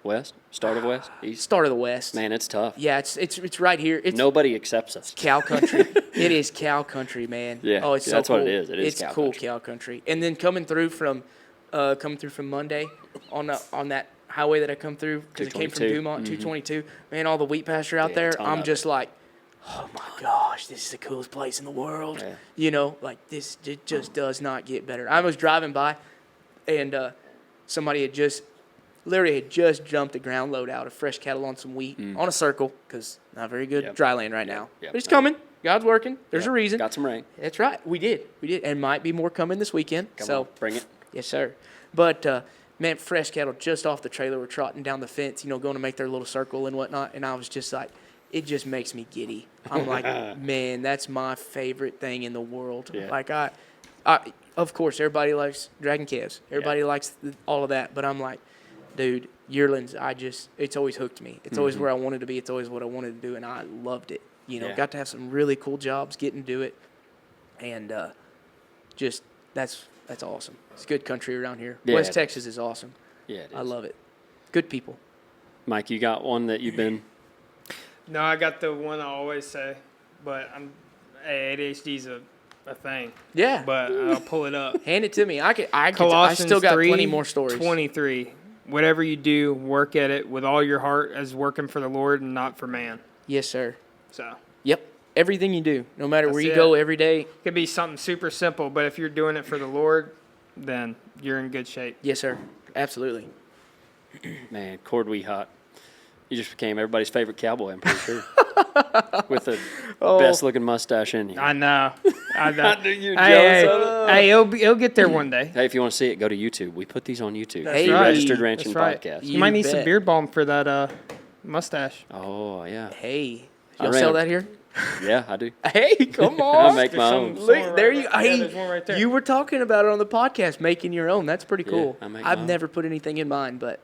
West? Start of West? East? Start of the West. Man, it's tough. Yeah, it's right here. It's Nobody accepts us. cow country. It is cow country, man. Yeah, Oh, it's yeah, so that's cool. what it is. It is it's cow cool country. cow country. And then coming through from Monday on that highway that I come through, because it came from 222. Dumont, 222. Man, all the wheat pasture out Yeah, there. ton I'm of just like, oh my gosh, this is the coolest place in the world. Yeah. You know, like this it just does not get better. I was driving by, and somebody had just jumped a ground load out of fresh cattle on some wheat on a circle, because not very good Yep. dry land right now. Yep. But it's coming. God's working. There's a reason. Got some rain. That's right. We did. And might be more coming this weekend. Come so on, bring it. yes, sir. But man, fresh cattle just off the trailer were trotting down the fence, going to make their little circle and whatnot. And I was just like, it just makes me giddy. I'm like, man, that's my favorite thing in the world. Yeah. Like I, of course, everybody likes dragging calves. Everybody likes all of that. But I'm like, dude, yearlings, it's always hooked me. It's always where I wanted to be. It's always what I wanted to do, and I loved it. Yeah. Got to have some really cool jobs, getting to do it, and just that's awesome. It's good country around here. Yeah. West Texas is awesome. Yeah, it is. I love it. Good people. Mike, you got one that you've been... No, I got the one I always say, but ADHD's a thing. Yeah. But I'll pull it up. Hand it to me. I Colossians still got 3, plenty more stories. 23. Whatever you do, work at it with all your heart as working for the Lord and not for man. Yes, sir. So Yep. Everything you do, no matter where That's you it. go every day. it could be something super simple, but if you're doing it for the Lord, then you're in good shape. Yes, sir. Absolutely. Man, Cord Wieghat. You just became everybody's favorite cowboy, I'm pretty sure. With the best-looking mustache in here. I know. You're Hey, jealous of it? hey, it'll get there one day. Hey, if you want to see it, go to YouTube. We put these on YouTube. That's The right. Registered Ranching That's right. Podcast. You might need some bet. beard balm for that mustache. Oh, yeah. Hey, I y'all ran sell a- that here? Yeah, I do. Hey, come I on. make my own. Look, there you. Yeah, Hey, there's one right there. you were talking about it on the podcast, making your own. That's pretty cool. I make I've mine. never put anything in mine, but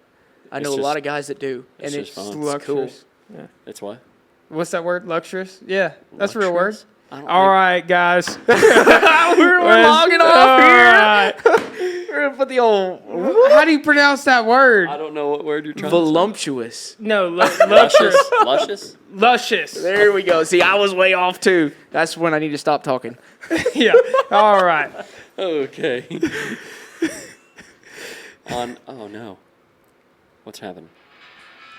I It's know a just- lot of guys that do, and it's it's, just fun. it's cool. Luxurious. Yeah. It's what? What's that word? Luxurious? Yeah, that's a real word. Luxurious? I don't All think- right, guys. We're logging off here. All right. We're gonna put the old How do you pronounce that word? I don't know what word you're trying voluptuous. No, to luxurious. say. Luscious? Luscious. There we go. See, I was way off too. That's when I need to stop talking. Yeah. All right. Okay. Oh, no. What's happening?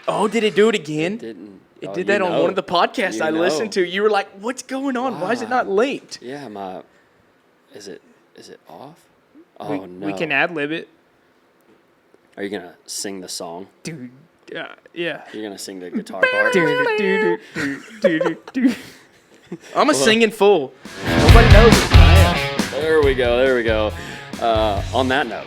Oh, did it do it again? Didn't. It oh, did you that on know. one of the podcasts You I know. listened to. You were like, "What's going on? Why is it not linked?" Yeah, Is it off? Oh, no. We can ad lib it. Are you going to sing the song? Dude. Yeah. You're going to sing the guitar part? I'm a singing fool. Nobody knows it. I am. There we go. On that note,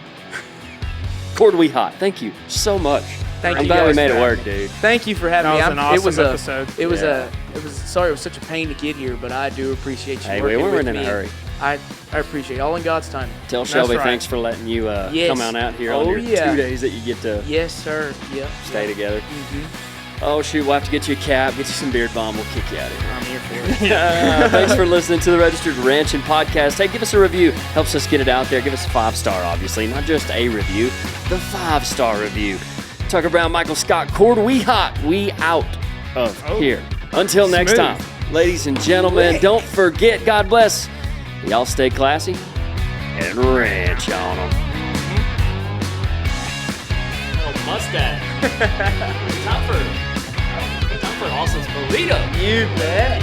Cord Wieghat, thank you so much. Thank I'm you glad we guys made for it work, having dude. Thank you for having That me. was an awesome episode. Sorry it was such a pain to get here, but I do appreciate you Hey, we working weren't with in a me. hurry. I appreciate it. All in God's time. Tell Shelby right. thanks for letting you Yes. come on out here on Oh, your yeah. 2 days that you get to Yes, sir. Yep. stay together. Mm-hmm. Oh, shoot, we'll have to get you a cap, get you some beard balm, we'll kick you out of here. I'm here for it. Thanks for listening to the Registered Ranching Podcast. Hey, give us a review. Helps us get it out there. Give us a 5-star, obviously. Not just a review, the 5-star review. Tucker Brown, Michael Scott, Cord Wieghat. We out of here. Until next Smooth. time, ladies and gentlemen, don't forget, God bless. Y'all stay classy and ranch on them. Oh, mustache. Time for an awesome burrito. You bet.